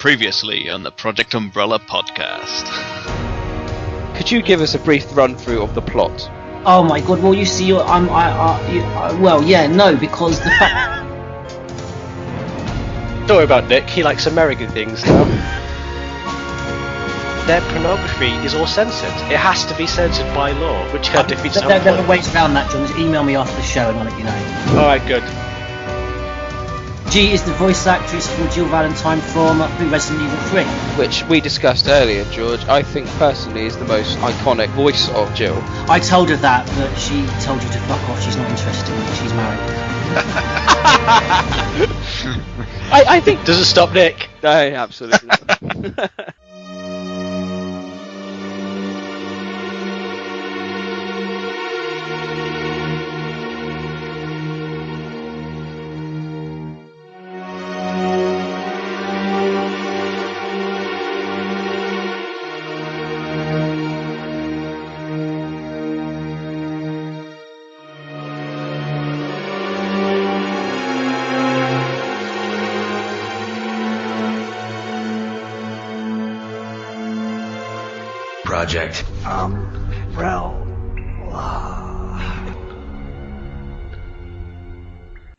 Previously on the Project Umbrella podcast. Could you give us a brief run-through of the plot? Oh my god, well you see, because the fact... Don't worry about Nick, he likes American things now. Their pornography is all censored. It has to be censored by law, which kind of defeats the whole point. There are ways around that, John. Just email me after the show and I'll let you know. Alright, good. G is the voice actress for Jill Valentine from Resident Evil 3. Which we discussed earlier, George, I think personally is the most iconic voice of Jill. I told her that, but she told you to fuck off. She's not interested. She's married. I think... Doesn't stop Nick. No, absolutely not. Project Umbrella.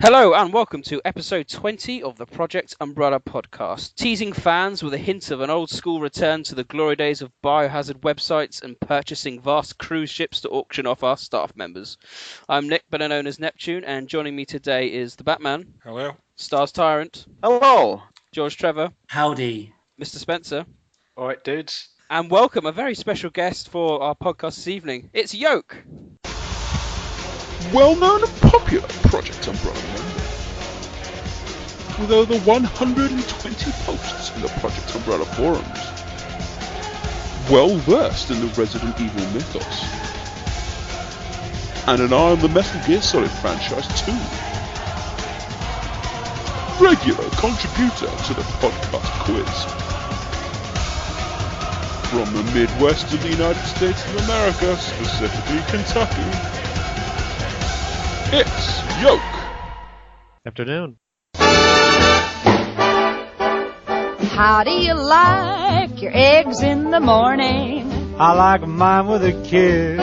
Hello and welcome to episode 20 of the Project Umbrella podcast, teasing fans with a hint of an old school return to the glory days of Biohazard websites and purchasing vast cruise ships to auction off our staff members. I'm Nick, better known as Neptune, and joining me today is the Batman. Hello. Stars Tyrant. Hello. George Trevor. Howdy. Mr. Spencer. Alright, dudes. And welcome a very special guest for our podcast this evening. It's Yoke. Well-known and popular Project Umbrella member. With over 120 posts in the Project Umbrella forums. Well-versed in the Resident Evil mythos. And an eye on the Metal Gear Solid franchise too. Regular contributor to the podcast quiz. From the Midwest of the United States of America, specifically Kentucky, it's Yoke. Afternoon. How do you like your eggs in the morning? I like mine with a kiss.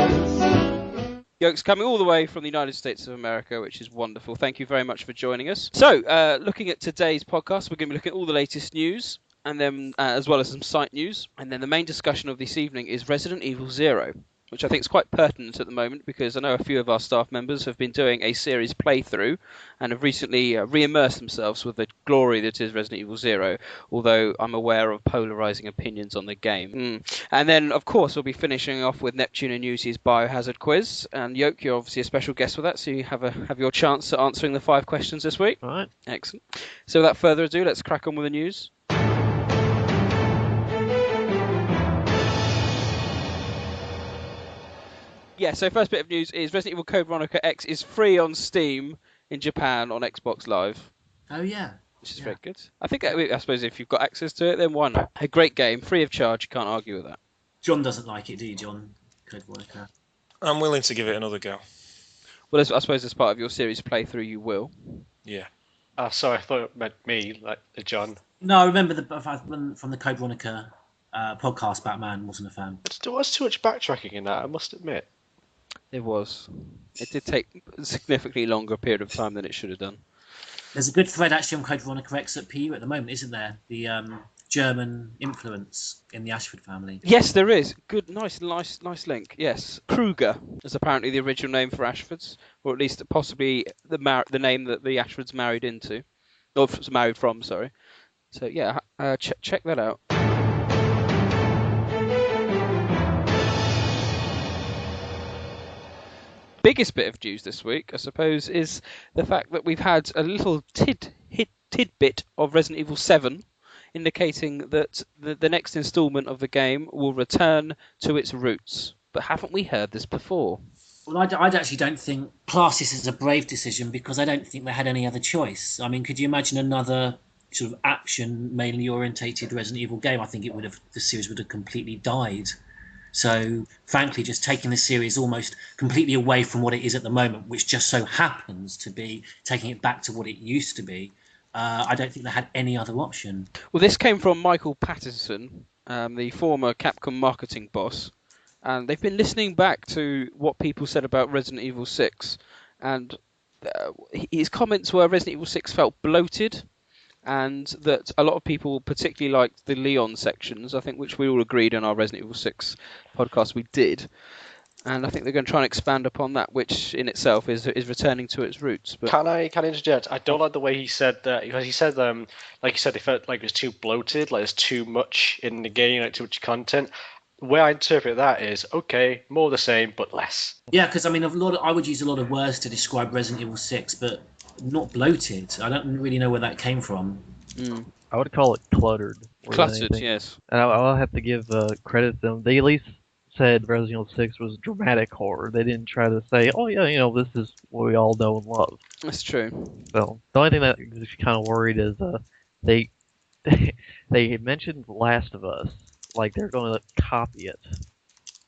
Yoke's coming all the way from the United States of America, which is wonderful. Thank you very much for joining us. So, looking at today's podcast, we're going to be looking at all the latest news, and then as well as some site news. And then the main discussion of this evening is Resident Evil 0, which I think is quite pertinent at the moment because I know a few of our staff members have been doing a series playthrough and have recently re-immersed themselves with the glory that is Resident Evil 0, although I'm aware of polarising opinions on the game. And then, of course, we'll be finishing off with Neptune and Newsy's Biohazard quiz. And Yoke, you're obviously a special guest for that, so you have your chance at answering the 5 questions this week. All right. Excellent. So without further ado, let's crack on with the news. Yeah, so first bit of news is Resident Evil Code Veronica X is free on Steam in Japan on Xbox Live. Oh yeah. Which is very good. I suppose if you've got access to it, then why not? A great game, free of charge, you can't argue with that. John doesn't like it, do you, John? Code Veronica. I'm willing to give it another go. Well, I suppose as part of your series playthrough, you will. Yeah. Oh, sorry, I thought it meant me, like John. No, I remember from the Code Veronica podcast, Batman wasn't a fan. There was too much backtracking in that, I must admit. It was. It did take a significantly longer period of time than it should have done. There's a good thread actually on Code Veronica X at PU at the moment, isn't there? The German influence in the Ashford family. Yes, there is. Good, nice link. Yes, Kruger is apparently the original name for Ashfords, or at least possibly the name that the Ashfords married into, or married from. Sorry. So yeah, check that out. Biggest bit of news this week, I suppose, is the fact that we've had a little tidbit of Resident Evil 7 indicating that the next instalment of the game will return to its roots. But haven't we heard this before? Well, I actually don't think class this as a brave decision because I don't think they had any other choice. I mean, could you imagine another sort of action, mainly orientated Resident Evil game? I think the series would have completely died. So, frankly, just taking the series almost completely away from what it is at the moment, which just so happens to be taking it back to what it used to be, I don't think they had any other option. Well, this came from Michael Patterson, the former Capcom marketing boss, and they've been listening back to what people said about Resident Evil 6, and his comments were Resident Evil 6 felt bloated, and that a lot of people particularly liked the Leon sections, I think, which we all agreed in our Resident Evil 6 podcast we did. And I think they're going to try and expand upon that, which in itself is returning to its roots. But Can I interject? I don't like the way he said that, because he said, like you said, it felt like it was too bloated, like there's too much in the game, like too much content. The way I interpret that is, okay, more of the same, but less. Yeah, because I mean, I would use a lot of words to describe Resident Evil 6, but not bloated. I don't really know where that came from. I would call it cluttered. more than cluttered, anything. yes. And I'll have to give credit to them. They at least said Resident Evil 6 was dramatic horror. They didn't try to say, oh yeah, this is what we all know and love. That's true. So the only thing that is kind of worried is they mentioned Last of Us, like they're going to copy it.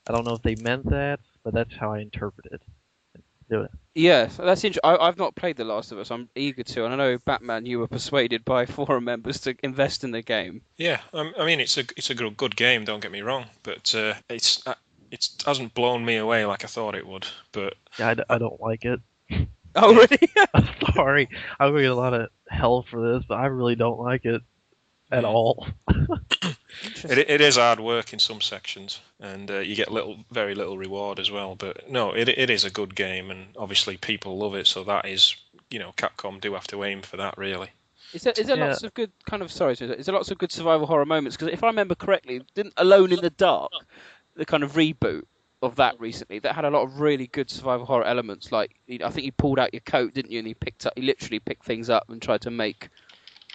I don't know if they meant that, but that's how I interpret it. Do it. Yeah, that's interesting. I've not played The Last of Us. I'm eager to, and I know Batman, you were persuaded by forum members to invest in the game. Yeah, I mean it's a good game. Don't get me wrong, but it hasn't blown me away like I thought it would. But Yeah, I don't like it. Oh, really? I'm sorry. I'm going to get a lot of hell for this, but I really don't like it at all. it is hard work in some sections, and you get very little reward as well. But no, it is a good game, and obviously people love it. So that is, Capcom do have to aim for that, really. Is there lots of good is there lots of good survival horror moments? Because if I remember correctly, didn't Alone in the Dark, the kind of reboot of that recently, that had a lot of really good survival horror elements? Like, I think you pulled out your coat, didn't you? And you literally picked things up and tried to make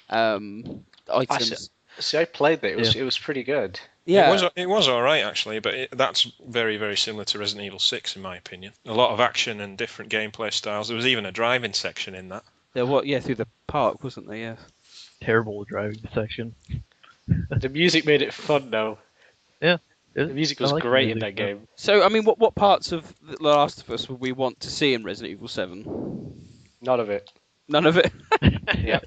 items. See, I played it. It was pretty good. Yeah, it was all right actually, but that's very, very similar to Resident Evil 6 in my opinion. A lot of action and different gameplay styles. There was even a driving section in that. through the park, wasn't there? Yeah. Terrible driving section. The music made it fun, though. Yeah. The music was great in that game. So, I mean, what parts of The Last of Us would we want to see in Resident Evil 7? None of it. None of it? Yeah.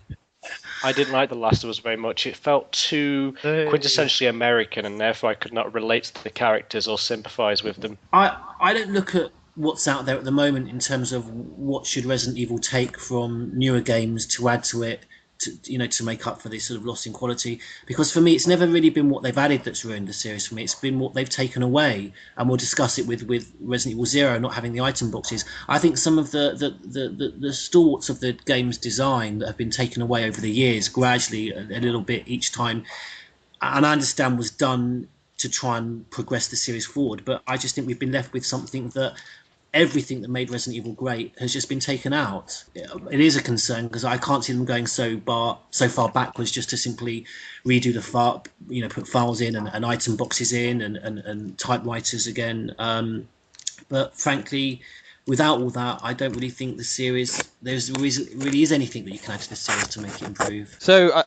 I didn't like The Last of Us very much. It felt too quintessentially American, and therefore I could not relate to the characters or sympathise with them. I don't look at what's out there at the moment in terms of what should Resident Evil take from newer games to add to it, to make up for this sort of loss in quality. Because for me, it's never really been what they've added that's ruined the series for me. It's been what they've taken away, and we'll discuss it with Resident Evil 0 not having the item boxes. I think some of the stalwarts of the game's design that have been taken away over the years, gradually a little bit each time, and I understand was done to try and progress the series forward. But I just think we've been left with something that everything that made Resident Evil great has just been taken out. It is a concern because I can't see them going so far backwards just to simply redo the file, put files in and item boxes in and typewriters again. But frankly, without all that, I don't really think the series really is anything that you can add to the series to make it improve. So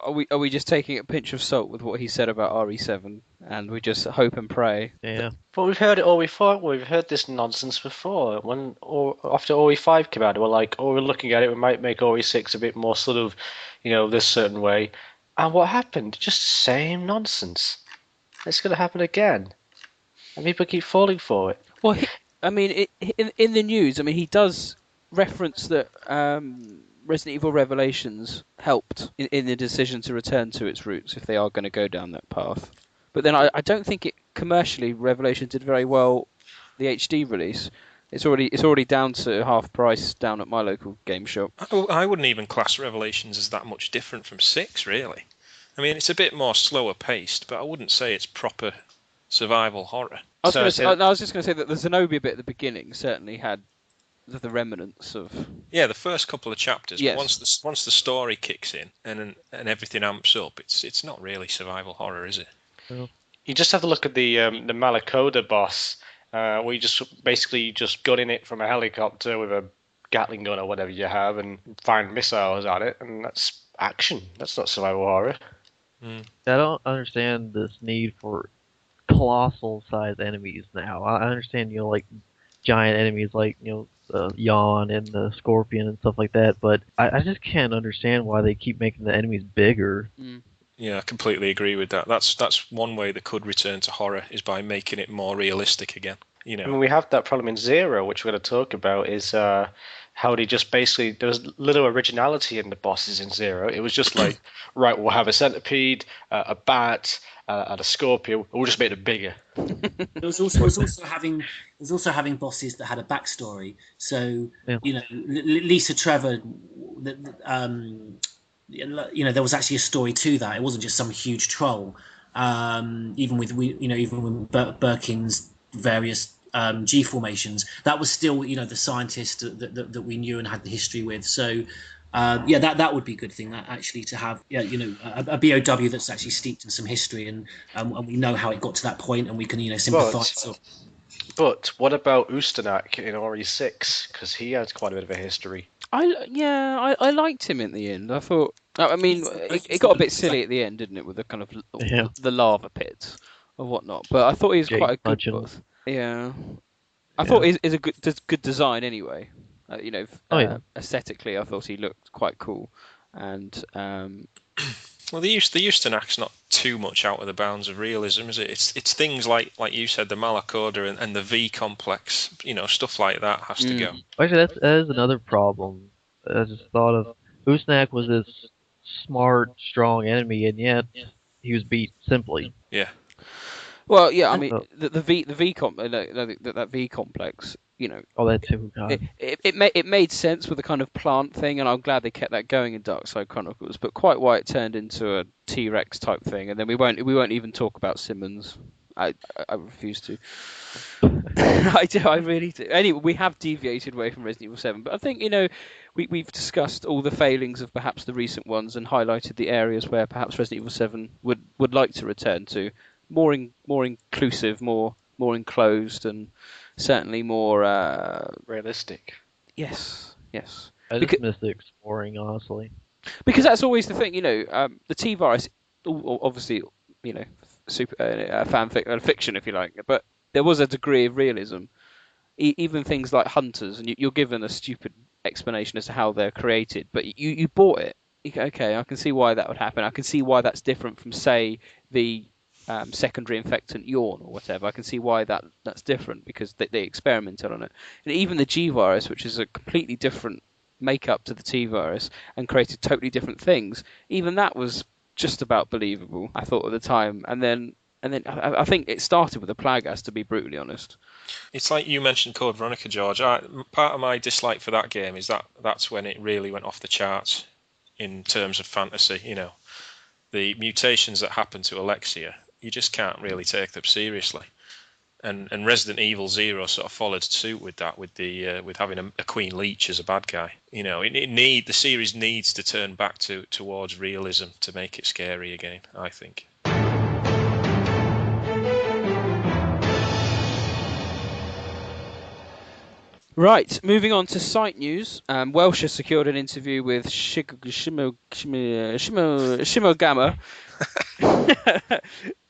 are we just taking a pinch of salt with what he said about RE7, and we just hope and pray? Yeah. But we've heard it all before. We've heard this nonsense before. After RE5 came out, they were like, we're looking at it, we might make RE6 a bit more sort of, this certain way. And what happened? Just the same nonsense. It's going to happen again. And people keep falling for it. Well, in the news, he does reference that Resident Evil Revelations helped in the decision to return to its roots if they are going to go down that path. But then I don't think commercially Revelations did very well. The HD release, it's already down to half price down at my local game shop. I wouldn't even class Revelations as that much different from 6, really. It's a bit more slower paced, but I wouldn't say it's proper survival horror. I was just going to say that the Zenobia bit at the beginning certainly had the remnants of. Yeah, the first couple of chapters. Yes. But once the story kicks in and everything amps up, it's not really survival horror, is it? No. You just have to look at the Malakoda boss, where you basically gun in it from a helicopter with a Gatling gun or whatever you have, and find missiles at it, and that's action. That's not survival horror. I don't understand this need for colossal sized enemies now. I understand, like giant enemies like, the yawn and the scorpion and stuff like that. But I just can't understand why they keep making the enemies bigger. Yeah, I completely agree with that. That's one way they could return to horror, is by making it more realistic again. You I mean, know, we have that problem in Zero, which we're going to talk about, is how they just basically, there was little originality in the bosses in Zero. It was just like, right, we'll have a centipede, a bat, and a scorpion. We'll just make them bigger. It was also having bosses that had a backstory. So Yeah. Lisa Trevor, there was actually a story to that. It wasn't just some huge troll. Even with Birkin's various G formations, that was still the scientist that we knew and had the history with. So that would be a good thing, actually, to have a BOW that's actually steeped in some history and we know how it got to that point, and we can sympathise. But what about Ustanak in Ori 6? Because he has quite a bit of a history. I liked him in the end. I thought. I mean, it got a bit silly at the end, didn't it, with the kind of the lava pits or whatnot. But I thought he was quite a good boss. Yeah, I thought he's a good design anyway. Aesthetically, I thought he looked quite cool, and well, the Ustanak's not too much out of the bounds of realism, is it? It's things like you said, the Malakoda and the V complex. Stuff like that has to go. Actually, that is another problem. I just thought of Usnak was this smart, strong enemy, and yet he was beat simply. Yeah. Well, yeah. I mean, that V complex. Oh, that too. God. It made sense with the kind of plant thing, and I'm glad they kept that going in Darkside Chronicles. But quite why it turned into a T-Rex type thing, and then we won't even talk about Simmons. I refuse to. I really do. Anyway, we have deviated away from Resident Evil 7, but I think we've discussed all the failings of perhaps the recent ones and highlighted the areas where perhaps Resident Evil 7 would like to return to more inclusive, more enclosed, and certainly more realistic. Yes. I just miss the exploring, honestly. Because that's always the thing, the T-Virus, obviously, super fiction, if you like, but there was a degree of realism. Even things like hunters, and you're given a stupid explanation as to how they're created, but you bought it. You go, okay, I can see why that would happen. I can see why that's different from, say, the secondary infectant Yawn or whatever. I can see why that's different, because they experimented on it. And even the G-Virus, which is a completely different makeup to the T-Virus and created totally different things, even that was just about believable, I thought, at the time. And then I think it started with the Plagas, to be brutally honest. It's like you mentioned Code Veronica, George. Part of my dislike for that game is that's when it really went off the charts in terms of fantasy. The mutations that happened to Alexia, you just can't really take them seriously. And Resident Evil 0 sort of followed suit with that, with having a Queen Leech as a bad guy. The series needs to turn back towards realism to make it scary again, I think. Right, moving on to site news. Welsh has secured an interview with Shimogama,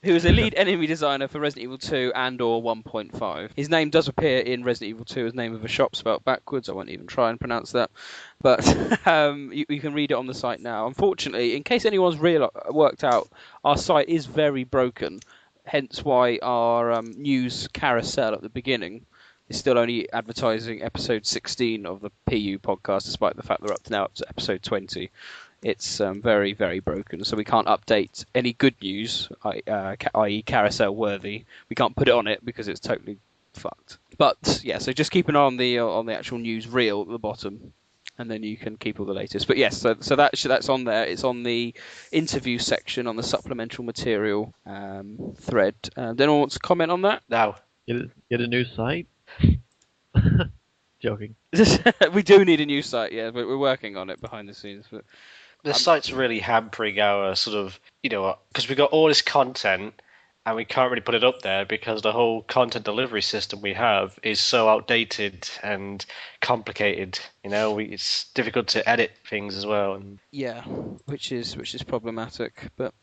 who is a lead enemy designer for Resident Evil 2 and/or 1.5. His name does appear in Resident Evil 2 as name of a shop spelled backwards. I won't even try and pronounce that, but you can read it on the site now. Unfortunately, in case anyone's worked out, our site is very broken, hence why our news carousel at the beginning is still only advertising episode 16 of the PU podcast, despite the fact they're up to episode 20. It's very, very broken, so we can't update any good news, i.e. carousel worthy. We can't put it on it because it's totally fucked. But yeah, so just keep an eye on the actual news reel at the bottom, and then you can keep all the latest. But yes, so that's on there. It's on the interview section on the supplemental material thread. Anyone wants to comment on that? No. Get a new site. Joking. We do need a new site. Yeah, we're working on it behind the scenes. But the site's really hampering our sort of, because we've got all this content and we can't really put it up there because the whole content delivery system we have is so outdated and complicated. It's difficult to edit things as well. And yeah, which is problematic. But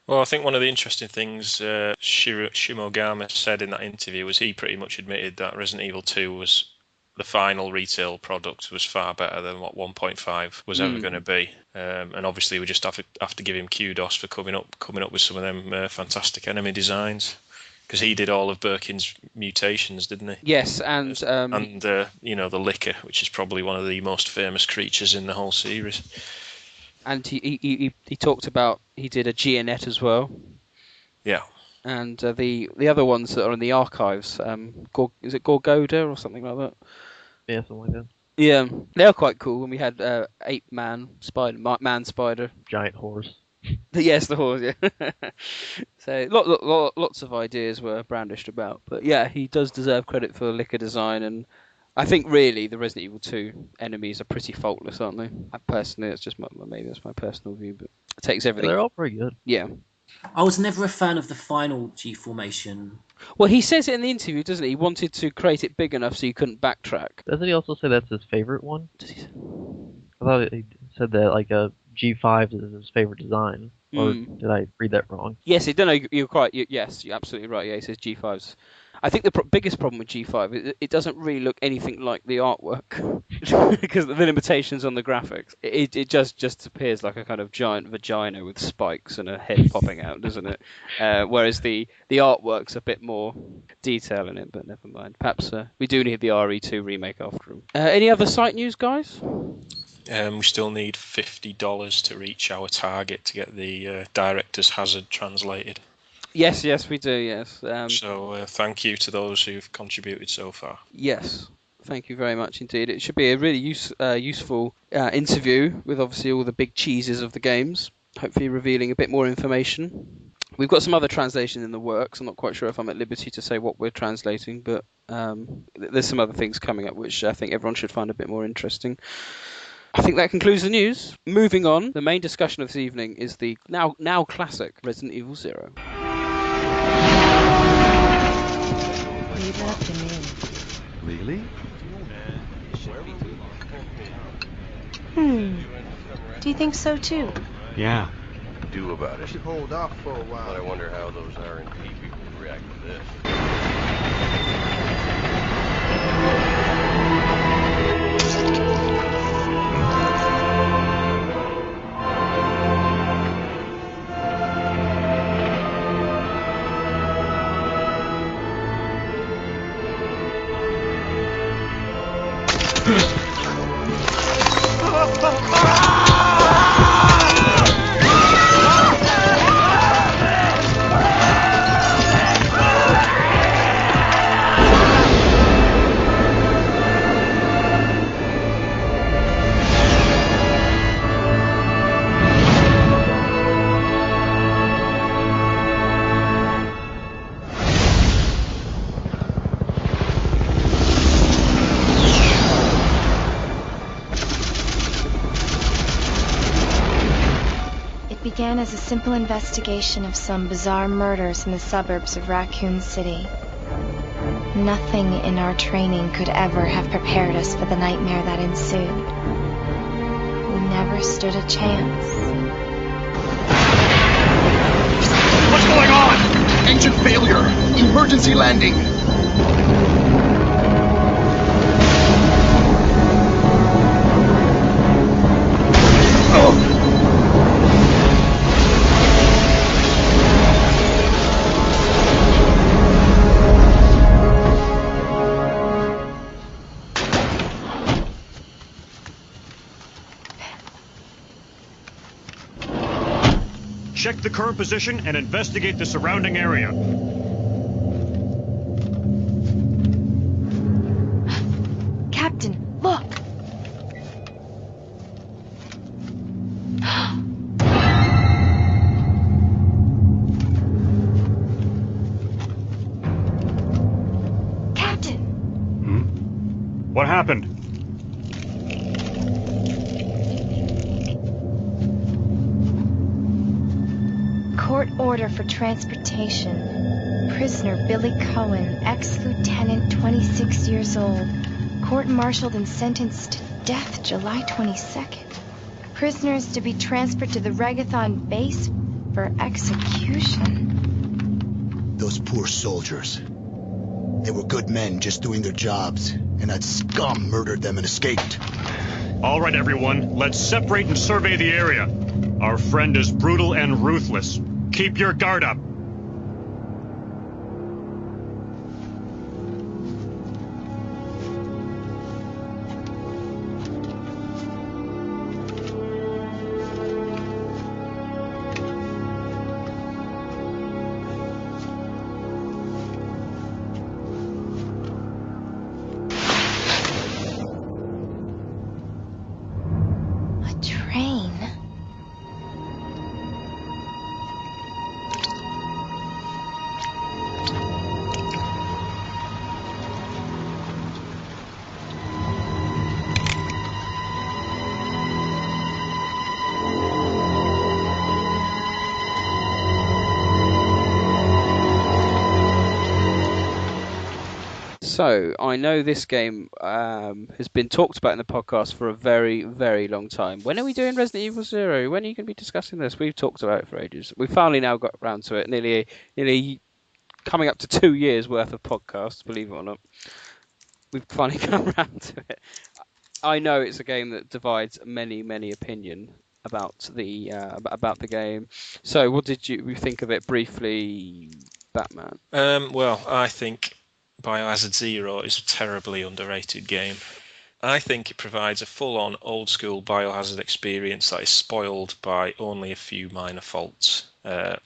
well, I think one of the interesting things Shimogama said in that interview was he pretty much admitted that Resident Evil 2 was the final retail product was far better than what 1.5 was ever going to be. And obviously we just have to give him kudos for coming up with some of them fantastic enemy designs. Because he did all of Birkin's mutations, didn't he? Yes, and the Licker, which is probably one of the most famous creatures in the whole series. And he talked about he did a Geonet as well. Yeah. And the other ones that are in the archives, is it Gorgoda or something like that? Yeah, something like that. Yeah, they are quite cool. And we had Ape-Man, Man-Spider. Giant horse. Yes, the horse, yeah. So lots of ideas were brandished about. But yeah, he does deserve credit for the Licker design, and I think really the Resident Evil 2 enemies are pretty faultless, aren't they? Personally, it's just maybe that's my personal view, but it takes everything. They're all pretty good. Yeah. I was never a fan of the final G formation. Well, he says it in the interview, doesn't he? He wanted to create it big enough so you couldn't backtrack. Doesn't he also say that's his favorite one? Does he say? I thought he said that like a G5 is his favorite design. Or did I read that wrong? Yes, yes, you're absolutely right. Yeah, he says G5's. I think the biggest problem with G5 is it doesn't really look anything like the artwork because of the limitations on the graphics. It just appears like a kind of giant vagina with spikes and a head popping out, doesn't it? Whereas the artwork's a bit more detail in it, but never mind. Perhaps we do need the RE2 remake after all. Any other site news, guys? We still need $50 to reach our target to get the Director's Hazard translated. Yes, we do, yes. So thank you to those who've contributed so far. Yes, thank you very much indeed. It should be a really useful interview with obviously all the big cheeses of the games, hopefully revealing a bit more information. We've got some other translation in the works. I'm not quite sure if I'm at liberty to say what we're translating, but there's some other things coming up which I think everyone should find a bit more interesting. I think that concludes the news. Moving on, the main discussion of this evening is the now classic Resident Evil 0. Leave it up to me. Really? Do you think so too? Yeah. Do about it. Should hold off for a while. But I wonder how those R&D people would react to this. Began as a simple investigation of some bizarre murders in the suburbs of Raccoon City. Nothing in our training could ever have prepared us for the nightmare that ensued. We never stood a chance. What's going on? Engine failure! Emergency landing! Check the current position and investigate the surrounding area. Captain, look! Captain! What happened? Court order for transportation. Prisoner Billy Cohen, ex-lieutenant, 26 years old. Court-martialed and sentenced to death July 22nd. Prisoners to be transferred to the Regathon base for execution. Those poor soldiers. They were good men just doing their jobs, and and that scum murdered them and escaped. All right, everyone, let's separate and survey the area. Our friend is brutal and ruthless. Keep your guard up. So, I know this game has been talked about in the podcast for a very, very long time. When are we doing Resident Evil 0? When are you going to be discussing this? We've talked about it for ages. We finally now got around to it. Nearly coming up to 2 years worth of podcasts, believe it or not. We've finally come around to it. I know it's a game that divides many opinion about the game. So, what did you think of it briefly, Batman? Well, I think Biohazard 0 is a terribly underrated game. I think it provides a full-on old-school Biohazard experience that is spoiled by only a few minor faults. I've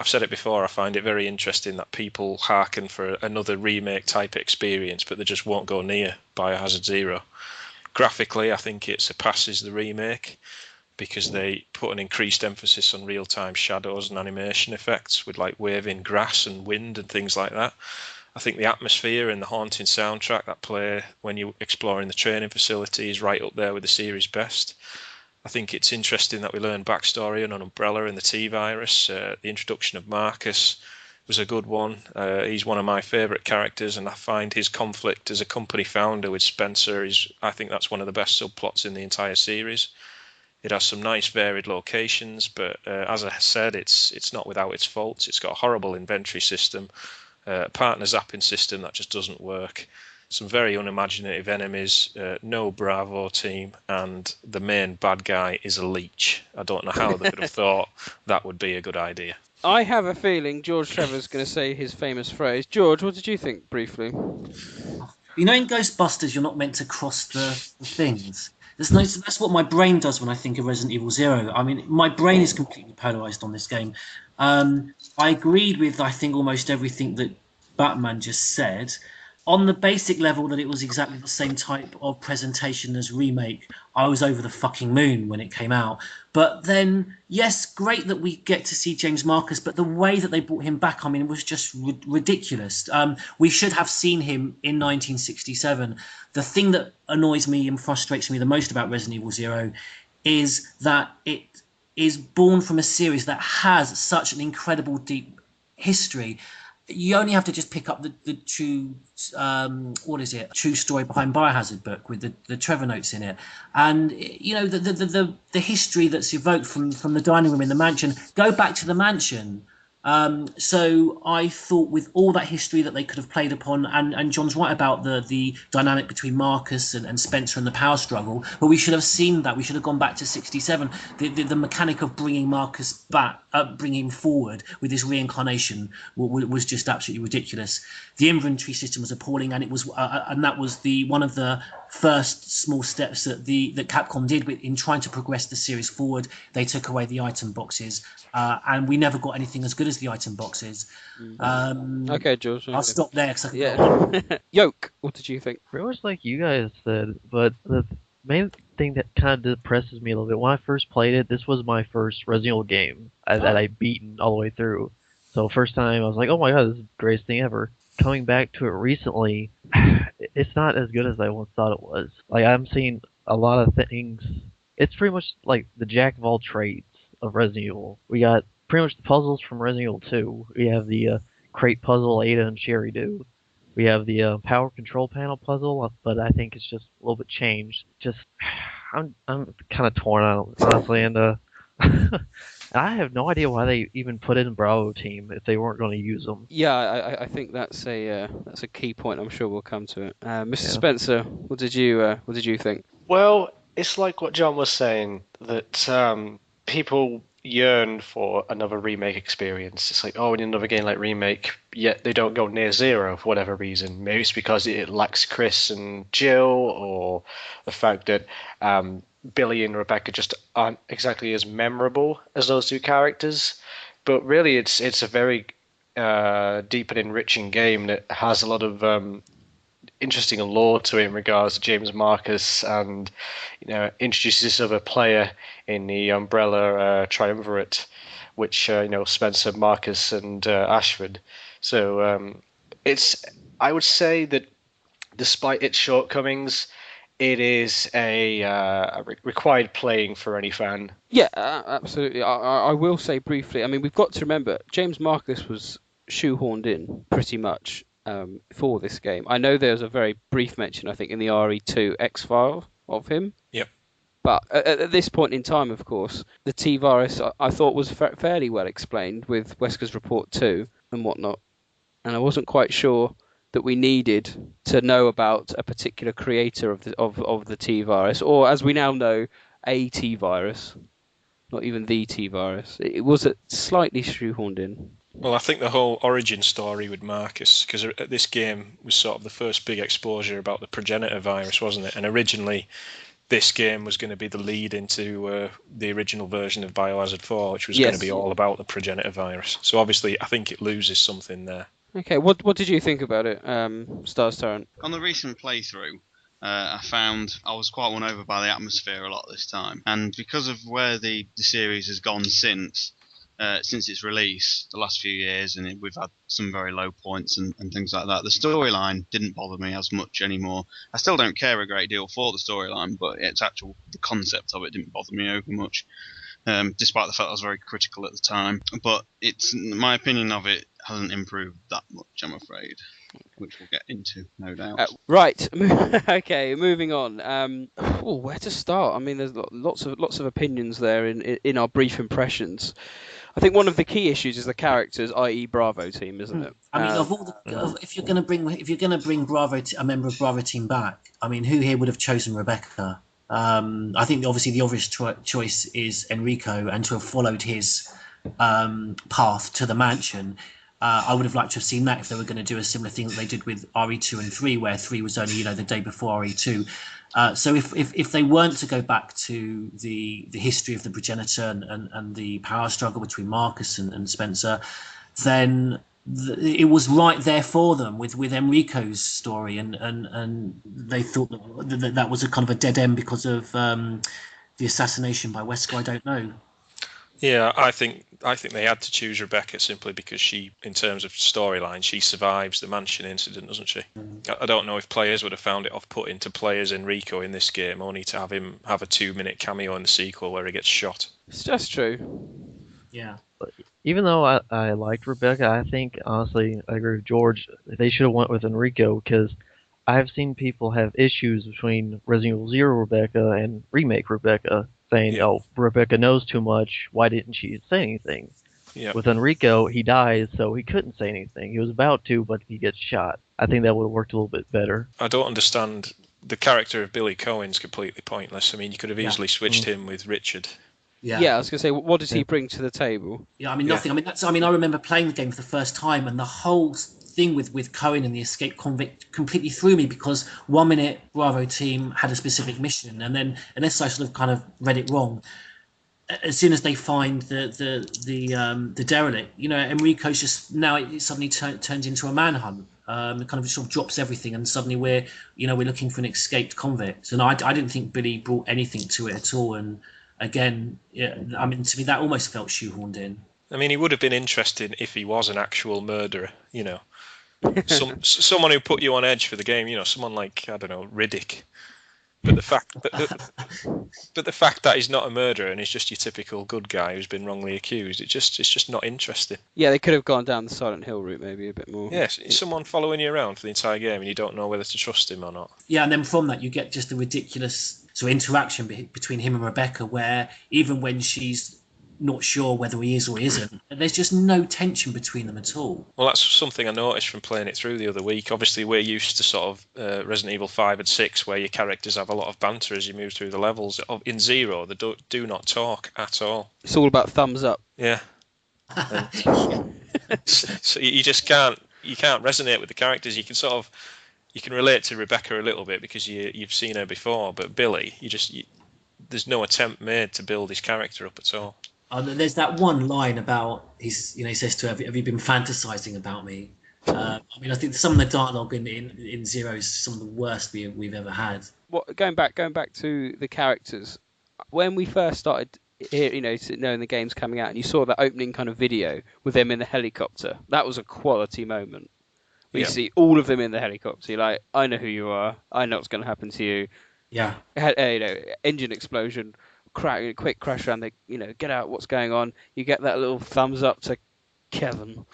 said it before, I find it very interesting that people hearken for another remake type experience, but they just won't go near Biohazard 0. Graphically, I think it surpasses the remake because they put an increased emphasis on real-time shadows and animation effects with like waving grass and wind and things like that. I think the atmosphere and the haunting soundtrack that play when you're exploring the training facility is right up there with the series' best. I think it's interesting that we learn backstory on Umbrella and the T-Virus. The introduction of Marcus was a good one. He's one of my favourite characters, and I find his conflict as a company founder with Spencer I think that's one of the best subplots in the entire series. It has some nice varied locations, but as I said, it's not without its faults. It's got a horrible inventory system, partner zapping system that just doesn't work, some very unimaginative enemies, no Bravo team, and the main bad guy is a leech. I don't know how they could have thought that would be a good idea. I have a feeling George Trevor's going to say his famous phrase. George, what did you think, briefly? You know, in Ghostbusters, you're not meant to cross the things. That's what my brain does when I think of Resident Evil 0. I mean, my brain is completely polarised on this game. I agreed with, I think, almost everything that Batman just said. On the basic level that it was exactly the same type of presentation as Remake, I was over the fucking moon when it came out. But then, yes, great that we get to see James Marcus, but the way that they brought him back, I mean, it was just ridiculous. We should have seen him in 1967. The thing that annoys me and frustrates me the most about Resident Evil 0 is that it is born from a series that has such an incredible deep history. You only have to just pick up the true true story behind Biohazard book with the Trevor notes in it, and you know the history that's evoked from the dining room in the mansion. Go back to the mansion. So I thought with all that history that they could have played upon, and John's right about the dynamic between Marcus and Spencer and the power struggle, but we should have seen that. We should have gone back to 67. The mechanic of bringing Marcus back, bringing him forward with this reincarnation was just absolutely ridiculous. The inventory system was appalling, and it was and that was one of the first small steps that Capcom did in trying to progress the series forward. They took away the item boxes, and we never got anything as good as the item boxes. Okay, George. I'll stop there. Yoke, what did you think? Pretty much like you guys said, but the main thing that kind of depresses me a little bit, when I first played it, this was my first Resident Evil game that I beaten all the way through. So first time I was like, oh my god, this is the greatest thing ever. Coming back to it recently, it's not as good as I once thought it was. Like, I'm seeing a lot of things. It's pretty much like the jack of all trades of Resident Evil. We got pretty much the puzzles from Resident Evil 2. We have the crate puzzle Ada and Sherry do. We have the power control panel puzzle, but I think it's just a little bit changed. I'm kind of torn on it, honestly, and I have no idea why they even put in Bravo Team if they weren't going to use them. Yeah, I think that's a key point. I'm sure we'll come to it. Mr. Spencer, what did you think? Well, it's like what John was saying, that people yearn for another remake experience. It's like, oh, we need another game like Remake, yet they don't go near zero for whatever reason. Maybe it's because it lacks Chris and Jill, or the fact that Billy and Rebecca just aren't exactly as memorable as those two characters. But really, it's a very deep and enriching game that has a lot of interesting lore to it in regards to James Marcus, and introduces this other player in the Umbrella triumvirate, which Spencer, Marcus, and Ashford. So I would say that despite its shortcomings, it is a required playing for any fan. Yeah, absolutely. I will say briefly, I mean, we've got to remember, James Marcus was shoehorned in pretty much for this game. I know there's a very brief mention, I think, in the RE2 X-File of him. Yep. But at this point in time, of course, the T-Virus I thought was fairly well explained with Wesker's Report 2 and whatnot. And I wasn't quite sure that we needed to know about a particular creator of the T-Virus, or as we now know, a T-Virus, not even the T-Virus. It was slightly shoehorned in. Well, I think the whole origin story with Marcus, because this game was sort of the first big exposure about the progenitor virus, wasn't it? And originally, this game was going to be the lead into the original version of Biohazard 4, which was going to be all about the progenitor virus. So obviously, I think it loses something there. Okay, what did you think about it, Stars Torrent? On the recent playthrough, I found I was quite won over by the atmosphere a lot this time. And because of where the series has gone since its release, the last few years, and we've had some very low points and things like that, the storyline didn't bother me as much anymore. I still don't care a great deal for the storyline, but the concept of it didn't bother me over much, despite the fact I was very critical at the time. But my opinion of it hasn't improved that much, I'm afraid, which we'll get into, no doubt. Right. Okay, moving on. Where to start? I mean, there's lots of opinions there in our brief impressions. I think one of the key issues is the characters, i.e., Bravo Team, isn't it? I mean, if you're going to bring a member of Bravo Team back, I mean, who here would have chosen Rebecca? I think obviously the obvious choice is Enrico, and to have followed his path to the mansion. I would have liked to have seen that if they were going to do a similar thing that they did with RE2 and 3, where 3 was only the day before RE2. So if they weren't to go back to the history of the progenitor and the power struggle between Marcus and Spencer, then it was right there for them with Enrico's story, and they thought that was a kind of a dead end because of the assassination by Wesker. I don't know. Yeah, I think they had to choose Rebecca simply because she, in terms of storyline, she survives the mansion incident, doesn't she? I don't know if players would have found it off-putting to play as Enrico in this game, only to have him have a 2-minute cameo in the sequel where he gets shot. It's just true. Yeah. But even though I liked Rebecca, I think, honestly, I agree with George, they should have went with Enrico, because I've seen people have issues between Resident Evil 0 Rebecca and Remake Rebecca, saying, oh, Rebecca knows too much, why didn't she say anything? Yep. With Enrico, he dies, so he couldn't say anything. He was about to, but he gets shot. I think that would have worked a little bit better. I don't understand. The character of Billy Cohen's completely pointless. I mean, you could have easily switched him with Richard. Yeah, I was going to say, what does he bring to the table? Yeah, I mean, nothing. I mean, I remember playing the game for the first time, and the whole thing with Cohen and the escape convict completely threw me, because 1 minute Bravo Team had a specific mission, and then unless I sort of kind of read it wrong, as soon as they find the derelict, Enrico's just now it suddenly turns into a manhunt. It kind of sort of drops everything, and suddenly we're looking for an escaped convict. And I didn't think Billy brought anything to it at all. And again, I mean, to me that almost felt shoehorned in. I mean, he would have been interesting if he was an actual murderer, someone who put you on edge for the game, someone like, I don't know, Riddick. But the fact that he's not a murderer and he's just your typical good guy who's been wrongly accused, it's just not interesting. Yeah, they could have gone down the Silent Hill route maybe a bit more. Yes, it's someone following you around for the entire game and you don't know whether to trust him or not. Yeah, and then from that you get just the ridiculous interaction between him and Rebecca, where even when she's not sure whether he is or he isn't. And there's just no tension between them at all. Well, that's something I noticed from playing it through the other week. Obviously, we're used to sort of Resident Evil 5 and 6, where your characters have a lot of banter as you move through the levels. In Zero, they do not talk at all. It's all about thumbs up. Yeah. So you just can't resonate with the characters. You can relate to Rebecca a little bit because you've seen her before, but Billy, there's no attempt made to build his character up at all. There's that one line about he says to her, have you been fantasizing about me? I mean, I think some of the dialogue in Zero is some of the worst we've ever had. Going back to the characters, when we first started knowing the game's coming out, and you saw that opening kind of video with them in the helicopter, that was a quality moment. You see all of them in the helicopter. You're like, I know who you are. I know what's going to happen to you. Yeah. Engine explosion, quick crash around. Get out. What's going on? You get that little thumbs up to Kevin.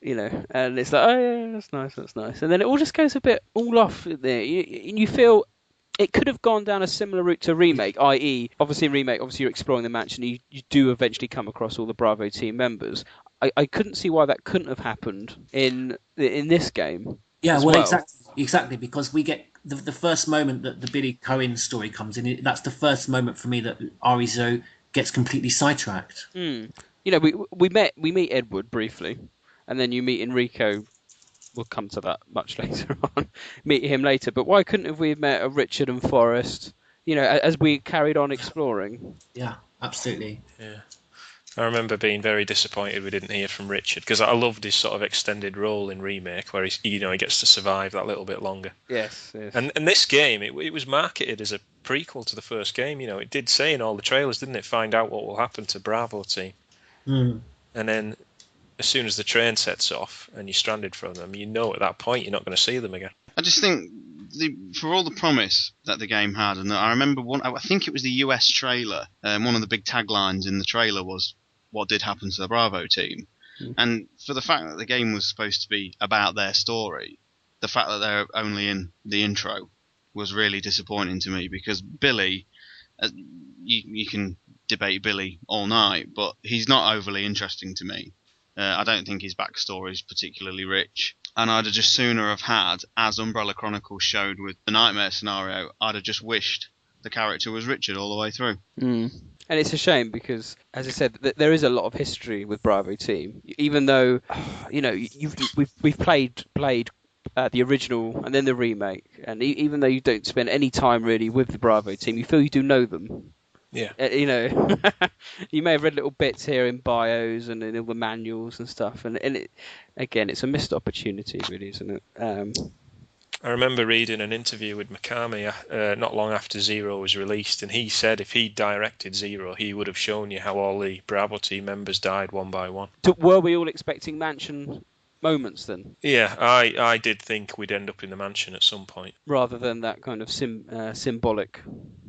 And it's like, oh yeah, that's nice. And then it all just goes a bit all off there. You feel it could have gone down a similar route to Remake, i.e., obviously in Remake, you're exploring the mansion. You do eventually come across all the Bravo team members. I couldn't see why that couldn't have happened in this game. Yeah, well. Exactly, because we get the first moment that the Billy Cohen story comes in. That's the first moment for me that RE0 gets completely sidetracked. We meet Edward briefly, and then you meet Enrico. We'll come to that much later on. Meet him later, but why couldn't have we met Richard and Forrest? As we carried on exploring. Yeah, absolutely. Yeah. I remember being very disappointed we didn't hear from Richard, because I loved his sort of extended role in Remake, where he gets to survive that little bit longer. Yes. And this game, it was marketed as a prequel to the first game. It did say in all the trailers, didn't it? Find out what will happen to Bravo team. Mm. And then, as soon as the train sets off and you're stranded from them, at that point you're not going to see them again. I just think, for all the promise that the game had, and I remember I think it was the US trailer, one of the big taglines in the trailer was, what did happen to the Bravo team? Mm. And for the fact that the game was supposed to be about their story, the fact that they're only in the intro was really disappointing to me, because Billy, you can debate Billy all night, but he's not overly interesting to me. I don't think his backstory is particularly rich. And I'd have just sooner have had, as Umbrella Chronicles showed with the Nightmare scenario, I'd have just wished the character was Richard all the way through. Mm. And it's a shame because, as I said, there is a lot of history with Bravo Team. Even though, we've played the original and then the remake, and even though you don't spend any time really with the Bravo Team, you feel you do know them. Yeah. You may have read little bits here in bios and in all the manuals and stuff, and it's a missed opportunity, really, isn't it? I remember reading an interview with Mikami not long after Zero was released, and he said if he directed Zero, he would have shown you how all the Bravo team members died one by one. Were we all expecting mansion moments then? Yeah, I did think we'd end up in the mansion at some point. Rather than that kind of symbolic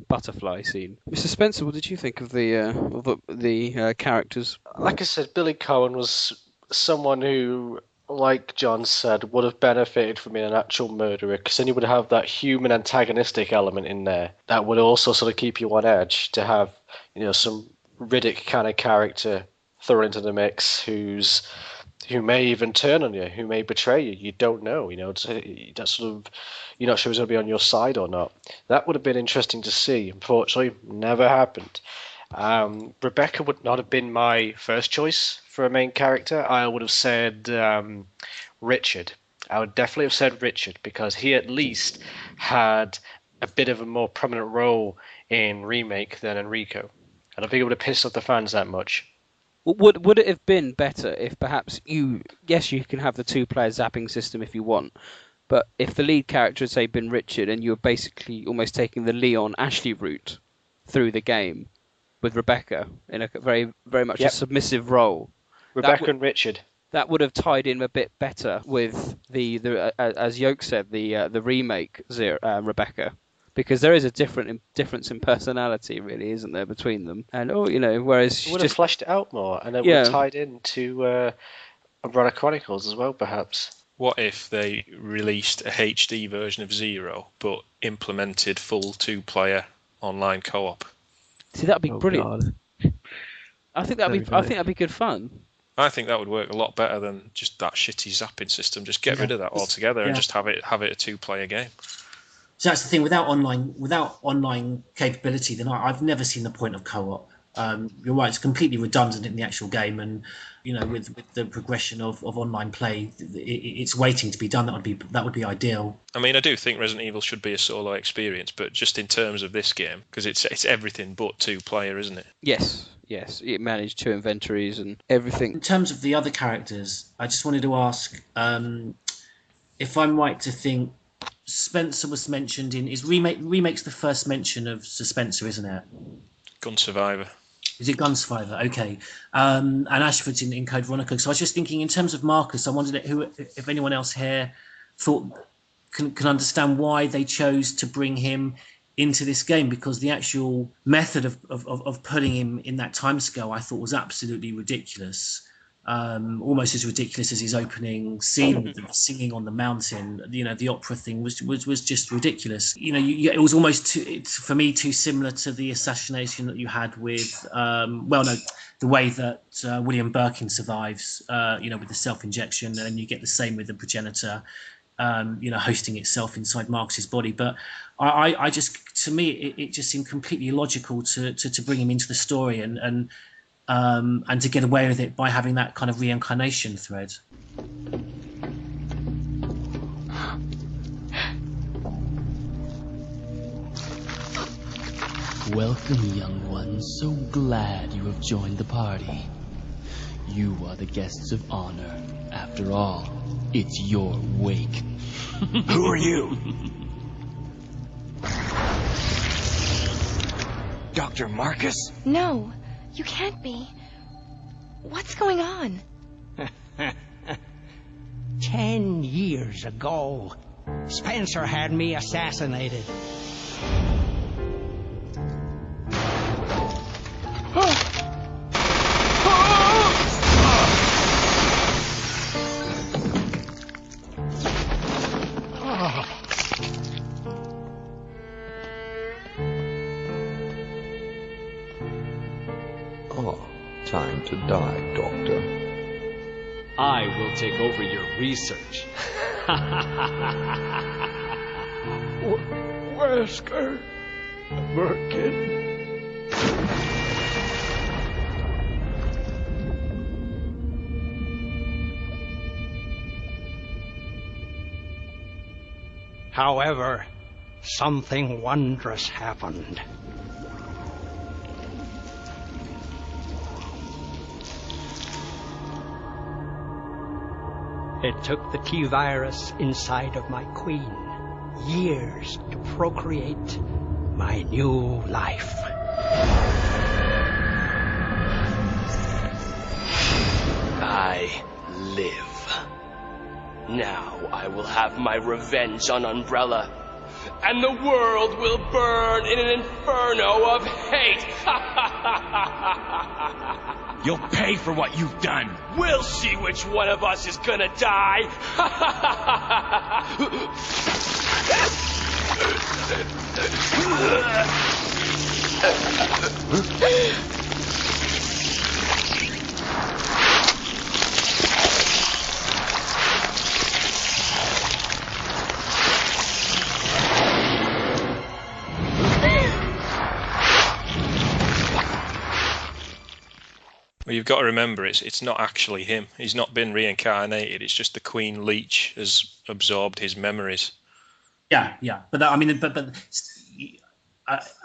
butterfly scene. Mr. Spencer, what did you think of the characters? Like I said, Billy Cohen was someone who, like John said, would have benefited from being an actual murderer, because then you would have that human antagonistic element in there that would also sort of keep you on edge, to have some Riddick kind of character thrown into the mix who may even turn on you, who may betray you. You don't know. That's sort of, you're not sure who's going to be on your side or not. That would have been interesting to see. Unfortunately, never happened. Rebecca would not have been my first choice for a main character. I would have said Richard. I would definitely have said Richard, because he at least had a bit of a more prominent role in Remake than Enrico. I don't think it would have pissed off the fans that much. Would it have been better if perhaps you can have the two-player zapping system if you want, but if the lead character had, say, been Richard, and you were basically almost taking the Leon Ashley route through the game with Rebecca in a very, very much a submissive role. Rebecca and Richard. That would have tied in a bit better with the as Yoke said, the remake Rebecca. Because there is a difference in personality, really, isn't there, between them? And whereas it would have fleshed it out more, and it would have tied into Umbrella Chronicles as well, perhaps. What if they released a HD version of Zero, but implemented full two-player online co-op? See, that'd be brilliant. God. I think that'd be good fun. I think that would work a lot better than just that shitty zapping system. Just get rid of that altogether and just have it a 2-player game. So that's the thing. Without online capability, then I've never seen the point of co-op. You're right; it's completely redundant in the actual game, and with the progression of online play, it's waiting to be done. That would be ideal. I mean, I do think Resident Evil should be a solo experience, but just in terms of this game, because it's everything but 2-player, isn't it? Yes, it managed 2 inventories and everything. In terms of the other characters, I just wanted to ask if I'm right to think Spencer was mentioned in Remake's the first mention of Spencer, isn't it? Gun Survivor. Is it Gun Survivor? Okay. And Ashford's in Code Veronica. So I was just thinking, in terms of Marcus, I wondered if anyone else here can understand why they chose to bring him into this game, because the actual method of putting him in that timescale I thought was absolutely ridiculous. Almost as ridiculous as his opening scene with the singing on the mountain. The opera thing was just ridiculous. It was almost for me too similar to the assassination that you had with the way that William Birkin survives. With the self-injection, and you get the same with the progenitor. Hosting itself inside Marcus's body, but I just, to me, it just seemed completely illogical to bring him into the story and to get away with it by having that kind of reincarnation thread. Welcome, young ones. So glad you have joined the party. You are the guests of honor. After all, it's your wake. Who are you? Dr. Marcus? No, you can't be. What's going on? 10 years ago, Spencer had me assassinated. Time to die, Doctor. I will take over your research. Wesker. Birkin. However, something wondrous happened. It took the T-virus inside of my queen years to procreate my new life. I live. Now I will have my revenge on Umbrella, and the world will burn in an inferno of hate. You'll pay for what you've done. We'll see which one of us is gonna die. Well, you've got to remember, it's not actually him. He's not been reincarnated. It's just the Queen Leech has absorbed his memories. Yeah, but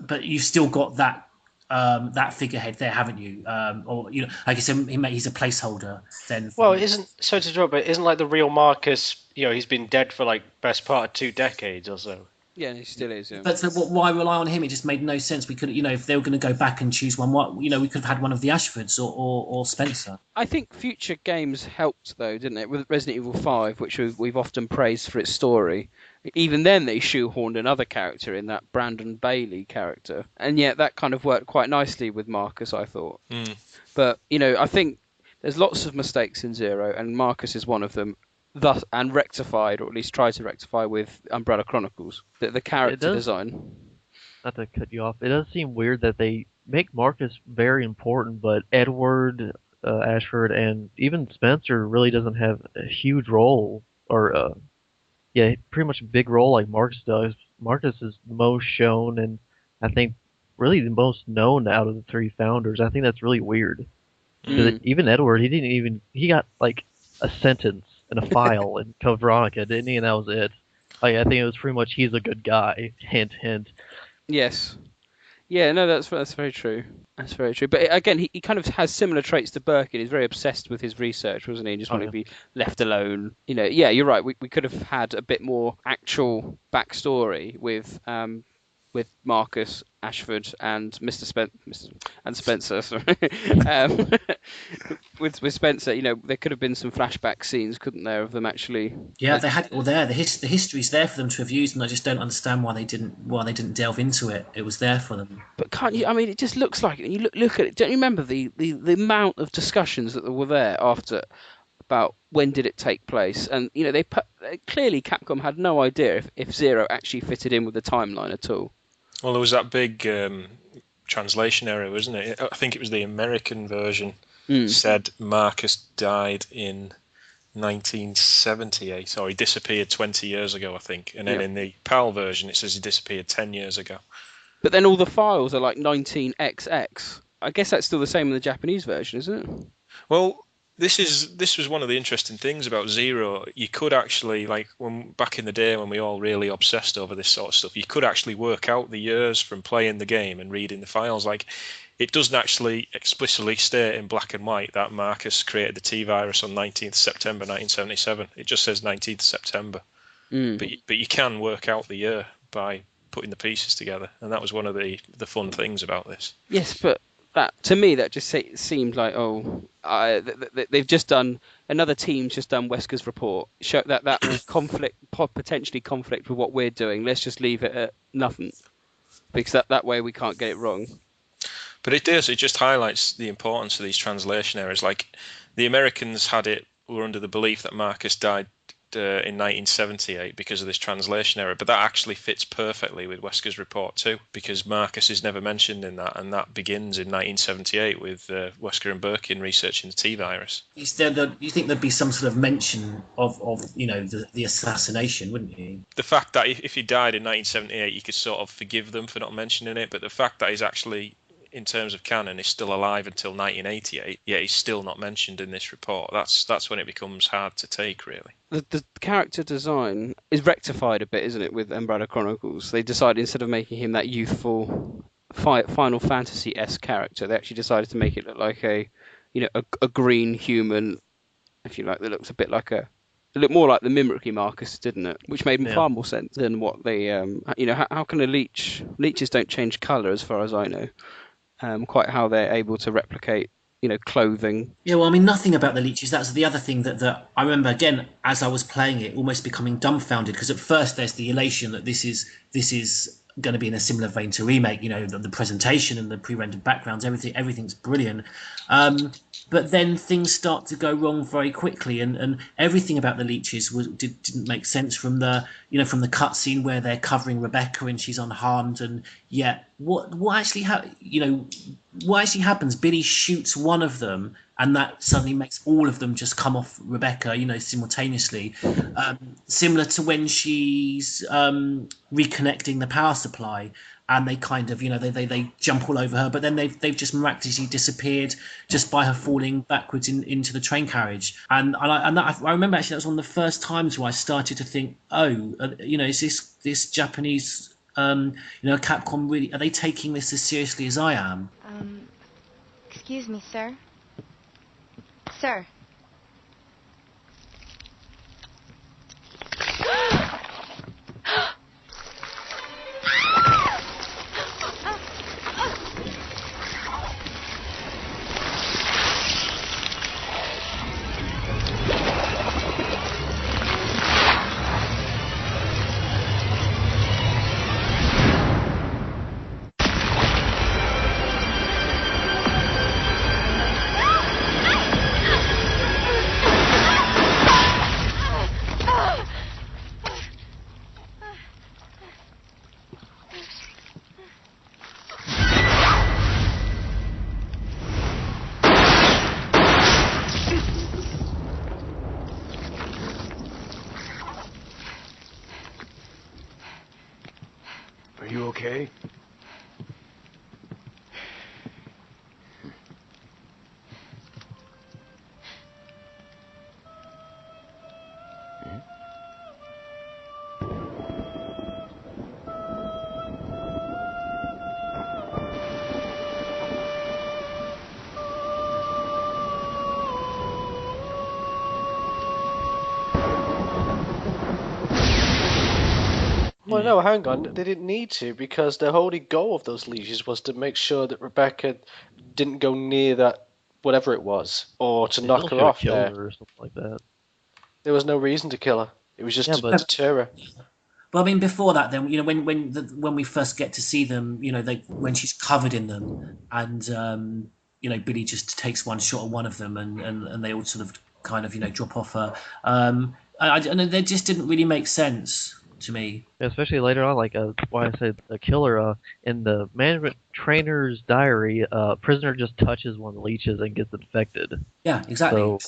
but you've still got that that figurehead there, haven't you? Or like I said, he's a placeholder. Then, sorry to interrupt, but isn't like the real Marcus? He's been dead for like best part of 2 decades or so. Yeah, he still is. Yeah. But so why rely on him? It just made no sense. We could, if they were going to go back and choose one, we could have had one of the Ashfords or Spencer. I think future games helped, though, didn't it? With Resident Evil 5, which we've often praised for its story. Even then, they shoehorned another character in, that Brandon Bailey character, and yet that kind of worked quite nicely with Marcus, I thought. But I think there's lots of mistakes in Zero, and Marcus is one of them. Thus, and rectified, or at least tried to rectify, with Umbrella Chronicles. The character design. Not to cut you off, it does seem weird that they make Marcus very important, but Edward, Ashford, and even Spencer really doesn't have a huge role, or pretty much a big role like Marcus does. Marcus is the most shown, and I think really the most known out of the three founders. I think that's really weird. Because even Edward, he got like a sentence in a file in Code Veronica, didn't he? And that was it. Like, I think it was pretty much he's a good guy. Hint, hint. Yes. Yeah, no, that's very true. That's very true. But again, he kind of has similar traits to Birkin. He's very obsessed with his research, wasn't he? He just wanted to be left alone. Yeah, you're right. We could have had a bit more actual backstory with Marcus, Ashford, and Mr. Spencer. Sorry. With Spencer, there could have been some flashback scenes, couldn't there, of them actually? Yeah, they had it all there. The history's there for them to have used, and I just don't understand why they didn't delve into it. It was there for them. But can't you? I mean, it just looks like it. You look at it. Don't you remember the amount of discussions that were there after about when did it take place? And clearly Capcom had no idea if Zero actually fitted in with the timeline at all. Well, there was that big translation error, wasn't it? I think it was the American version said Marcus died in 1978, or he disappeared 20 years ago, I think. And then in the PAL version, it says he disappeared 10 years ago. But then all the files are like 19XX. I guess that's still the same in the Japanese version, isn't it? Well, this was one of the interesting things about Zero. You could actually, like, back in the day when we all really obsessed over this sort of stuff, you could actually work out the years from playing the game and reading the files. Like, it doesn't actually explicitly state in black and white that Marcus created the T-virus on 19th September 1977. It just says 19th September. But you can work out the year by putting the pieces together, and that was one of the fun things about this. Yes, but to me that just seemed like they've just done, another team's just done Wesker's report, show that potentially conflict with what we're doing. Let's just leave it at nothing, because that way we can't get it wrong. But it just highlights the importance of these translation errors. Like, the Americans were under the belief that Marcus died in 1978 because of this translation error, but that actually fits perfectly with Wesker's report too, because Marcus is never mentioned in that, and that begins in 1978 with Wesker and Birkin researching the T-virus. You think there'd be some sort of mention of the assassination, wouldn't you? The fact that if he died in 1978, you could sort of forgive them for not mentioning it, but the fact that he's actually, in terms of canon, is still alive until 1988, yet he's still not mentioned in this report. That's when it becomes hard to take, really. The character design is rectified a bit, isn't it, with Umbrella Chronicles? They decided, instead of making him that youthful Final Fantasy-esque character, they actually decided to make it look like a green human, if you like, that looks a bit like it looked more like the Mimicry Marcus, didn't it? Which made far more sense than what they, how can a leeches don't change colour, as far as I know. Quite how they're able to replicate, clothing. Yeah, well, I mean, nothing about the leeches. That's the other thing that I remember, again, as I was playing it, almost becoming dumbfounded, because at first there's the elation that this is going to be in a similar vein to Remake. The presentation and the pre-rendered backgrounds, everything's brilliant. But then things start to go wrong very quickly, and everything about the leeches didn't make sense from the cutscene where they're covering Rebecca and she's unharmed, and yet what actually happens? Billy shoots one of them, and that suddenly makes all of them just come off Rebecca, simultaneously. Similar to when she's reconnecting the power supply, and they kind of, they jump all over her, but then they've just miraculously disappeared just by her falling backwards into the train carriage. And I remember actually that was one of the first times where I started to think, is this Japanese, Capcom really, are they taking this as seriously as I am? Excuse me, sir. Sir. Well, no, hang on. They didn't need to because the holy goal of those leeches was to make sure that Rebecca didn't go near that whatever it was, or to knock her off kill there. her or something like that. There was no reason to kill her. It was just to deter her. But I mean, before that, then when we first get to see them, when she's covered in them, and Billy just takes one shot at one of them, and they all sort of kind of drop off her. And they just didn't really make sense to me. Yeah, especially later on, like why I said the killer in the management trainer's diary, prisoner just touches one of the leeches and gets infected. Yeah, exactly. So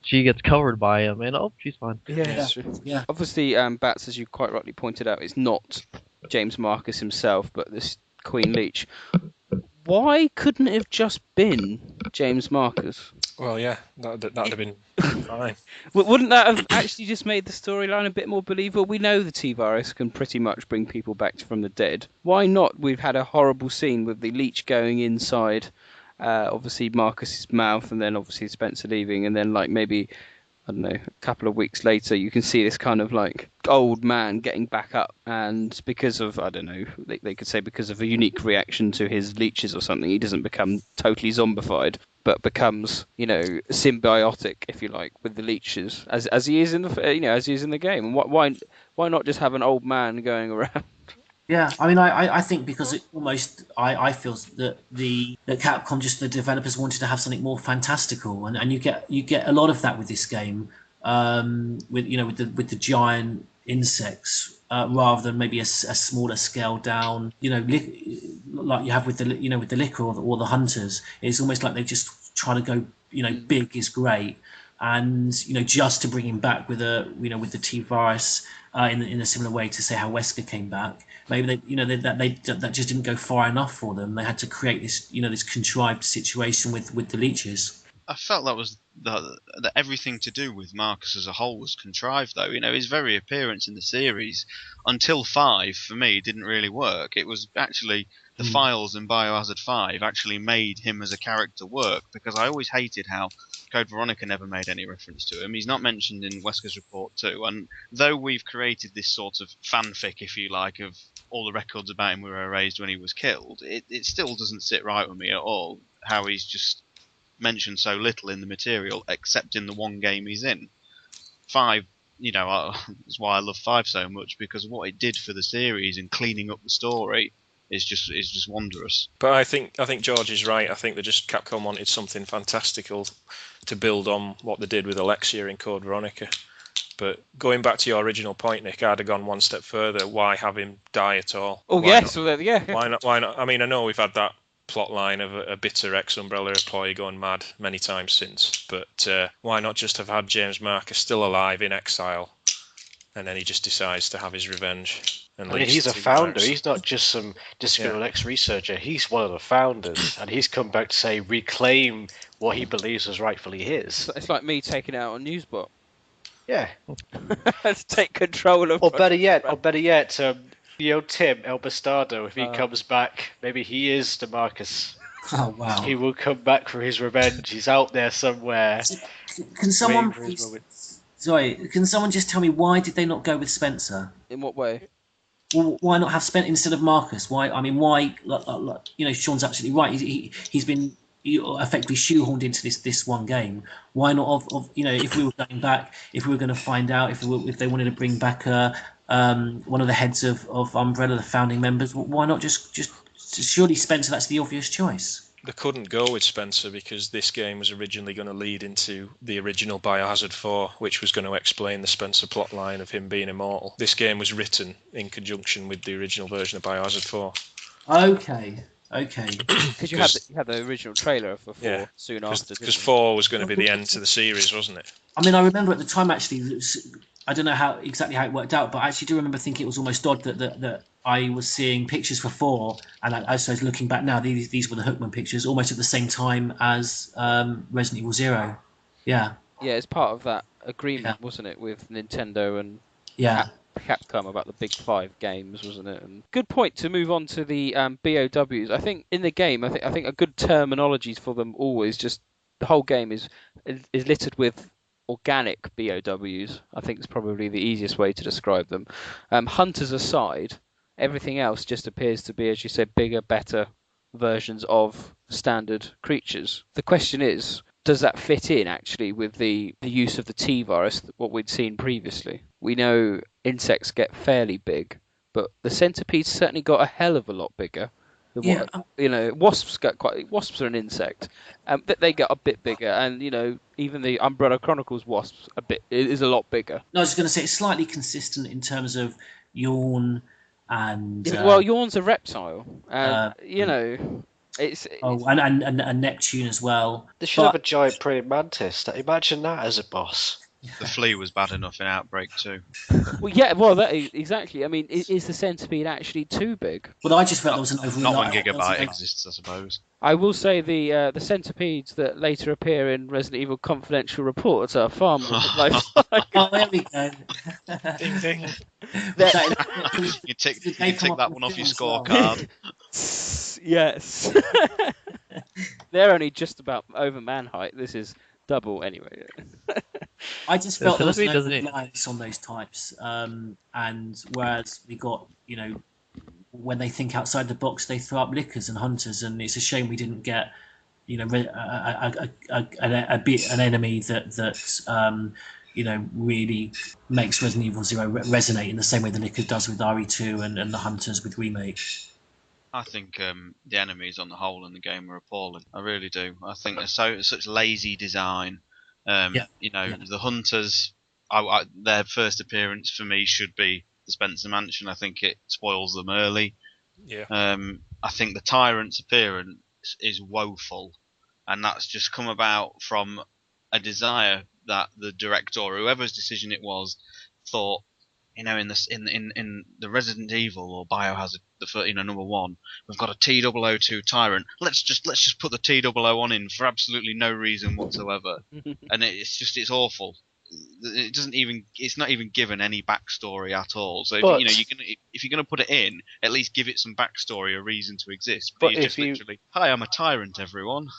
she gets covered by him, and she's fine. Yeah. Obviously, Bats, as you quite rightly pointed out, is not James Marcus himself, but this Queen Leech. Why couldn't it have just been James Marcus? Well, yeah, that'd have been fine. Wouldn't that have actually just made the storyline a bit more believable? We know the T-virus can pretty much bring people back from the dead. Why not? We've had a horrible scene with the leech going inside, obviously Marcus's mouth, and then obviously Spencer leaving, and then like maybe, I don't know, a couple of weeks later, you can see this kind of like old man getting back up, and because of, I don't know, they could say because of a unique reaction to his leeches or something, he doesn't become totally zombified, but becomes, symbiotic, if you like, with the leeches, as he is in the, as he is in the game. And why not just have an old man going around? Yeah, I mean, I think because it almost, I feel that that Capcom, just the developers, wanted to have something more fantastical, and you get a lot of that with this game, with the giant insects, rather than maybe a smaller scale down, like you have with the with the liquor or the hunters. It's almost like they just try to go, big is great, and just to bring him back with with the T-virus. In a similar way to say how Wesker came back, maybe that just didn't go far enough for them. They had to create this this contrived situation with the leeches. I felt that everything to do with Marcus as a whole was contrived, though. His very appearance in the series until 5 for me didn't really work. It was actually the files in Biohazard 5 actually made him as a character work, because I always hated how Code Veronica never made any reference to him. He's not mentioned in Wesker's report too, and though we've created this sort of fanfic, if you like, of all the records about him were erased when he was killed, it still doesn't sit right with me at all how he's just mentioned so little in the material, except in the one game he's in. 5, that's why I love 5 so much, because what it did for the series and cleaning up the story is just wondrous. But I think George is right. I think Capcom wanted something fantastical to build on what they did with Alexia in Code Veronica. But going back to your original point, Nick, I'd have gone one step further. Why have him die at all? Oh, yes. Well, yeah. Why not? I mean, I know we've had that plot line of a bitter ex-Umbrella employee going mad many times since, but why not just have had James Marcus still alive in exile, and then he just decides to have his revenge? And he's a founder. He's not just some disgruntled ex-researcher. He's one of the founders, and he's come back to say reclaim what he believes was rightfully his. It's like me taking out a newsbot. Yeah. To take control of. Or better yet, Tim El Bastardo, if he comes back, maybe he is DeMarcus. Oh wow! He will come back for his revenge. He's out there somewhere. Can someone please? Sorry, can someone just tell me why did they not go with Spencer? In what way? Well, why not have Spencer instead of Marcus? Why? I mean, why? Sean's absolutely right. He's been effectively shoehorned into this one game. Why not? If we were going back, if we were going to find out if they wanted to bring back one of the heads of Umbrella, the founding members, why not just surely Spencer? That's the obvious choice. They couldn't go with Spencer because this game was originally going to lead into the original Biohazard 4, which was going to explain the Spencer plotline of him being immortal. This game was written in conjunction with the original version of Biohazard 4. Okay. Because you had the original trailer for 4 soon after. Because 4 was going to be the end to the series, wasn't it? I mean, I remember at the time actually. I don't know exactly how it worked out, but I actually do remember thinking it was almost odd that I was seeing pictures for 4, and I was looking back now, these were the Hookman pictures, almost at the same time as Resident Evil 0. Yeah. Yeah, it's part of that agreement, wasn't it, with Nintendo and Capcom about the big 5 games, wasn't it? And good point to move on to the BOWs. I think in the game, I think a good terminology for them always just the whole game is littered with organic BOWs. I think it's probably the easiest way to describe them. Hunters aside, everything else just appears to be, as you said, bigger, better versions of standard creatures. The question is, does that fit in actually with the use of the T virus, what we'd seen previously? We know insects get fairly big, but the centipedes certainly got a hell of a lot bigger. Wasps are an insect, but they get a bit bigger, and even the Umbrella Chronicles wasps is a lot bigger. No, I was going to say it's slightly consistent in terms of yawn and. Yawn's a reptile, and and Neptune as well. They should have a giant praying mantis. Imagine that as a boss. The flea was bad enough in Outbreak too. Exactly. I mean, is the centipede actually too big? Well, I just felt there was an overall. Not when Gigabyte exists, I suppose. I will say the centipedes that later appear in Resident Evil Confidential Reports are far more lifelike. Oh, there we go. Ding ding. You tick that one off your scorecard. Yes. They're only just about over man height. This is double anyway. I just felt there was no reliance on those types, and whereas we got, when they think outside the box, they throw up lickers and hunters, and it's a shame we didn't get, an enemy that really makes Resident Evil 0 resonate in the same way the licker does with RE2 and the hunters with Remake. I think the enemies on the whole in the game are appalling. I really do. I think they're such lazy design. The hunters, their first appearance for me should be the Spencer Mansion. I think it spoils them early. Yeah. I think the tyrant's appearance is woeful, and that's just come about from a desire that the director or whoever's decision it was thought, in the Resident Evil or Biohazard, number 1, we've got a T002 tyrant. Let's just put the T001 in for absolutely no reason whatsoever, and it's awful. It's not even given any backstory at all. So if you're gonna put it in, at least give it some backstory, a reason to exist. But literally, hi, I'm a tyrant, everyone.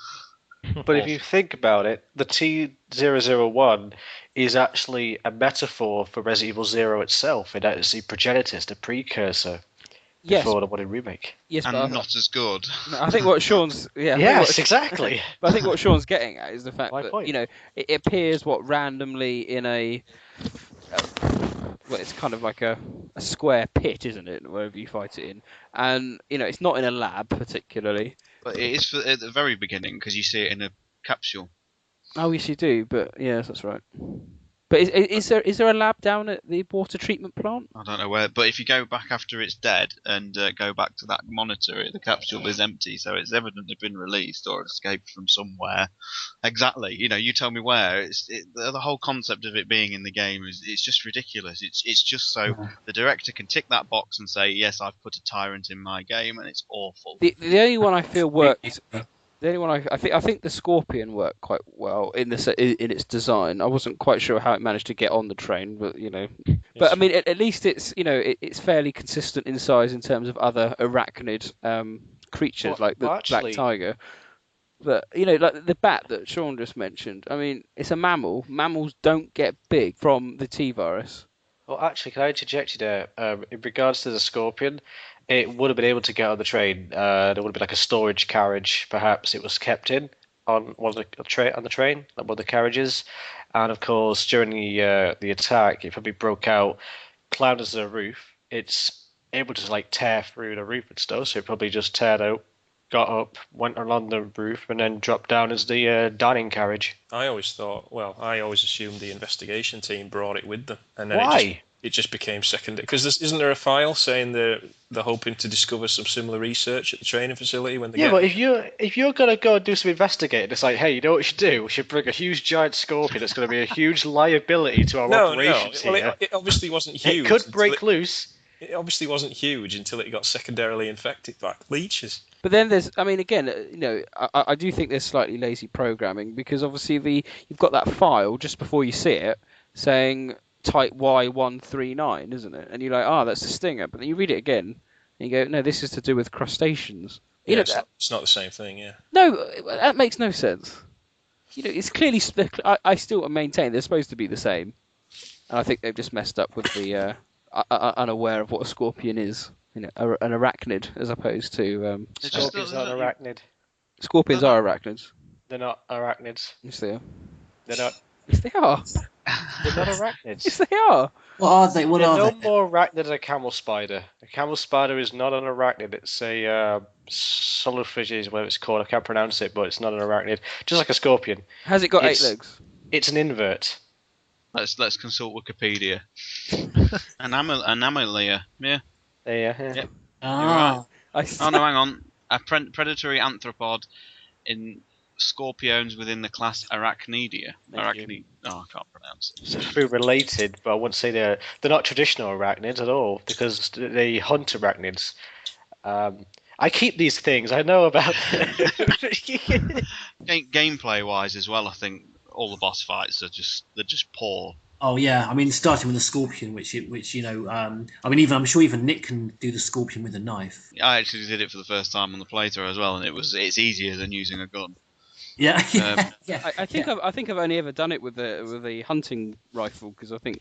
But if you think about it, the T001 is actually a metaphor for Resident Evil 0 itself. It is the progenitus, the precursor before the one in Remake. Yes, and not as good. No, I think what Sean's exactly. But I think what Sean's getting at is the fact that it appears randomly in a it's kind of like a square pit, isn't it? Wherever you fight it in, and it's not in a lab particularly. But it is at the very beginning because you see it in a capsule. Oh, yes, you do. But yes, that's right. But is there a lab down at the water treatment plant? I don't know where. But if you go back after it's dead and go back to that monitor, the capsule is empty, so it's evidently been released or escaped from somewhere. Exactly. You tell me where. The whole concept of it being in the game it's just ridiculous. It's just so the director can tick that box and say, yes, I've put a tyrant in my game, and it's awful. The only one I feel worked. The only one I think the Scorpion worked quite well in its design. I wasn't quite sure how it managed to get on the train, but But I mean, at least it's it's fairly consistent in size in terms of other arachnid creatures like the black tiger. But like the bat that Sean just mentioned. I mean, it's a mammal. Mammals don't get big from the T virus. Well, actually, can I interject you there? In regards to the Scorpion, it would have been able to get on the train. There would have been like a storage carriage, perhaps it was kept in on one of the train, like one of the carriages. And of course, during the attack, it probably broke out, climbed as a roof. It's able to tear through the roof and stuff. So it probably just teared out, got up, went along the roof, and then dropped down as the dining carriage. I always assumed the investigation team brought it with them, and then why? It just became secondary. Because isn't there a file saying they're hoping to discover some similar research at the training facility when they but if you're gonna go and do some investigating, it's like, hey, you know what we should do? We should bring a huge giant scorpion that's going to be a huge liability to our operations here. Well, it obviously wasn't huge. It could break loose. It obviously wasn't huge until it got secondarily infected by leeches. But then I do think there's slightly lazy programming because obviously you've got that file just before you see it saying type Y139, isn't it? And you're like, that's a stinger. But then you read it again and you go, no, this is to do with crustaceans. It's not the same thing, yeah. No, that makes no sense. it's clearly. I still maintain they're supposed to be the same, and I think they've just messed up with the unaware of what a scorpion is. An arachnid as opposed to. Scorpions aren't arachnid. Scorpions are arachnids. They're not arachnids. Yes, they are. They're not. Yes, they are. They're not arachnids. Yes, they are. What are they? What They're are no they? more arachnid than a camel spider. A camel spider is not an arachnid. It's a solifrages, whatever it's called. I can't pronounce it, but it's not an arachnid. Just like a scorpion. Has it got 8 legs? It's an invert. Let's consult Wikipedia. Animalia. Yeah. Yeah. Ah. Right. Oh no, hang on. A predatory arthropod in scorpions within the class Arachnidia. Arachnid. Oh, I can't pronounce it. So they're related, but I wouldn't say they're not traditional arachnids at all because they hunt arachnids. I keep these things. I know about. Gameplay wise as well, I think all the boss fights are just poor. Oh yeah, I mean, starting with the scorpion, which I mean, I'm sure even Nick can do the scorpion with a knife. I actually did it for the first time on the playthrough as well, and it's easier than using a gun. Yeah, I think I've only ever done it with a hunting rifle because I think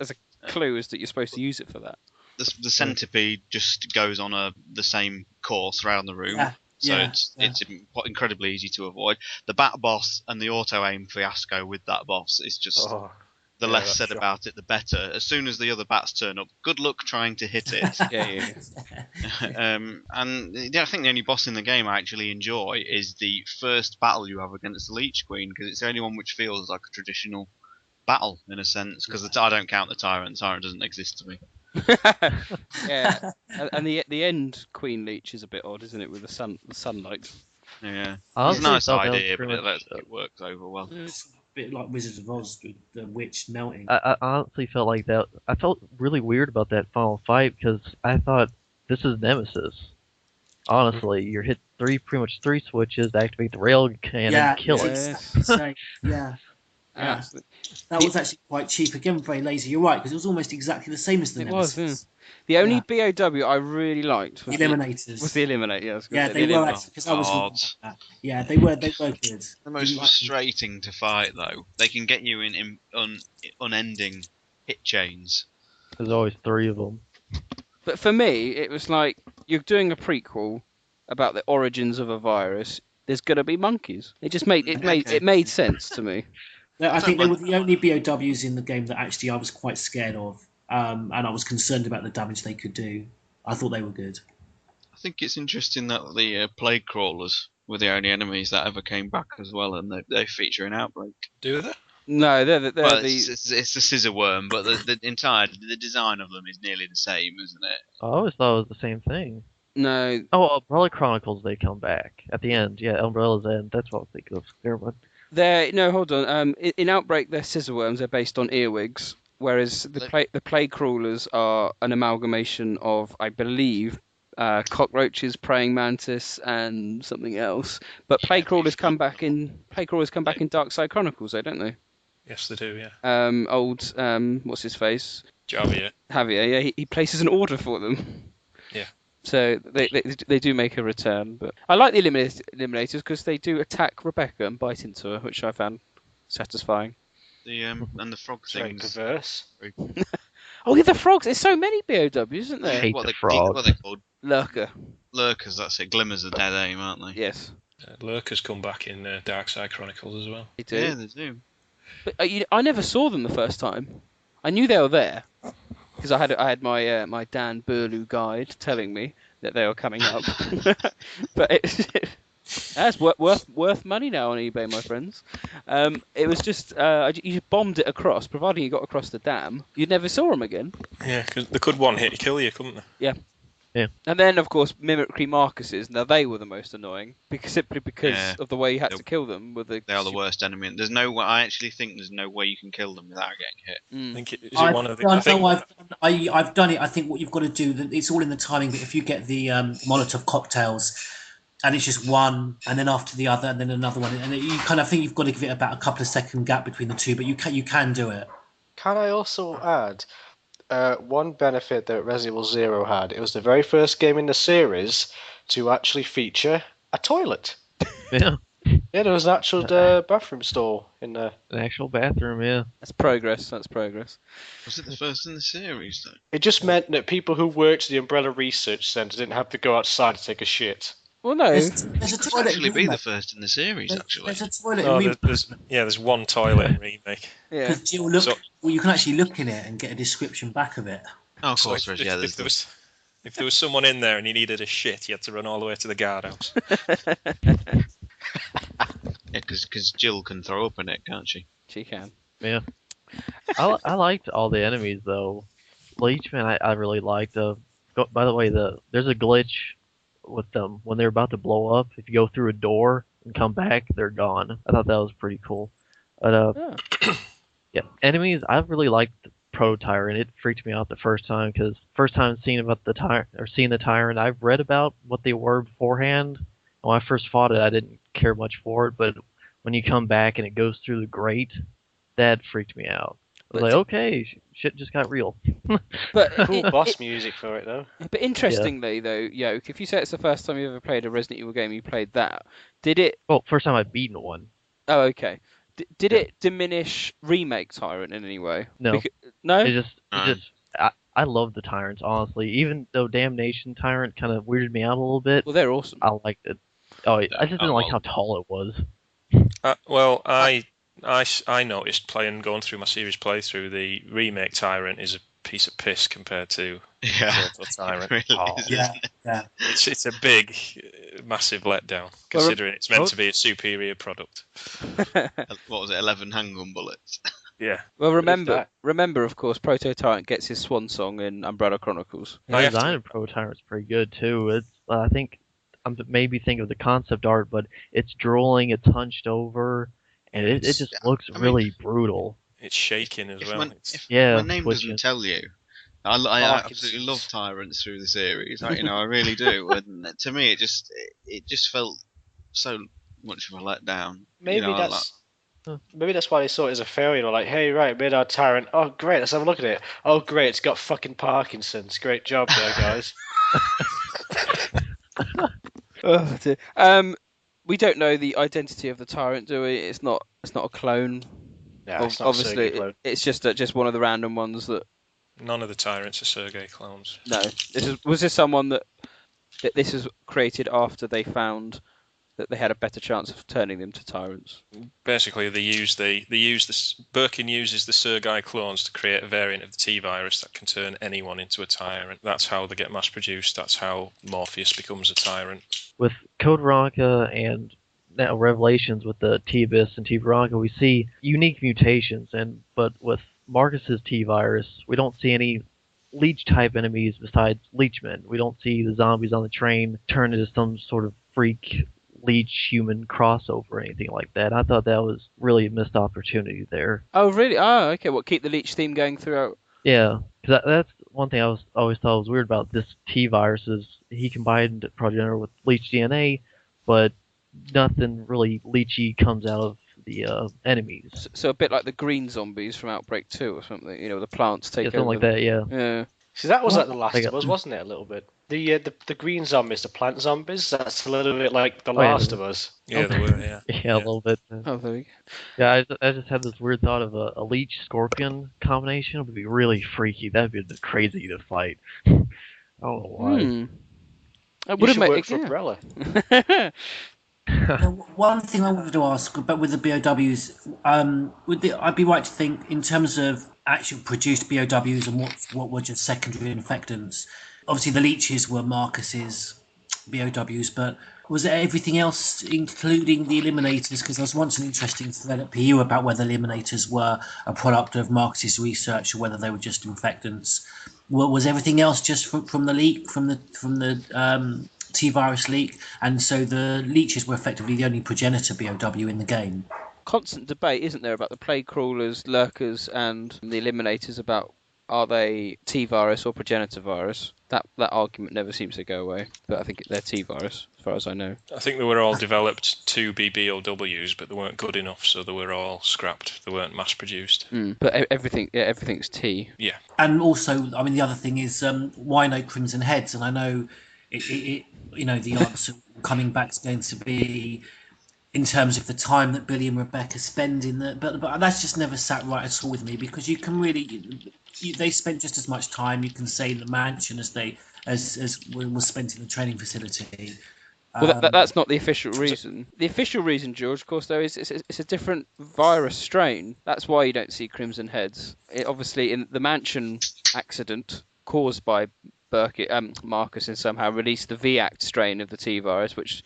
as a clue is that you're supposed to use it for that. The centipede just goes on the same course around the room. It's incredibly easy to avoid. The bat boss and the auto aim fiasco with that boss is just the less said about it, the better. As soon as the other bats turn up, good luck trying to hit it. And I think the only boss in the game I actually enjoy is the first battle you have against the Leech Queen because it's the only one which feels like a traditional battle in a sense. Because I don't count the Tyrant. The Tyrant doesn't exist to me. Yeah, and the end Queen Leech is a bit odd, isn't it, with the sunlight? Yeah, it's a nice idea, but it works over well. It's a bit like Wizards of Oz with the witch melting. I honestly felt like that. I felt really weird about that final fight because I thought this is Nemesis. Honestly, you hit pretty much three switches to activate the rail cannon, kill it. Yeah. That was actually quite cheap. Again, very lazy. You're right, because it was almost exactly the same as the Nemesis. Was, the only BOW I really liked was Eliminators. Was the Eliminator? Yeah, they were actually, because I was that. Yeah, they were good. The most frustrating to fight, though. They can get you in unending hit chains. There's always 3 of them. But for me, it was like you're doing a prequel about the origins of a virus. There's gonna be monkeys. It just made sense to me. No, I think they were the only BOWs in the game that actually I was quite scared of, and I was concerned about the damage they could do. I thought they were good. I think it's interesting that the plague crawlers were the only enemies that ever came back as well, and they feature in Outbreak. Do they? No, they're it's a scissor worm, but the design of them is nearly the same, isn't it? I always thought it was the same thing. No. Oh, Umbrella Chronicles, they come back at the end. Yeah, Umbrella's end. That's what I think of. Never mind. Hold on. In Outbreak, they're scissor worms. They're based on earwigs, whereas the plague crawlers are an amalgamation of, I believe, cockroaches, praying mantis, and something else. But plague crawlers come back in Dark Side Chronicles, though, don't they? Yes, they do. Yeah. What's his face? Javier. Yeah, he places an order for them. Yeah. So they do make a return, but I like the Eliminators because they do attack Rebecca and bite into her, which I found satisfying. And the frog things. Perverse. Oh yeah, the frogs. There's so many BOWs, isn't there? I hate the frogs. What are they called? Lurkers, that's it. Glimmers of dead aim, aren't they? Yes. Lurkers come back in Dark Side Chronicles as well. They do. Yeah, they do. But I never saw them the first time. I knew they were there because I had my Dan Burlew guide telling me that they were coming up. But that's worth money now on eBay, my friends. It was just you just bombed it across, providing you got across the dam. You never saw them again. Yeah, because they could one hit kill you, couldn't they? Yeah. Yeah. And then, of course, Mimicry Marcuses. Now, they were the most annoying simply because of the way you had to kill them. They are the worst enemy. I actually think there's no way you can kill them without getting hit. I've done it. I think what you've got to do, it's all in the timing, but if you get the Molotov cocktails, and it's just one, and then after the other, and then another one, and you kind of think you've got to give it about a couple of second gap between the two, but you can do it. Can I also add one benefit that Resident Evil 0 had? It was the very first game in the series to actually feature a toilet. Yeah. Yeah, there was an actual bathroom stall in there. An actual bathroom, yeah. That's progress. That's progress. Was it the first in the series, though? It just meant that people who worked at the Umbrella Research Centre didn't have to go outside to take a shit. Well, no. There's a It could toilet actually in be the Remake. first in the series, actually. There's a toilet No, in Remake. there's one toilet in Remake. Yeah. Because you can actually look in it and get a description back of it. Oh, of So course, if, yeah. if there was someone in there and he needed a shit, he had to run all the way to the guardhouse. Yeah, because Jill can throw up in it, can't she? She can. Yeah. I liked all the enemies, though. Leechman, I really liked. By the way, there's a glitch with them. When they're about to blow up, if you go through a door and come back, they're gone. I thought that was pretty cool. But, yeah, enemies, I really liked Pro-Tyrant. It freaked me out the first time, because first time seeing the Tyrant, I've read about what they were beforehand. When I first fought it, I didn't care much for it, but when you come back and it goes through the grate, that freaked me out. I was like, okay, shit just got real. But cool boss music for it, though. But interestingly, though, Yoke, if you say it's the first time you ever played a Resident Evil game, you played that, did it... Well, first time I've beaten one. Oh, okay. Did it diminish Remake Tyrant in any way? No. No? It just I love the Tyrants, honestly. Even though Damnation Tyrant kind of weirded me out a little bit. Well, they're awesome. I liked it. Oh, I just didn't like how tall it was. Well, I noticed going through my series playthrough, the Remake Tyrant is a piece of piss compared to Tyrant. It really is, isn't it? Yeah. It's a big, massive letdown, considering it's meant to be a superior product. What was it, 11 handgun bullets? Yeah. Well, remember, of course, Proto Tyrant gets his swan song in Umbrella Chronicles. The design of Pro Tyrant's pretty good too. It's I think I'm maybe thinking of the concept art, but it's drooling, it's hunched over, and it just looks really brutal. It's shaking as well. My name doesn't tell you. I absolutely love Tyrants through the series. I really do. And to me, it just felt so much of a letdown. Maybe that's why they saw it as a failure. Like, hey, right, made our Tyrant. Oh, great, let's have a look at it. Oh, great, it's got fucking Parkinson's. Great job there, guys. Oh, dear. We don't know the identity of the Tyrant, do we? It's not a clone. Yeah, it's not obviously, a clone. it's just one of the random ones that. None of the Tyrants are Sergei clones. No, was this someone that this was created after they found that they had a better chance of turning them to Tyrants? Basically, Birkin uses the Sergei clones to create a variant of the T-virus that can turn anyone into a Tyrant. That's how they get mass-produced. That's how Morpheus becomes a Tyrant. With Code Veronica and now Revelations with the T-Abyss and T-Veronica, we see unique mutations, but with Marcus's T-Virus, we don't see any Leech-type enemies besides Leechmen. We don't see the zombies on the train turn into some sort of freak Leech-human crossover or anything like that. I thought that was really a missed opportunity there. Oh, really? Oh, okay. What, keep the Leech theme going throughout? Yeah, because that's one thing I always thought was weird about this T-Virus is he combined Progenitor with Leech DNA, but nothing really Leechy comes out of the enemies. So a bit like the green zombies from Outbreak 2 or something, the plants take over. Something like that, yeah. Yeah. See, that was like The Last of Us, wasn't it, a little bit? The green zombies, the plant zombies, that's a little bit like The Last of Us. Yeah, they were, yeah. Yeah, a little bit. Oh, there we go. Yeah, I just had this weird thought of a Leech-Scorpion combination. It would be really freaky. That'd be crazy to fight. I don't know why. It would have worked for Umbrella. One thing I wanted to ask about with the BOWs, I'd be right to think in terms of actual produced BOWs and what were just secondary infectants. Obviously, the leeches were Marcus's BOWs, but was there everything else, including the eliminators? Because there was once an interesting thread at PU about whether eliminators were a product of Marcus's research or whether they were just infectants. Was everything else just from the leak, from the T-virus leak, and so the leeches were effectively the only progenitor BOW in the game? Constant debate, isn't there, about the plague crawlers, lurkers, and the eliminators about are they T-virus or progenitor virus? That argument never seems to go away, but I think they're T-virus, as far as I know. I think they were all developed to be BOWs, but they weren't good enough, so they were all scrapped. They weren't mass-produced. But everything's T. Yeah. And also, I mean, the other thing is, why no Crimson Heads? And I know the answer coming back is going to be in terms of the time that Billy and Rebecca spend in the, but that's just never sat right at all with me, because you can really, they spent just as much time, you can say, in the mansion as was spent in the training facility. Well, that's not the official reason. The official reason, George, of course, though, is it's a different virus strain. That's why you don't see crimson heads. Obviously, in the mansion accident caused by Marcus, and somehow released the V-Act strain of the T virus, which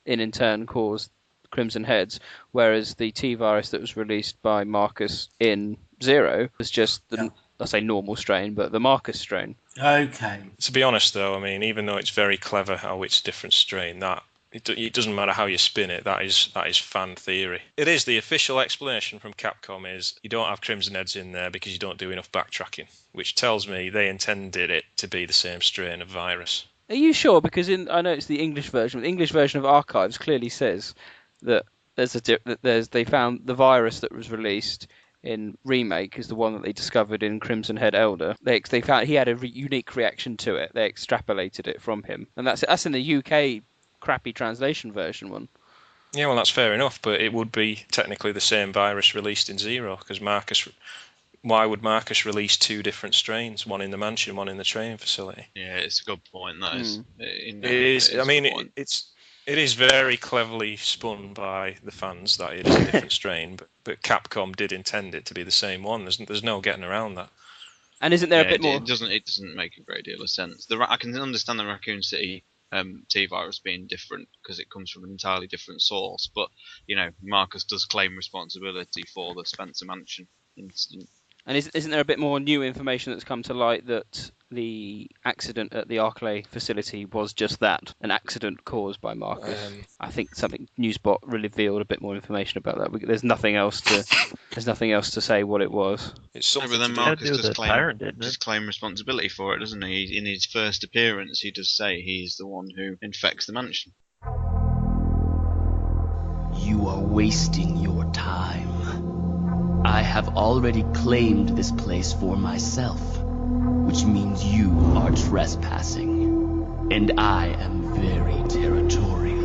in turn caused crimson heads, whereas the T virus that was released by Marcus in Zero was just the, I say normal strain, but the Marcus strain. Okay. To be honest, though, I mean, even though it's very clever how it's different strain, that it doesn't matter how you spin it. That is fan theory. It is the official explanation from Capcom is you don't have crimson heads in there because you don't do enough backtracking, which tells me they intended it to be the same strain of virus. Are you sure? Because I know it's the English version. The English version of Archives clearly says that they found the virus that was released in Remake is the one that they discovered in Crimson Head Elder. They found he had a unique reaction to it. They extrapolated it from him, and that's in the UK crappy translation version one. Yeah, well, that's fair enough, but it would be technically the same virus released in Zero, because why would Marcus release two different strains, one in the mansion, one in the training facility? Yeah, it's a good point. That is. It is. I mean, it is very cleverly spun by the fans that it is a different strain, but Capcom did intend it to be the same one. There's no getting around that. And isn't there a bit more? It doesn't make a great deal of sense. I can understand the Raccoon City T virus being different because it comes from an entirely different source, but Marcus does claim responsibility for the Spencer Mansion incident. And isn't there a bit more new information that's come to light that the accident at the Arclay facility was just that, an accident caused by Marcus? I think something Newsbot revealed a bit more information about that. There's nothing else to say what it was. It's something. But then Marcus does claim responsibility for it, doesn't he? In his first appearance, he does say he's the one who infects the mansion. You are wasting your time. I have already claimed this place for myself, which means you are trespassing, and I am very territorial.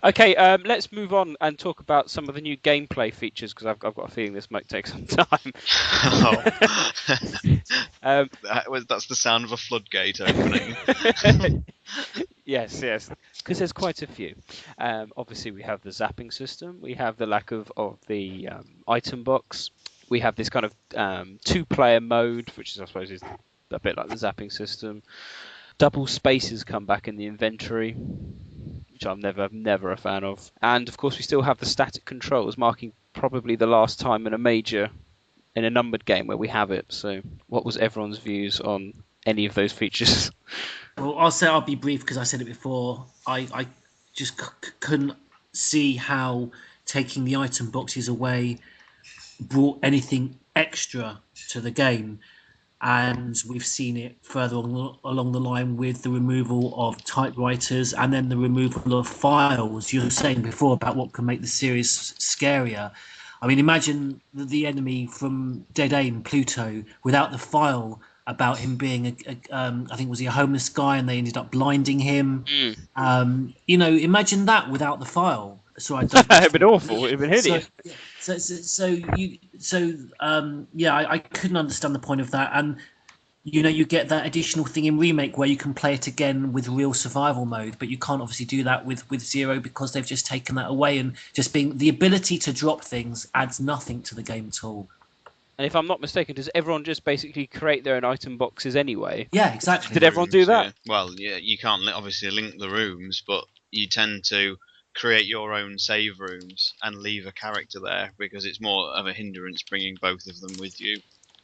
Okay, let's move on and talk about some of the new gameplay features, because I've got a feeling this might take some time. That's the sound of a floodgate opening. Yes, because there's quite a few. Obviously, we have the zapping system. We have the lack of the item box. We have this kind of two-player mode, which I suppose is a bit like the zapping system. Double spaces come back in the inventory, which I'm never a fan of. And of course, we still have the static controls, marking probably the last time in a numbered game where we have it. So, what was everyone's views on any of those features? Well, I'll be brief because I said it before. I just couldn't see how taking the item boxes away brought anything extra to the game. And we've seen it further along the line with the removal of typewriters and then the removal of files. You were saying before about what can make the series scarier. I mean, imagine the enemy from Dead Aim, Pluto, without the file about him being I think was he a homeless guy and they ended up blinding him. Imagine that without the file. So it'd been awful. It'd been hideous. I couldn't understand the point of that. And you get that additional thing in Remake where you can play it again with real survival mode, but you can't obviously do that with Zero because they've just taken that away. And just being the ability to drop things adds nothing to the game at all. And if I'm not mistaken, does everyone just basically create their own item boxes anyway? Yeah, exactly. Did everyone do that? Yeah. Well, yeah, you can't obviously link the rooms, but you tend to create your own save rooms and leave a character there because it's more of a hindrance bringing both of them with you.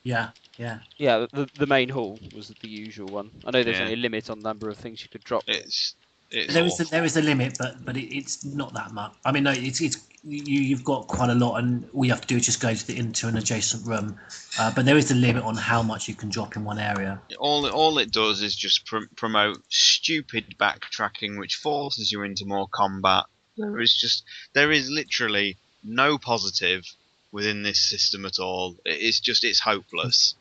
Yeah. The main hall was the usual one. I know there's only a limit on the number of things you could drop. There is a limit, but it's not that much. I mean, no, you've got quite a lot, and all you have to do is just go into an adjacent room. But there is a limit on how much you can drop in one area. All it does is just promote stupid backtracking, which forces you into more combat. There is literally no positive within this system at all. It's hopeless.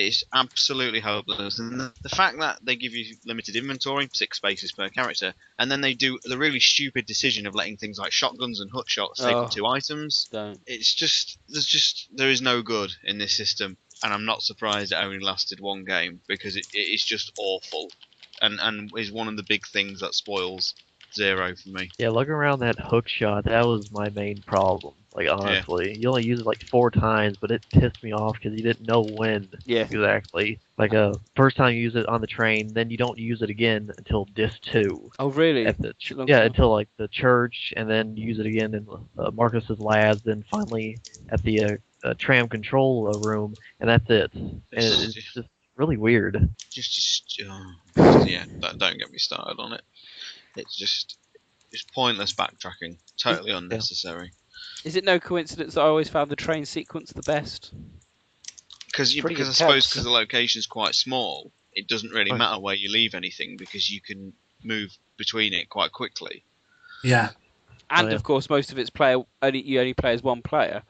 It's absolutely hopeless. And the fact that they give you limited inventory, 6 spaces per character, and then they do the really stupid decision of letting things like shotguns and hook shots take up 2 items. Don't. It's just there is no good in this system, and I'm not surprised it only lasted 1 game because it is just awful, and is one of the big things that spoils Zero for me. Yeah, looking around that hook shot, that was my main problem. Like, honestly, you only used it like 4 times, but it pissed me off because you didn't know when exactly. Like, first time you use it on the train, then you don't use it again until disc 2. Oh, really? Until like the church, and then you use it again in Marcus's labs, then finally at the tram control room, and that's it. And it's just really weird. Yeah, don't get me started on it. It's just pointless backtracking, totally unnecessary. Is it no coincidence that I always found the train sequence the best? Because I suppose because the location's quite small, it doesn't really matter where you leave anything because you can move between it quite quickly. Yeah. And of course, most of its you only play as 1 player.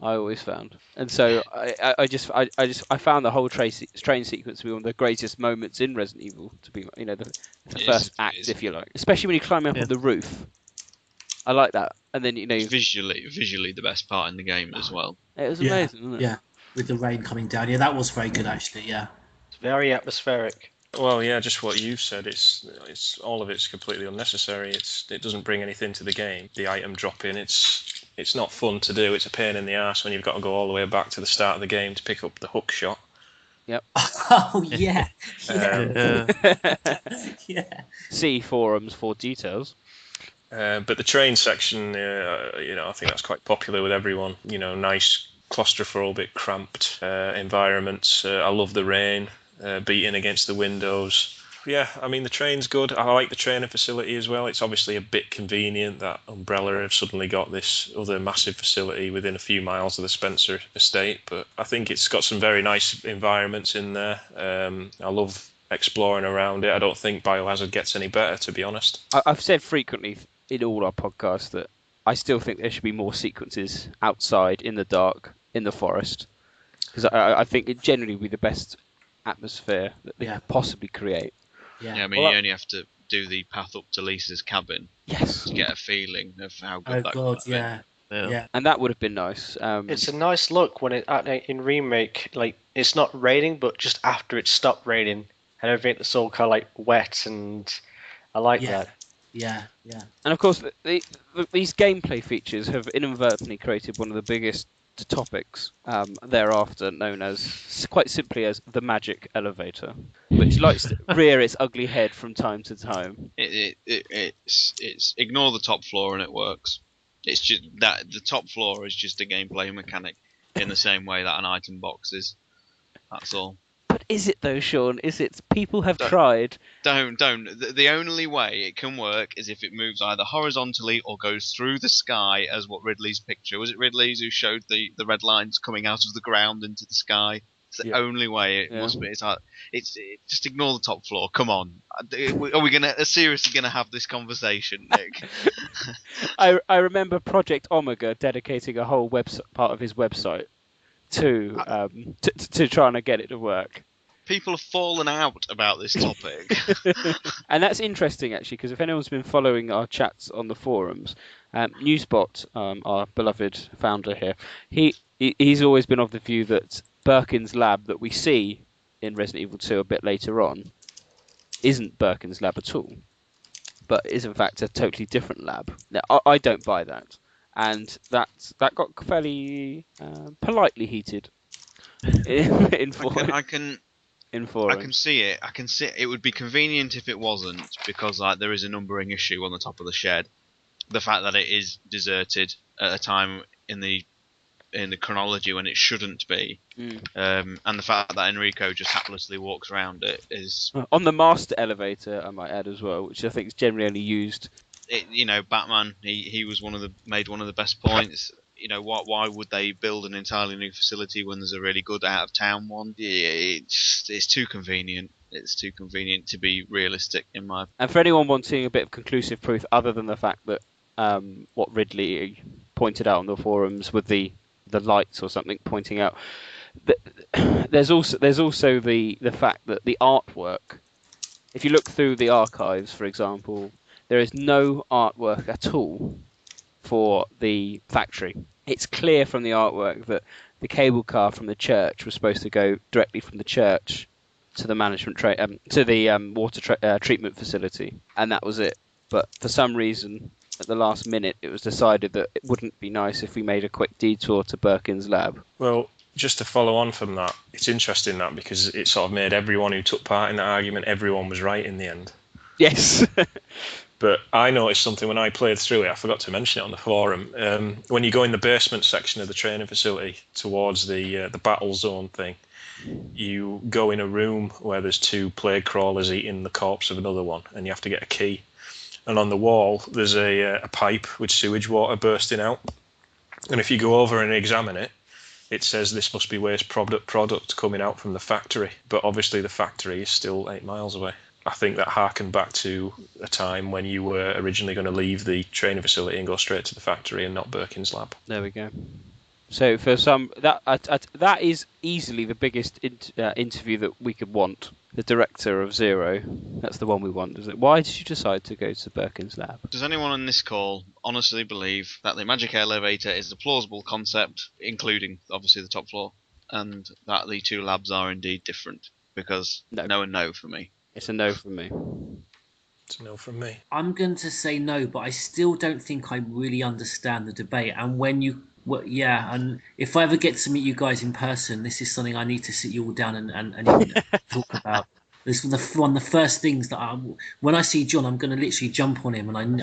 I always found, and so I found the whole train sequence to be one of the greatest moments in Resident Evil. To be, the first act, if you like, especially when you climb up on the roof. I like that, and then it's visually the best part in the game as well. It was amazing, wasn't it? Yeah, with the rain coming down. Yeah, that was very good actually. Yeah, it's very atmospheric. Well, yeah, just what you said. It's all of it's completely unnecessary. It doesn't bring anything to the game. The item dropping, it's not fun to do. It's a pain in the ass when you've got to go all the way back to the start of the game to pick up the hook shot. Yep. Oh yeah. Yeah. See forums for details. But the train section, I think that's quite popular with everyone. Nice claustrophobic, cramped environments. I love the rain beating against the windows. Yeah, I mean, the train's good. I like the training facility as well. It's obviously a bit convenient that Umbrella have suddenly got this other massive facility within a few miles of the Spencer estate, but I think it's got some very nice environments in there. I love exploring around it. I don't think Biohazard gets any better, to be honest. I've said frequently in all our podcasts that I still think there should be more sequences outside, in the dark, in the forest, because I think it generally would be the best atmosphere that they could possibly create. Yeah, I mean, you only have to do the path up to Lisa's cabin to get a feeling of how good that could be. Yeah. And that would have been nice. It's a nice look when in Remake, like, it's not raining, but just after it stopped raining, and everything's all kind of like wet, and I like that. Yeah. And of course, these gameplay features have inadvertently created one of the biggest topics thereafter, known as quite simply as the magic elevator, which likes to rear its ugly head from time to time. It's ignore the top floor and it works. It's just that the top floor is just a gameplay mechanic in the same way that an item box is. That's all. But is it though, Sean? Is it? People have tried. Don't. The only way it can work is if it moves either horizontally or goes through the sky, as what Ridley's picture was. It Ridley's who showed the red lines coming out of the ground into the sky. It's the only way it must be. It's just ignore the top floor. Come on. Are we seriously gonna have this conversation, Nick? I remember Project Omega dedicating a whole part of his website to trying to get it to work. People have fallen out about this topic. And that's interesting, actually, because if anyone's been following our chats on the forums, Newsbot, our beloved founder here, he's always been of the view that Birkin's lab that we see in Resident Evil 2 a bit later on isn't Birkin's lab at all, but is in fact a totally different lab. Now, I don't buy that. And that got fairly politely heated in forums. I can see it. I can see it would be convenient if it wasn't, because there is a numbering issue on the top of the shed. The fact that it is deserted at a time in the chronology when it shouldn't be, and the fact that Enrico just haplessly walks around it is on the master elevator, I might add as well, which I think is generally only used. Batman. He was made one of the best points. Why would they build an entirely new facility when there's a really good out of town one? It's too convenient. It's too convenient to be realistic in my. And for anyone wanting a bit of conclusive proof, other than the fact that what Ridley pointed out on the forums with the lights or something pointing out, there's also the fact that the artwork, if you look through the archives, for example, there is no artwork at all for the factory. It's clear from the artwork that the cable car from the church was supposed to go directly from the church to the management to the water treatment facility, and that was it. But for some reason, at the last minute, it was decided that it wouldn't be nice if we made a quick detour to Birkin's lab. Well, just to follow on from that, it's interesting that because it sort of made everyone who took part in that argument, everyone was right in the end. Yes. But I noticed something when I played through it. I forgot to mention it on the forum. When you go in the basement section of the training facility towards the battle zone thing, you go in a room where there's 2 plague crawlers eating the corpse of another one, and you have to get a key. And on the wall, there's a pipe with sewage water bursting out. And if you go over and examine it, it says this must be waste product coming out from the factory. But obviously the factory is still 8 miles away. I think that harkened back to a time when you were originally going to leave the training facility and go straight to the factory and not Birkin's lab. There we go. So for some, that is easily the biggest interview that we could want. The director of Zero, that's the one we want, is it? Why did you decide to go to Birkin's lab? Does anyone on this call honestly believe that the magic elevator is a plausible concept, including obviously the top floor, and that the 2 labs are indeed different? Because no and no for me. It's a no from me. It's a no from me. I'm going to say no, but I still don't think I really understand the debate. And when you, and if I ever get to meet you guys in person, this is something I need to sit you all down and talk about. This was one of the first things that when I see John, I'm going to literally jump on him and I'm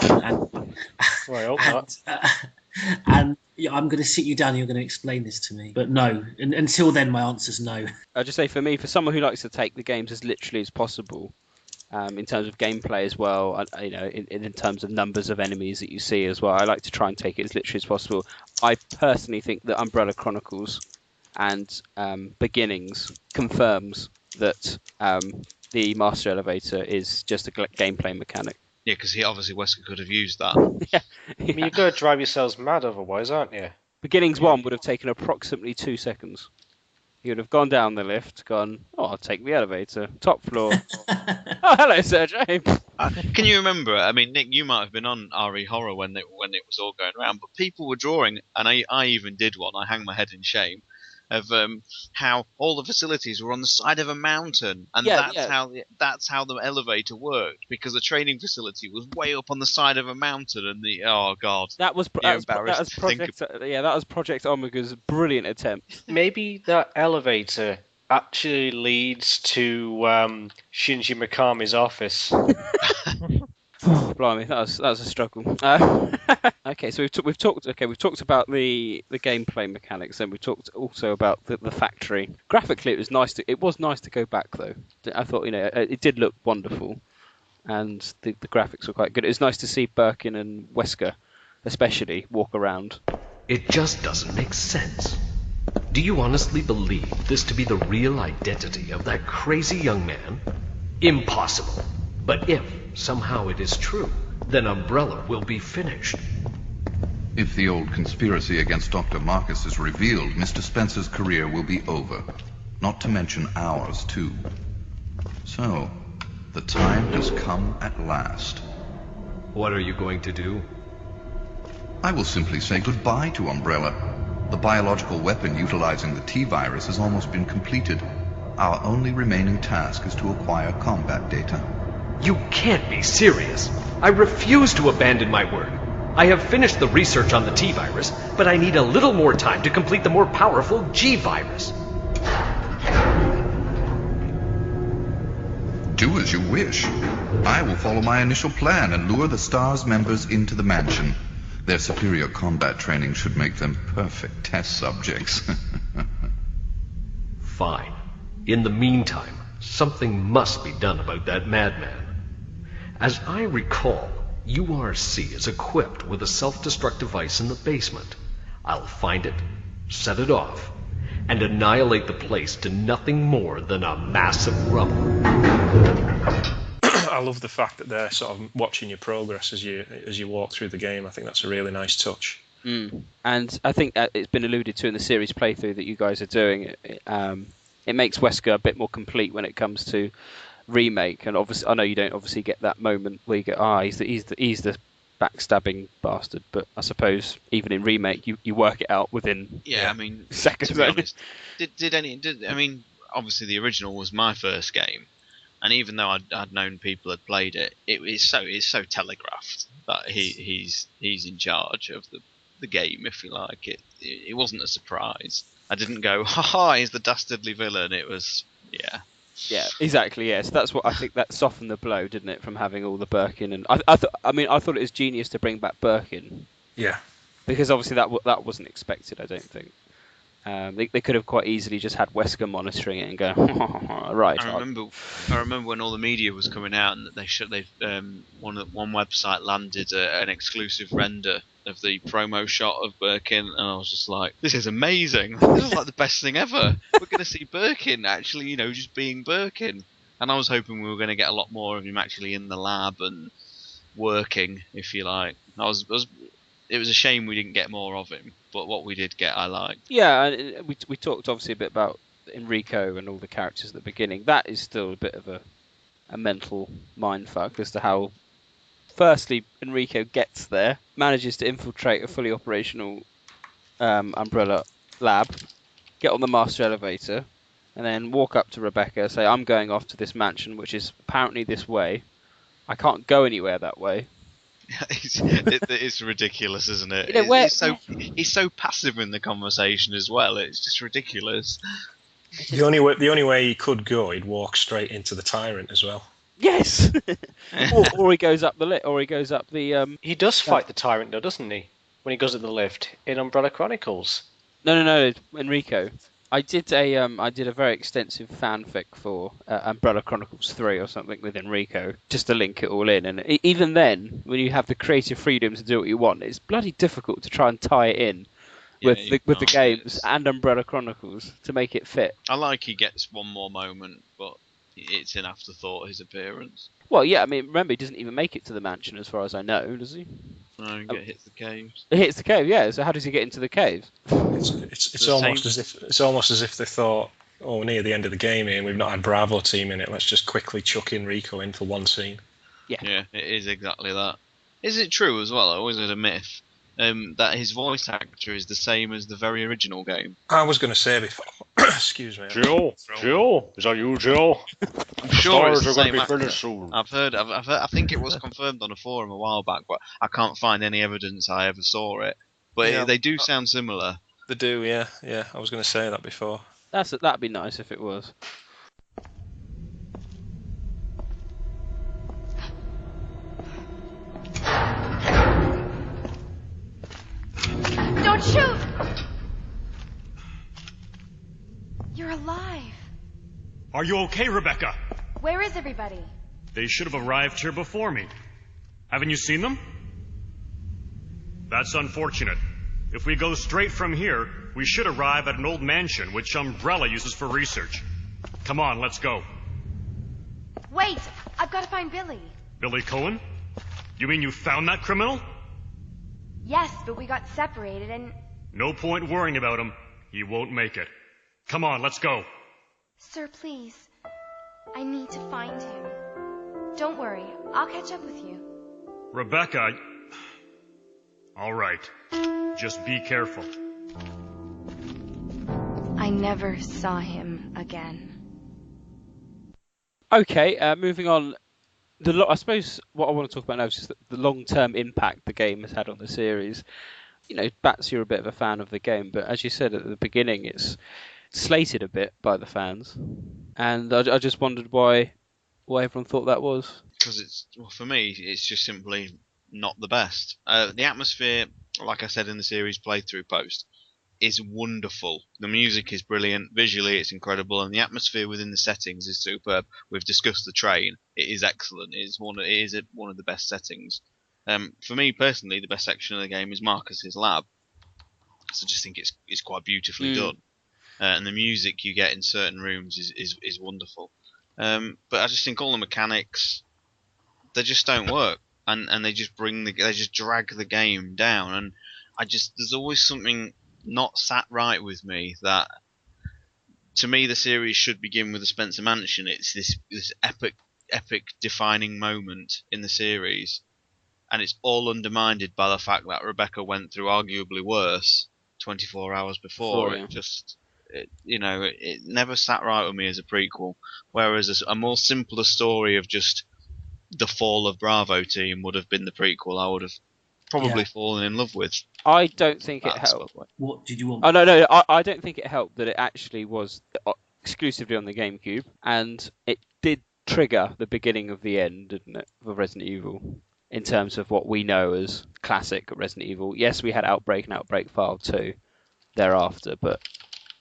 going to sit you down and you're going to explain this to me. But no, until then, my answer's no. I'll just say for me, for someone who likes to take the games as literally as possible, in terms of gameplay as well, in terms of numbers of enemies that you see as well, I like to try and take it as literally as possible. I personally think that Umbrella Chronicles and Beginnings confirms that the Master Elevator is just a gameplay mechanic. Yeah, because Wesker could have used that. Yeah. I mean, you're going to drive yourselves mad otherwise, aren't you? Beginnings 1 would have taken approximately 2 seconds. You would have gone down the lift, gone, I'll take the elevator, top floor. Oh, hello, Sergey. Can you remember? I mean, Nick, you might have been on RE Horror when it was all going around, but people were drawing, and I even did one. I hang my head in shame. Of how all the facilities were on the side of a mountain, and that's how the elevator worked, because the training facility was way up on the side of a mountain, and that was Project Omega's brilliant attempt. Maybe that elevator actually leads to Shinji Mikami's office. Oh, blimey, that was a struggle. Okay, so we've talked about the gameplay mechanics, and we've talked also about the factory. Graphically, it was nice to go back though. I thought it did look wonderful, and the graphics were quite good. It was nice to see Birkin and Wesker, especially, walk around. It just doesn't make sense. Do you honestly believe this to be the real identity of that crazy young man? Impossible. But if somehow it is true, then Umbrella will be finished. If the old conspiracy against Dr. Marcus is revealed, Mr. Spencer's career will be over. Not to mention ours, too. So, the time has come at last. What are you going to do? I will simply say goodbye to Umbrella. The biological weapon utilizing the T-virus has almost been completed. Our only remaining task is to acquire combat data. You can't be serious. I refuse to abandon my word. I have finished the research on the T-virus, but I need a little more time to complete the more powerful G-virus. Do as you wish. I will follow my initial plan and lure the STARS members into the mansion. Their superior combat training should make them perfect test subjects. Fine. In the meantime, something must be done about that madman. As I recall, URC is equipped with a self-destruct device in the basement. I'll find it, set it off, and annihilate the place to nothing more than a mass of rubble. I love the fact that they're sort of watching your progress as you walk through the game. I think that's a really nice touch. And I think it's been alluded to in the series playthrough that you guys are doing. it makes Wesker a bit more complete when it comes to Remake. And obviously, I know you don't obviously get that moment where you go, he's the backstabbing bastard. But I suppose even in Remake, you work it out within I mean, seconds. to be honest, I mean, obviously the original was my first game, and even though I'd known people had played it, it's so telegraphed that he's in charge of the game, if you like. It wasn't a surprise. I didn't go, he's the dastardly villain. It was, Yeah, exactly. Yes, that's what I think. That softened the blow, didn't it, from having all the Birkin? And I thought it was genius to bring back Birkin. Yeah. Because obviously that wasn't expected. I don't think. They could have quite easily just had Wesker monitoring it and go, right. I remember when all the media was coming out and that one website landed an exclusive render of the promo shot of Birkin, and I was just like, this is amazing. This is like the best thing ever. We're going to see Birkin actually, just being Birkin. And I was hoping we were going to get a lot more of him actually in the lab and working, if you like. It was a shame we didn't get more of him, but what we did get, I liked. Yeah, and we talked obviously a bit about Enrico and all the characters at the beginning. That is still a bit of a mental mindfuck as to how, firstly, Enrico gets there, manages to infiltrate a fully operational Umbrella lab, get on the master elevator, and then walk up to Rebecca, say, I'm going off to this mansion, which is apparently this way. I can't go anywhere that way. It's ridiculous, isn't it? He's so passive in the conversation as well. It's just ridiculous. The only way he could go, he'd walk straight into the Tyrant as well. Yes. or he goes up the lift, or he goes up the. He does fight the Tyrant, though, doesn't he? When he goes up the lift in Umbrella Chronicles. No, Enrico. I did a very extensive fanfic for Umbrella Chronicles 3 or something with Enrico, just to link it all in. And even then, when you have the creative freedom to do what you want, it's bloody difficult to try and tie it in with the games and Umbrella Chronicles to make it fit. I like he gets one more moment, but it's an afterthought, his appearance. Well, yeah, I mean, remember, he doesn't even make it to the mansion, as far as I know, does he? No, he hits the caves. He hits the cave, yeah. So how does he get into the cave? It's almost as if they thought, we're near the end of the game here, and we've not had Bravo team in it. Let's just quickly chuck Enrico in for one scene. Yeah, it is exactly that. Is it true as well? I always had a myth that his voice actor is the same as the very original game. I was going to say before. Excuse me. Jill, is that you, Jill? I'm sure it's the same actor. actor. Soon. I've heard. I think it was confirmed on a forum a while back, but I can't find any evidence I ever saw it. But they do sound similar. They do, yeah. I was going to say that before. That'd be nice if it was. Don't shoot! You're alive. Are you okay, Rebecca? Where is everybody? They should have arrived here before me. Haven't you seen them? That's unfortunate. If we go straight from here, we should arrive at an old mansion which Umbrella uses for research. Come on, let's go. Wait! I've got to find Billy. Billy Cohen? You mean you found that criminal? Yes, but we got separated and... No point worrying about him. He won't make it. Come on, let's go. Sir, please. I need to find him. Don't worry. I'll catch up with you. Rebecca... All right. Just be careful. I never saw him again. Okay, moving on. I suppose what I want to talk about now is just the long-term impact the game has had on the series. Bats, you're a bit of a fan of the game, but as you said at the beginning, it's slated a bit by the fans, and I just wondered why everyone thought that was. Because for me, it's just simply not the best. The atmosphere, like I said in the series playthrough post, is wonderful. The music is brilliant, visually it's incredible, and the atmosphere within the settings is superb. We've discussed the train; it is excellent. It is one of the best settings. For me personally, the best section of the game is Marcus's lab. So I just think it's quite beautifully done, and the music you get in certain rooms is wonderful. But I just think all the mechanics, they just don't work, and they just drag the game down, and there's always something not sat right with me that to me, the series should begin with the Spencer Mansion. It's this epic defining moment in the series, and it's all undermined by the fact that Rebecca went through arguably worse 24 hours before. It never sat right with me as a prequel. Whereas a more simpler story of just the fall of Bravo team would have been the prequel. I would have probably fallen in love with. I don't think it helped. What did you want? Oh no, I don't think it helped that it actually was exclusively on the GameCube, and it did trigger the beginning of the end, didn't it, of Resident Evil, in terms of what we know as classic Resident Evil. Yes, we had Outbreak and Outbreak File 2 thereafter, but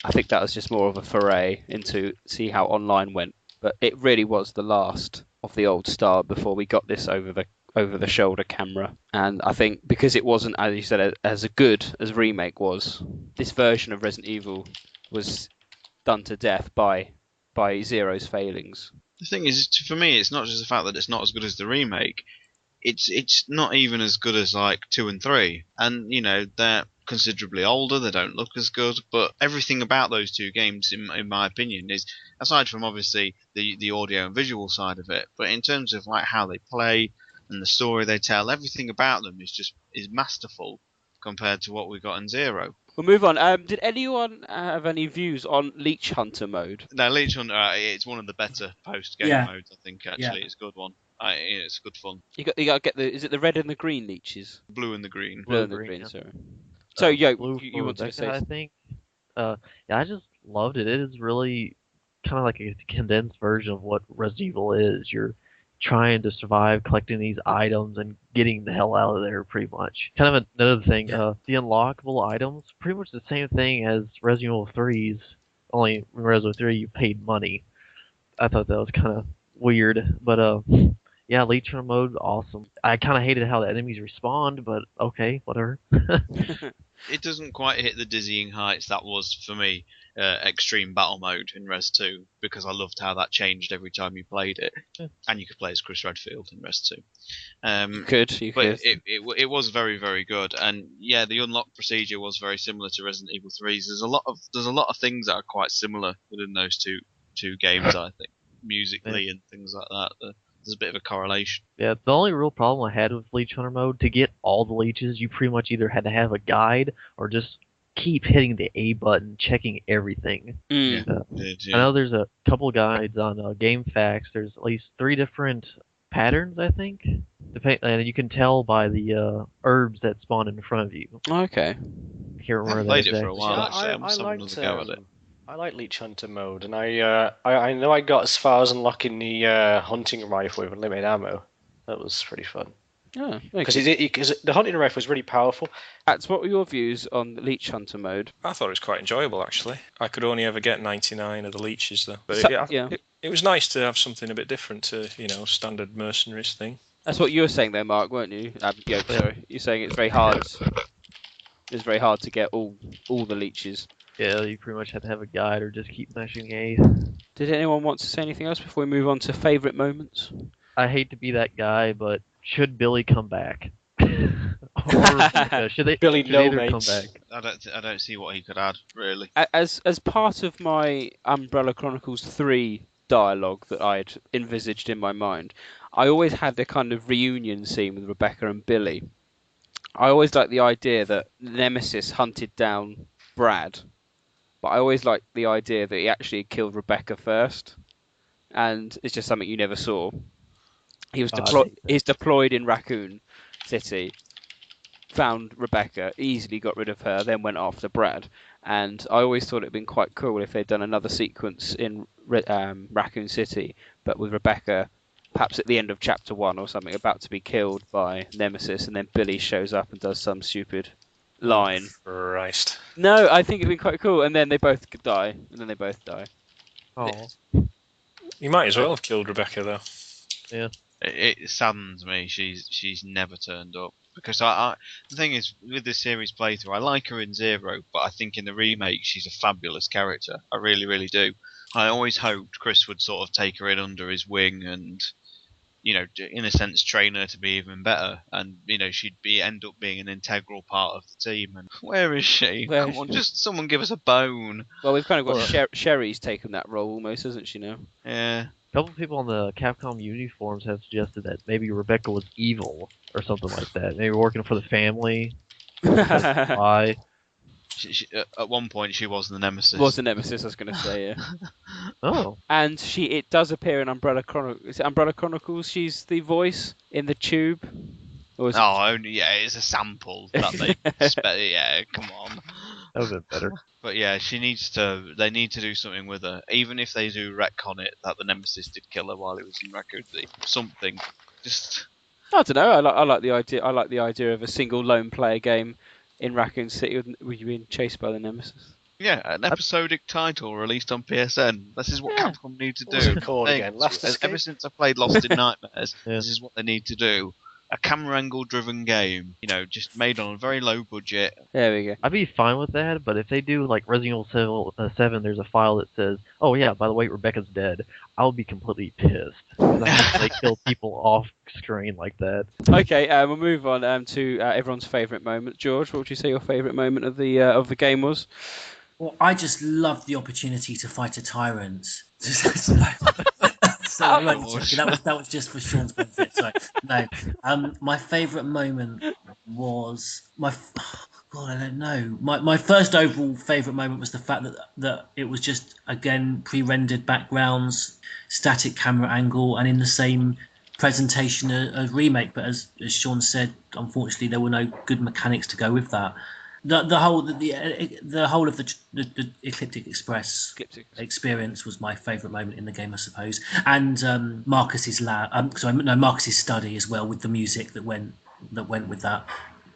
I think that was just more of a foray into see how online went. But it really was the last of the old style before we got this over the shoulder camera. And I think because it wasn't, as you said, as good as Remake was, this version of Resident Evil was done to death by Zero's failings. The thing is, for me, it's not just the fact that it's not as good as the remake. It's not even as good as like 2 and 3, and they're considerably older. They don't look as good, but everything about those two games, in my opinion, is, aside from obviously the audio and visual side of it, but in terms of like how they play and the story they tell, everything about them is masterful compared to what we got in Zero. We'll move on. Did anyone have any views on Leech Hunter mode? No, Leech Hunter, it's one of the better post-game modes, I think, actually. It's a good one. It's good fun. You got to get is it the red and the green leeches? Blue and the green. Blue and the green, sorry. So, Yoke, you wanted to say... I think, I just loved it. It is really kind of like a condensed version of what Resident Evil is. You're trying to survive, collecting these items, and getting the hell out of there, pretty much. Kind of another thing, the unlockable items, pretty much the same thing as Resident Evil 3's, only in Resident Evil 3 you paid money. I thought that was kind of weird, but yeah, Leech Hunter mode, awesome. I kind of hated how the enemies respond, but okay, whatever. It doesn't quite hit the dizzying heights that was, for me, Extreme Battle Mode in Res 2, because I loved how that changed every time you played it. And you could play as Chris Redfield in Res 2. You could. It was very, very good. And yeah, the unlock procedure was very similar to Resident Evil 3's. There's a lot of things that are quite similar within those two games, I think, musically and things like that. There's a bit of a correlation. Yeah, the only real problem I had with Leech Hunter mode, to get all the leeches, you pretty much either had to have a guide or just keep hitting the A button, checking everything. I know there's a couple guides on GameFAQs. There's at least 3 different patterns, I think. And you can tell by the herbs that spawn in front of you. Okay. I can't remember I've played it for a while, actually. I'm just having another go at it. I like Leech Hunter mode, and I know I got as far as unlocking the hunting rifle with unlimited ammo. That was pretty fun. Yeah, because the hunting rifle was really powerful. What were your views on the Leech Hunter mode? I thought it was quite enjoyable, actually. I could only ever get 99 of the leeches, though. But it was nice to have something a bit different to, standard mercenaries thing. That's what you were saying there, Mark, weren't you? Sorry. You're saying it's very hard. It's very hard to get all the leeches. Yeah, you pretty much have to have a guide or just keep mashing A. Did anyone want to say anything else before we move on to favourite moments? I hate to be that guy, but should Billy come back? Or should they come back? I don't see what he could add, really. As part of my Umbrella Chronicles 3 dialogue that I'd envisaged in my mind, I always had a kind of reunion scene with Rebecca and Billy. I always liked the idea that Nemesis hunted down Brad, but I always liked the idea that he actually killed Rebecca first, and it's just something you never saw. He was deployed in Raccoon City, found Rebecca, easily got rid of her, then went after Brad. And I always thought it'd been quite cool if they'd done another sequence in Raccoon City, but with Rebecca perhaps at the end of chapter 1 or something, about to be killed by Nemesis, and then Billy shows up and does some stupid line. Christ. No, I think it'd be quite cool, and then they both die, Oh. You might as well have killed Rebecca, though. Yeah. It saddens me she's never turned up, because the thing is, with this series playthrough, I like her in Zero, but I think in the remake she's a fabulous character. I really, really do. I always hoped Chris would sort of take her in under his wing and in a sense, train her to be even better, and she'd end up being an integral part of the team. And where is she? Come on, just someone give us a bone. Well, we've kind of got Sherry's taken that role almost, hasn't she now? Yeah. A couple of people on the Capcom Unity forums have suggested that maybe Rebecca was evil or something like that. Maybe working for the family. Why? At one point, she was the nemesis. Was the nemesis? I was going to say, yeah. Oh. And it does appear in Umbrella Chronicles. Is it Umbrella Chronicles? She's the voice in the tube. It's a sample that they. Yeah, come on. That was a bit better. But yeah, they need to do something with her. Even if they do retcon it that the nemesis did kill her while he was in Raccoon City. Something. Just. I don't know. I like the idea. I like the idea of a single lone player game in Raccoon City with you being chased by the nemesis. Yeah, an episodic title released on PSN. This is what Capcom need to do. What's it called again? Ever since I played Lost in Nightmares, this is what they need to do. A camera angle driven game, just made on a very low budget. There we go. I'd be fine with that, but if they do like Resident Evil 7, there's a file that says, "Oh yeah, by the way, Rebecca's dead," I'll be completely pissed. They kill people off screen like that. Okay, we'll move on to everyone's favourite moment. George, what would you say your favourite moment of the game was? Well, I just loved the opportunity to fight a tyrant. That was just for Sean's benefit. Sorry. No, my favourite moment was I don't know. My first overall favourite moment was the fact that it was just again pre-rendered backgrounds, static camera angle, and in the same presentation as Remake. But as Sean said, unfortunately there were no good mechanics to go with that. The whole of the Ecliptic Express experience was my favourite moment in the game, I suppose, and Marcus's Marcus's study as well, with the music that went with that.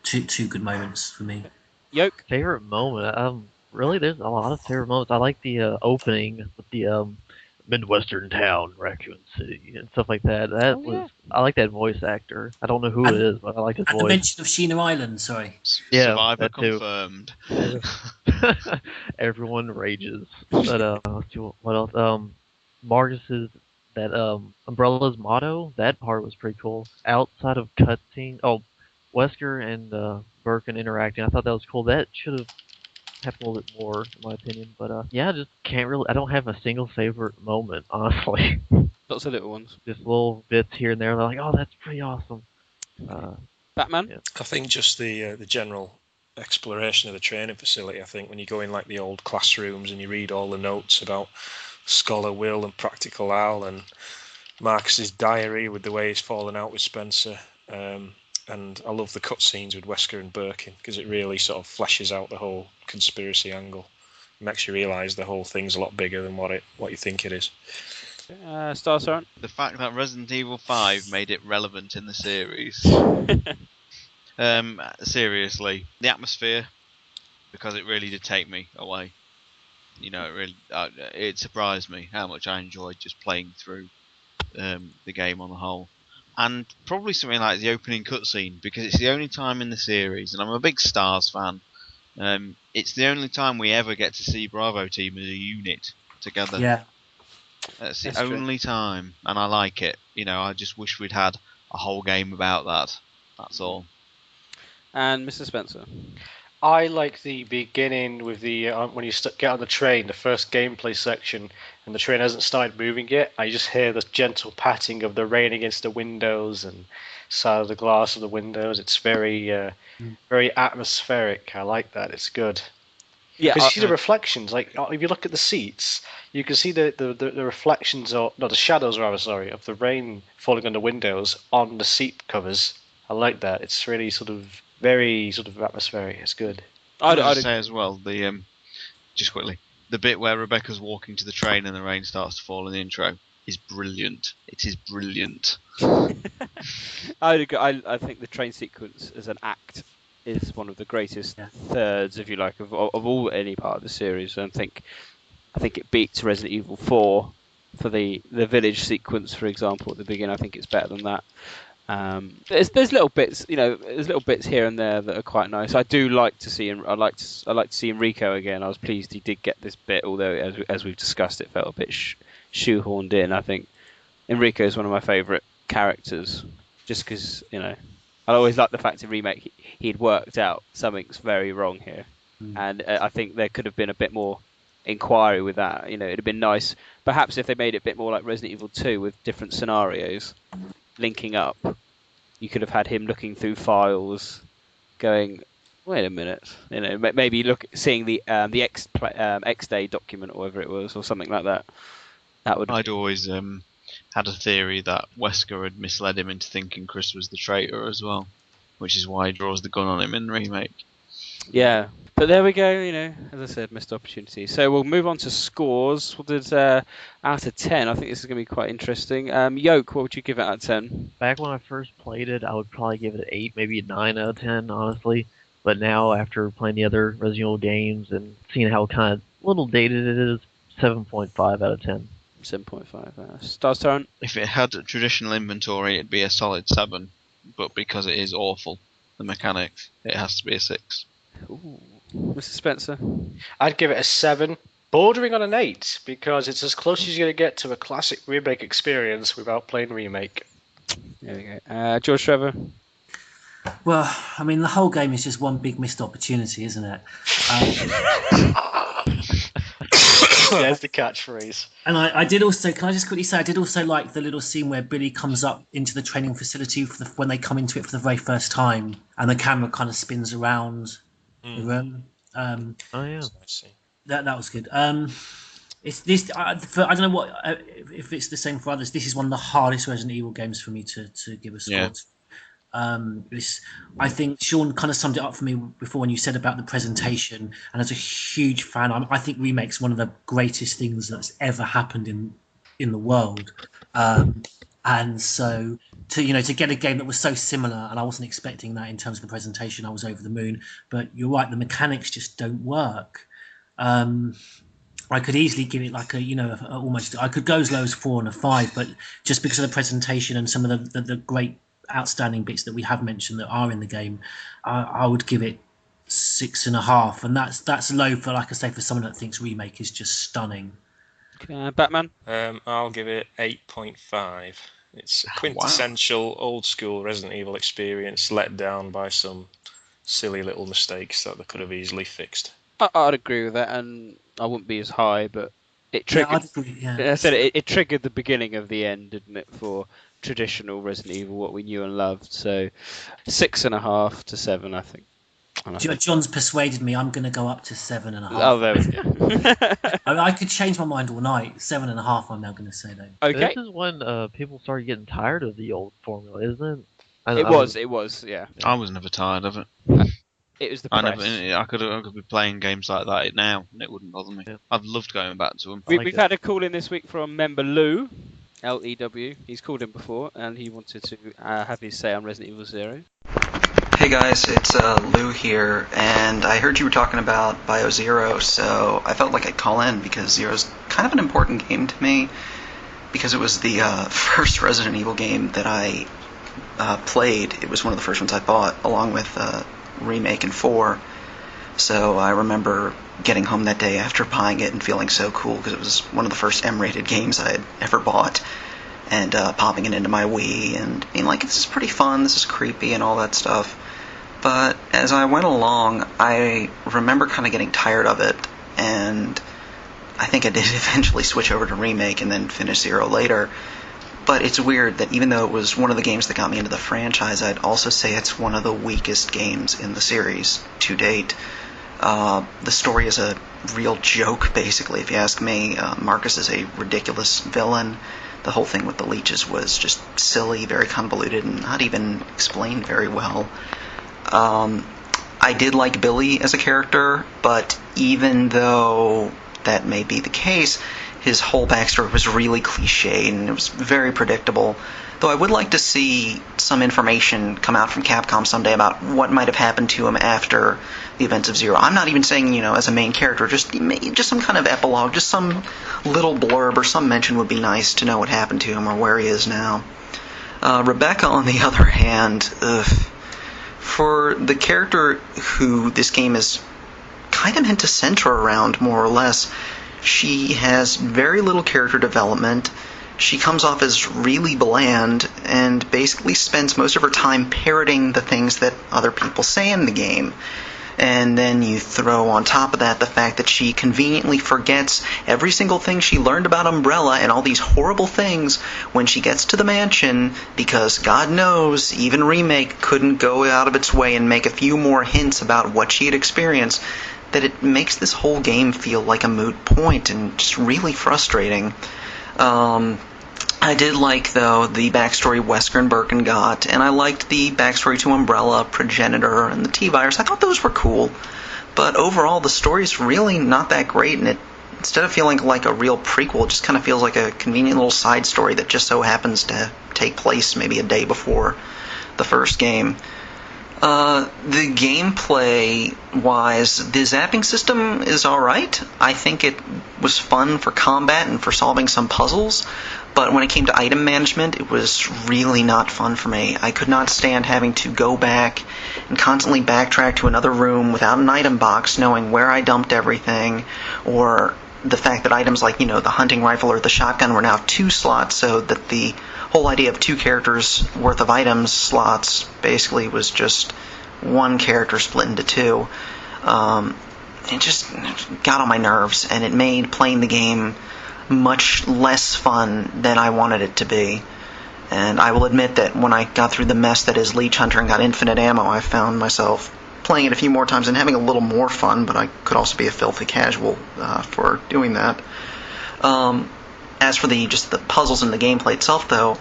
Two good moments for me. Yoke, favorite moment? Really, there's a lot of favorite moments. I like the opening with the Midwestern town, Raccoon City, and stuff like that. I like that voice actor. I don't know who it is, but I like his voice. The mention of Sheena Island, sorry. Yeah, Survivor confirmed. Everyone rages. But let's see what else. Marcus's Umbrella's motto. That part was pretty cool. Outside of cutscene, Wesker and Birkin interacting. I thought that was cool. That should have happened a little bit more, in my opinion. But I just can't really. I don't have a single favorite moment, honestly. Lots of little ones. Just little bits here and there. They're like, oh, that's pretty awesome. Batman? Yeah. I think just the general exploration of the training facility. I think when you go in like the old classrooms and you read all the notes about Scholar Will and Practical Al and Marcus's diary with the way he's fallen out with Spencer. And I love the cutscenes with Wesker and Birkin because it really sort of fleshes out the whole conspiracy angle. It makes you realise the whole thing's a lot bigger than what you think it is. Star Sergeant? The fact that Resident Evil 5 made it relevant in the series. Seriously, the atmosphere, because it really did take me away. It surprised me how much I enjoyed just playing through the game on the whole. And probably something like the opening cutscene, because it's the only time in the series, and I'm a big Stars fan, it's the only time we ever get to see Bravo Team as a unit together. Yeah. That's the only time, and I like it. I just wish we'd had a whole game about that. That's all. And Mr. Spencer? I like the beginning with the when you get on the train, the first gameplay section, and the train hasn't started moving yet. I just hear the gentle patting of the rain against the windows and side of the glass of the windows. It's very, very atmospheric. I like that. It's good. Yeah, because you see the reflections. Like if you look at the seats, you can see the reflections, the shadows rather. Sorry, of the rain falling on the windows on the seat covers. I like that. It's really very atmospheric. It's good. I'd say as well, just quickly, the bit where Rebecca's walking to the train and the rain starts to fall in the intro is brilliant. It is brilliant. I think the train sequence as an act is one of the greatest thirds, if you like, of all any part of the series. And I think it beats Resident Evil 4 for the village sequence, for example, at the beginning. I think it's better than that. There's little bits, there's little bits here and there that are quite nice. I do like to see, I like to see Enrico again. I was pleased he did get this bit, although as we've discussed, it felt a bit shoehorned in. I think Enrico is one of my favourite characters, just because I always like the fact in Remake he'd worked out something's very wrong here, and I think there could have been a bit more inquiry with that. It'd have been nice, perhaps, if they made it a bit more like Resident Evil 2 with different scenarios linking up. You could have had him looking through files, going, "Wait a minute," maybe seeing the X-Day document or whatever it was, or something like that. That would. I'd always had a theory that Wesker had misled him into thinking Chris was the traitor as well, which is why he draws the gun on him in Remake. Yeah, but there we go. As I said, missed opportunity. So we'll move on to scores. What did out of 10? I think this is going to be quite interesting. Yoke, what would you give it out of 10? Back when I first played it, I would probably give it an 8, maybe a 9 out of 10, honestly. But now, after playing the other Resident Evil games and seeing how kind of little dated it is, 7.5 out of 10. 7.5. Stars turn. If it had a traditional inventory, it'd be a solid 7. But because it is awful, the mechanics, it has to be a 6. Ooh. Mr. Spencer? I'd give it a 7, bordering on an 8, because it's as close as you're going to get to a classic Remake experience without playing Remake. There we go. George Trevor? Well, I mean, the whole game is just one big missed opportunity, isn't it? There's the catchphrase. And I did also, can I just quickly say, I did also like the little scene where Billy comes up into the training facility when they come into it for the very first time, and the camera kind of spins around the room. Oh yeah, that was good. It's this. I don't know what if it's the same for others. This is one of the hardest Resident Evil games for me to give a score. Yeah. I think Sean kind of summed it up for me before when you said about the presentation, and as a huge fan, I think Remake's one of the greatest things that's ever happened in the world. And so to get a game that was so similar, and I wasn't expecting that in terms of the presentation, I was over the moon. But you're right, the mechanics just don't work. I could easily give it like almost. I could go as low as 4 and a 5, but just because of the presentation and some of the great outstanding bits that we have mentioned that are in the game, I would give it 6.5, and that's low for, like I say, for someone that thinks Remake is just stunning. Batman? I'll give it 8.5. It's a quintessential old school Resident Evil experience, let down by some silly little mistakes that they could have easily fixed. I'd agree with that, and I wouldn't be as high, but it triggered. Yeah, I'd agree, yeah. I said it triggered the beginning of the end, didn't it, for traditional Resident Evil, what we knew and loved. So 6.5 to 7, I think. John's persuaded me. I'm going to go up to 7.5. Oh, there we go. I could change my mind all night. 7.5. I'm now going to say though. Okay. This is when people started getting tired of the old formula, isn't it? It was, yeah. I was never tired of it. It was the press. I could be playing games like that now, and it wouldn't bother me. Yeah. I've loved going back to them. We've had a call in this week from member Lou, L-E-W. He's called in before, and he wanted to have his say on Resident Evil 0. Hey guys, it's Lou here, and I heard you were talking about Bio-Zero, so I felt like I'd call in because Zero's kind of an important game to me, because it was the first Resident Evil game that I played. It was one of the first ones I bought, along with Remake and 4. So I remember getting home that day after buying it and feeling so cool because it was one of the first M-rated games I had ever bought, and popping it into my Wii and being like, this is pretty fun, this is creepy and all that stuff. But as I went along, I remember kind of getting tired of it, and I think I did eventually switch over to Remake and then finish Zero later. But it's weird that even though it was one of the games that got me into the franchise, I'd also say it's one of the weakest games in the series to date. The story is a real joke, basically, if you ask me. Marcus is a ridiculous villain. The whole thing with the leeches was just silly, very convoluted, and not even explained very well. I did like Billy as a character, but even though that may be the case, his whole backstory was really cliched and it was very predictable. Though I would like to see some information come out from Capcom someday about what might have happened to him after the events of Zero. I'm not even saying, as a main character, just some kind of epilogue, just some little blurb or some mention would be nice to know what happened to him or where he is now. Rebecca, on the other hand, for the character who this game is kind of meant to center around, more or less, she has very little character development. she comes off as really bland and basically spends most of her time parroting the things that other people say in the game. And then you throw on top of that the fact that she conveniently forgets every single thing she learned about Umbrella and all these horrible things when she gets to the mansion, because God knows even Remake couldn't go out of its way and make a few more hints about what she had experienced, that it makes this whole game feel like a moot point and just really frustrating. I did like, though, the backstory Wesker and Birkin got, and I liked the backstory to Umbrella, Progenitor, and the T-Virus. I thought those were cool, but overall the story's really not that great, and it, instead of feeling like a real prequel, it just kind of feels like a convenient little side story that just so happens to take place maybe a day before the first game. The gameplay-wise, the zapping system is alright. I think it was fun for combat and for solving some puzzles, but when it came to item management, it was really not fun for me. I could not stand having to go back and constantly backtrack to another room without an item box, knowing where I dumped everything, or the fact that items like, the hunting rifle or the shotgun were now 2 slots, so that the whole idea of 2 characters worth of items slots basically was just 1 character split into 2. It just got on my nerves, and it made playing the game much less fun than I wanted it to be. And I will admit that when I got through the mess that is Leech Hunter and got infinite ammo, I found myself playing it a few more times and having a little more fun, but I could also be a filthy casual for doing that. As for just the puzzles and the gameplay itself, though,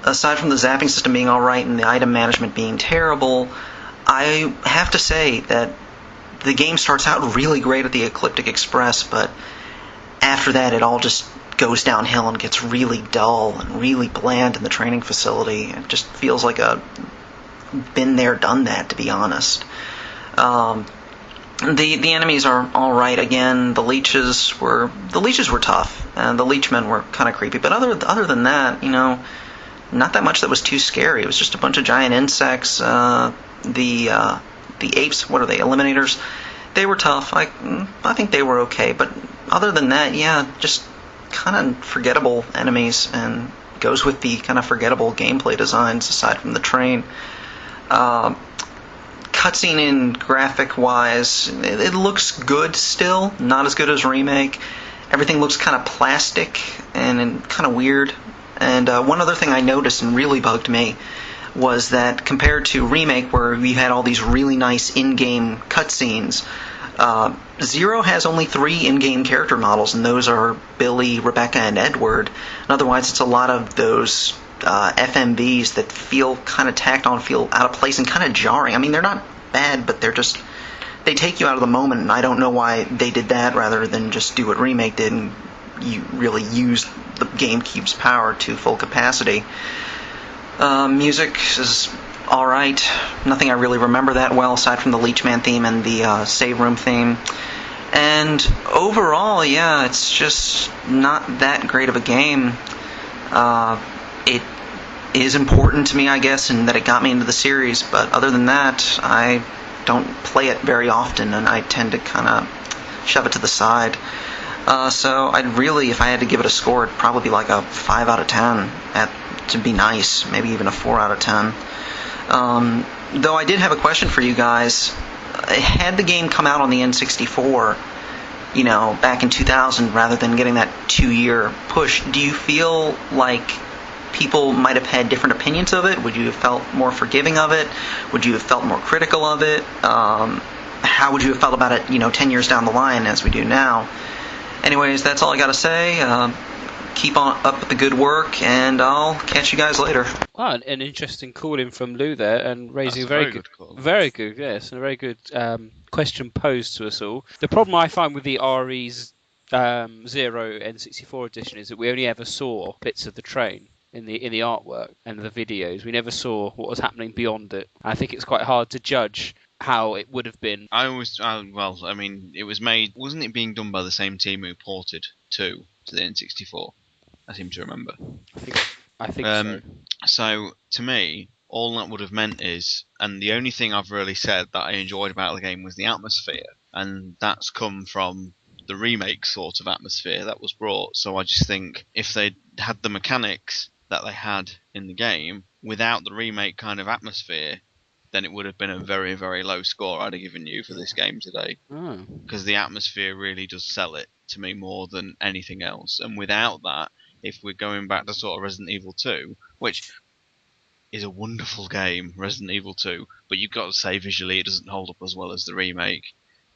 aside from the zapping system being alright and the item management being terrible, I have to say that the game starts out really great at the Ecliptic Express, but after that it all just goes downhill and gets really dull and really bland in the training facility. It just feels like a been there, done that, to be honest. The enemies are all right. Again, the leeches were tough, and the leechmen were kind of creepy. But other than that, not that much that was too scary. It was just a bunch of giant insects. The apes, what are they? Eliminators. They were tough. I think they were okay. But other than that, yeah, just kind of forgettable enemies, and goes with the kind of forgettable gameplay designs aside from the train. Cutscene in graphic-wise, it looks good still, not as good as Remake. Everything looks kind of plastic and kind of weird. And one other thing I noticed and really bugged me was that compared to Remake, where we had all these really nice in-game cutscenes, Zero has only 3 in-game character models, and those are Billy, Rebecca, and Edward. And otherwise, it's a lot of those FMVs that feel kind of tacked on, feel out of place, and kind of jarring. I mean, they're not bad, but they take you out of the moment, and I don't know why they did that rather than just do what Remake did and you really use the GameCube's power to full capacity. Music is alright. Nothing I really remember that well aside from the Leechman theme and the save room theme. And overall, yeah, it's just not that great of a game. It is important to me, I guess, in that it got me into the series, but other than that, I don't play it very often, and I tend to kind of shove it to the side. So I'd really, if I had to give it a score, it'd probably be like a 5 out of 10, to be nice, maybe even a 4 out of 10. Though I did have a question for you guys. Had the game come out on the N64, back in 2000, rather than getting that 2-year push, do you feel like people might have had different opinions of it? Would you have felt more forgiving of it? Would you have felt more critical of it? How would you have felt about it, 10 years down the line as we do now? Anyways, that's all I got to say. Keep on up with the good work, and I'll catch you guys later. Wow, an interesting call in from Lou there, and raising a very good call. Very good, yes, and a very good question posed to us all. The problem I find with the RE's Zero N64 edition is that we only ever saw bits of the train in the artwork and the videos. We never saw what was happening beyond it. I think it's quite hard to judge how it would have been. It was made, wasn't it being done by the same team who ported 2 to the N64? I seem to remember. I think so. So, to me, all that would have meant is, and the only thing I've really said that I enjoyed about the game was the atmosphere, and that's come from the remake sort of atmosphere that was brought. So I just think if they had the mechanics that they had in the game without the remake kind of atmosphere, then it would have been a very, very low score I'd have given you for this game today. Because the atmosphere really does sell it to me more than anything else. And without that, if we're going back to sort of Resident Evil 2, which is a wonderful game, Resident Evil 2, but you've got to say visually it doesn't hold up as well as the remake.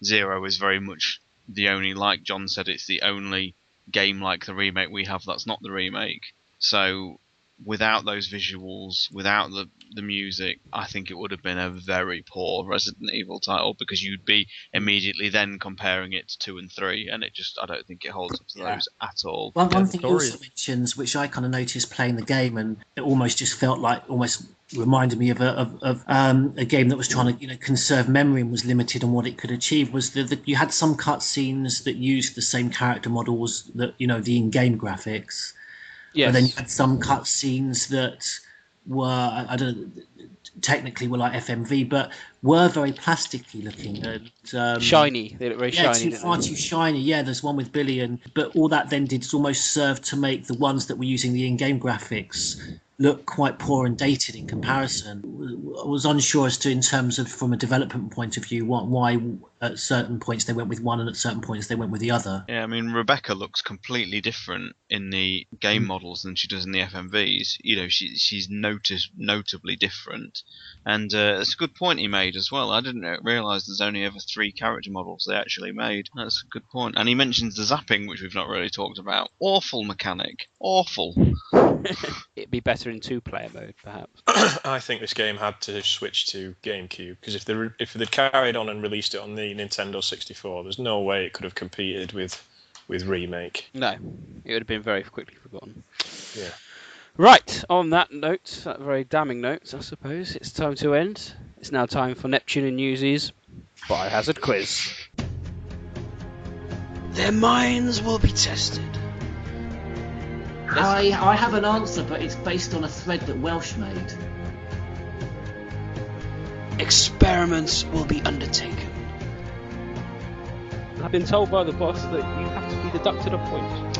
Zero is very much the only, like John said, it's the only game like the remake we have that's not the remake. So without those visuals, without the music, I think it would have been a very poor Resident Evil title, because you'd be immediately then comparing it to 2 and 3, and I don't think it holds up to those at all. One thing he also mentions, which I kind of noticed playing the game, and it almost just felt like, almost reminded me of a game that was trying to conserve memory and was limited on what it could achieve, was that you had some cutscenes that used the same character models that the in-game graphics. Yes. But then you had some cutscenes that were, technically were like FMV, but were very plasticky looking and shiny. They look very shiny. Far too shiny. Yeah, there's one with Billy, but all that then did almost serve to make the ones that were using the in-game graphics look quite poor and dated in comparison. I was unsure as to, in terms of from a development point of view, why at certain points they went with one and at certain points they went with the other. Yeah, I mean, Rebecca looks completely different in the game models than she does in the FMVs. She's notably different. And it's a good point he made as well. I didn't realise there's only ever 3 character models they actually made. That's a good point. And he mentions the zapping, which we've not really talked about. Awful mechanic. Awful. It'd be better in 2-player mode, perhaps. I think this game had to switch to GameCube, because if they'd carried on and released it on the Nintendo 64, there's no way it could have competed with Remake. No, it would have been very quickly forgotten. Yeah. Right, on that note, that very damning note, I suppose, it's time to end. It's now time for Neptune and Newsies Biohazard Quiz. Their minds will be tested. I have an answer, but it's based on a thread that Welsh made. Experiments will be undertaken. I've been told by the boss that you have to be deducted a point.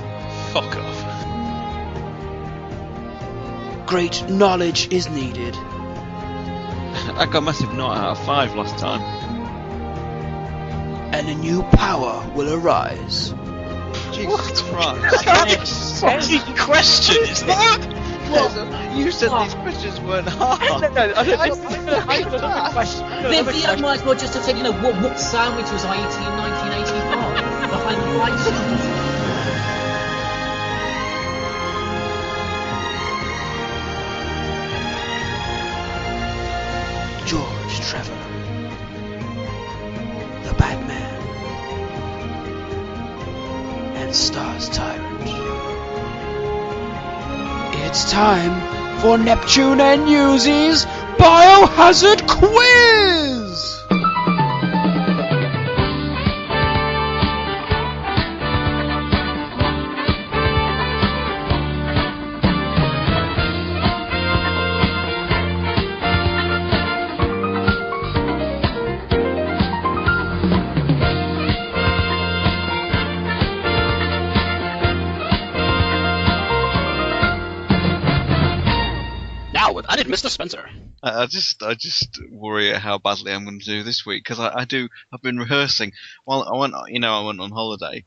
Fuck off. Great knowledge is needed. I got massive 0 out of 5 last time. And a new power will arise. Jesus Christ. What fucking question is that? You said these questions weren't hard. I might as well just have said, what sandwich was I eating in 1985? Behind the lights. George Trevor, the Batman, and Star's Tyrant. It's time for Neptune and Newsies Biohazard Quiz! Mr. Spencer. I just worry at how badly I'm going to do this week, because I've been rehearsing. Well, I went on holiday.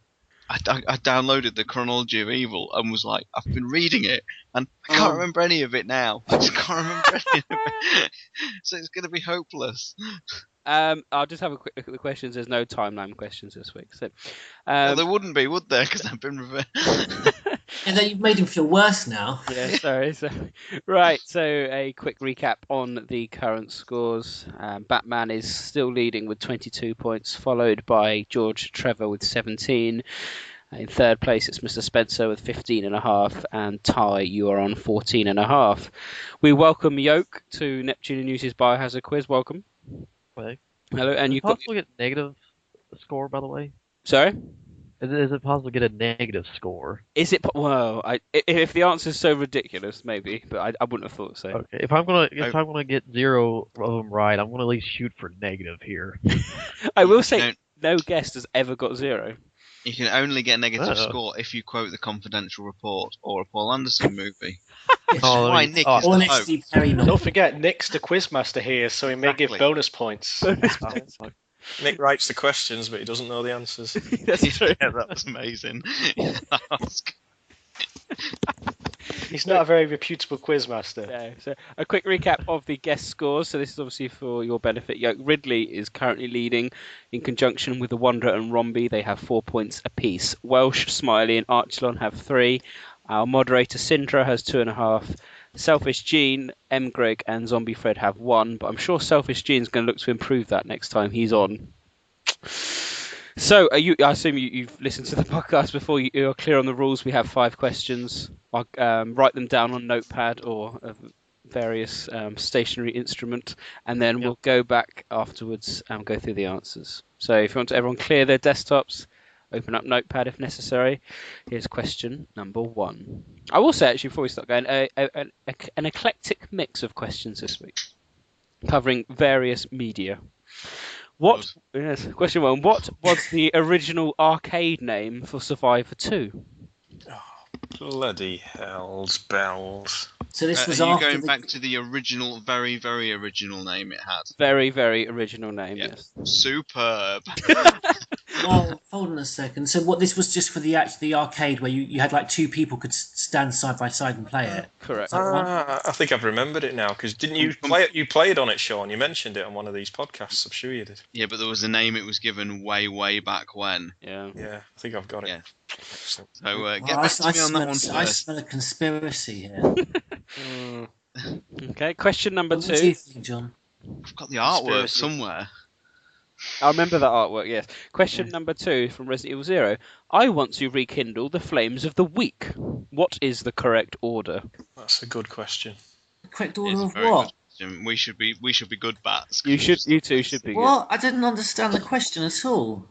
I downloaded the Chronology of Evil and was like, I've been reading it and I can't remember any of it now. I just can't remember any of it. So it's going to be hopeless. I'll just have a quick look at the questions. There's no timeline questions this week. So, well, there wouldn't be, would there? Because I've been And then you've made him feel worse now. Yeah, sorry. Right, so a quick recap on the current scores. Batman is still leading with 22 points, followed by George Trevor with 17. In third place, it's Mr. Spencer with 15.5, and Ty, you are on 14.5. We welcome Yoke to Neptune and Newsies Biohazard Quiz. Welcome. Hello, and you possible to get a negative score, by the way? Sorry? Is it possible to get a negative score? Is it? Well, if the answer is so ridiculous, maybe, but I wouldn't have thought so. Okay, if I'm gonna get 0 of them right, I'm gonna at least shoot for negative here. I will say no guest has ever got 0. You can only get a negative Uh-oh. score if you quote the confidential report or a Paul Anderson movie. Oh, Why let me- Nick oh, is the Or an host. SD Perry novel. Don't forget, Nick's the quizmaster here, so he may give Exactly. bonus points. Oh, Nick writes the questions, but he doesn't know the answers. That's true. Yeah, that was amazing. Yeah, that was good. He's not a very reputable quizmaster. No, so a quick recap of the guest scores. So this is obviously for your benefit. Yoke Ridley is currently leading in conjunction with the Wanderer and Romby. They have 4 points apiece. Welsh, Smiley, and Archelon have 3. Our moderator Sindra has 2.5. Selfish Gene, M. Greg, and Zombie Fred have 1. But I'm sure Selfish Gene's going to look to improve that next time he's on. So, I assume you've listened to the podcast before. You're clear on the rules. We have 5 questions. I'll write them down on Notepad or various stationary instrument, and then we'll go back afterwards and go through the answers. So, if you want everyone clear their desktops, open up Notepad if necessary. Here's question number 1. I will say, actually, before we start going, an eclectic mix of questions this week, covering various media. Question 1. What was the original arcade name for Survivor 2? Bloody hell's bells. So this was are you after going back to the original, very, very original name it had? Very, very original name, yes. Superb. Oh, hold on a second. So what? This was just for the arcade where you had like 2 people could stand side by side and play it. Correct. I think I've remembered it now, because didn't you play it? You played on it, Sean. You mentioned it on one of these podcasts. I'm sure you did. Yeah, but there was a name it was given way, way back when. Yeah. Yeah, I think I've got it. Yeah. Excellent. So get back to me on that one I first. smell a conspiracy here. Okay, question number What 2. do you think, John? I've got the artwork Conspiracy. somewhere. I remember that artwork, yes. Question number 2 from Resident Evil 0. I want to rekindle the flames of the weak. What is the correct order? That's a good question. The correct It's order a of very what? good question. We should be good bats. You two should be What? I didn't understand the question at all.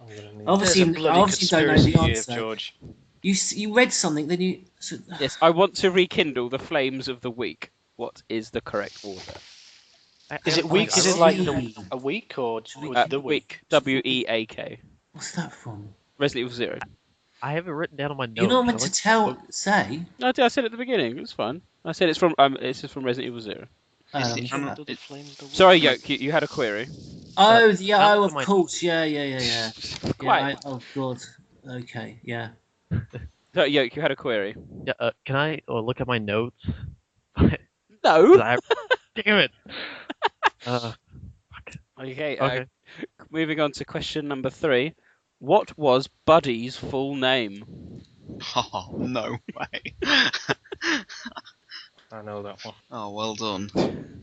There's Obviously, a I bloody obviously don't know the conspiracy here, answer. George. You read something, then you. So, good. Yes, I want to rekindle the flames of the weak. What is the correct order? Is it week? Is it like a week or the week? W-E-A-K. What's that from? Resident Evil 0. I have it written down on my notes. You're not meant to say. No, I said at the beginning. It was fine. I said it's from Resident Evil 0. Sorry, Yoke, you had a query. Oh, of course. Yeah. Quite. Oh, God. Okay, yeah. So, Yoke, you had a query. Yeah, can I look at my notes? No. Damn it. Okay. Moving on to question number 3. What was Buddy's full name? Oh, no way. I know that one. Oh, well done.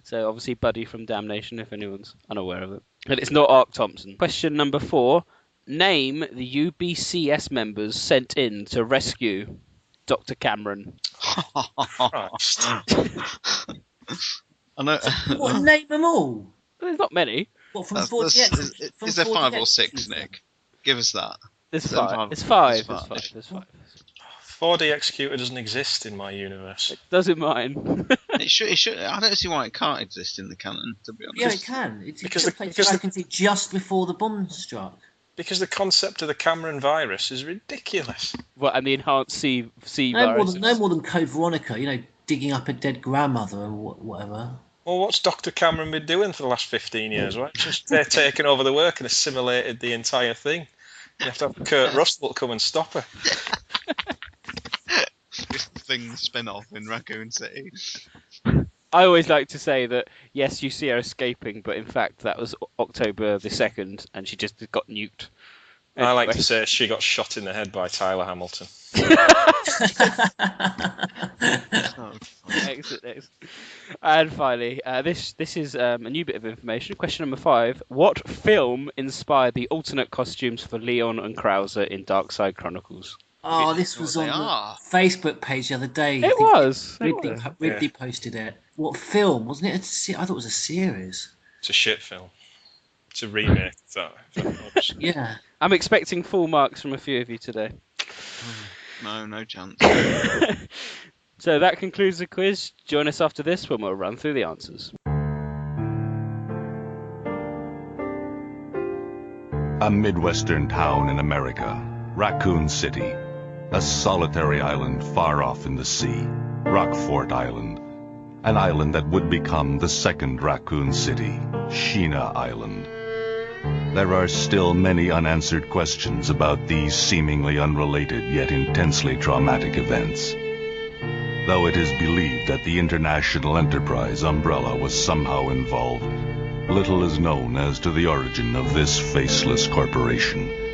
So obviously Buddy from Damnation, if anyone's unaware of it. And it's not Ark Thompson. Question number 4. Name the UBCS members sent in to rescue Dr. Cameron. I know. What, name them all? There's not many. What, from 4DX? Is there 5 or 6, Nick? Give us that. There's Is there 5. It's 5. There's 5. 4D Executor doesn't exist in my universe. It does in mine. It should. I don't see why it can't exist in the canon, to be honest. Yeah, it can. Because just before the bomb struck. Because the concept of the Cameron virus is ridiculous. What, and the enhanced C No virus? more than Code Veronica, digging up a dead grandmother or whatever. Well, what's Dr. Cameron been doing for the last 15 years? Right? Just they're taking over the work and assimilated the entire thing. You have to have Kurt Russell come and stop her. This thing spin-off in Raccoon City. I always like to say that, yes, you see her escaping, but in fact that was October the 2nd, and she just got nuked. I like to say she got shot in the head by Tyler Hamilton. Excellent. And finally, this is a new bit of information. Question number 5. What film inspired the alternate costumes for Leon and Krauser in Dark Side Chronicles? Oh, this was on the Facebook page the other day. It was. Ridley posted it. What film? Wasn't it? I thought it was a series. It's a shit film. It's a remake. Yeah. I'm expecting full marks from a few of you today. No chance. So that concludes the quiz. Join us after this when we'll run through the answers. A Midwestern town in America, Raccoon City, a solitary island far off in the sea, Rockfort Island, an island that would become the second Raccoon City, Sheena Island. There are still many unanswered questions about these seemingly unrelated yet intensely traumatic events. Though it is believed that the international enterprise umbrella was somehow involved, little is known as to the origin of this faceless corporation.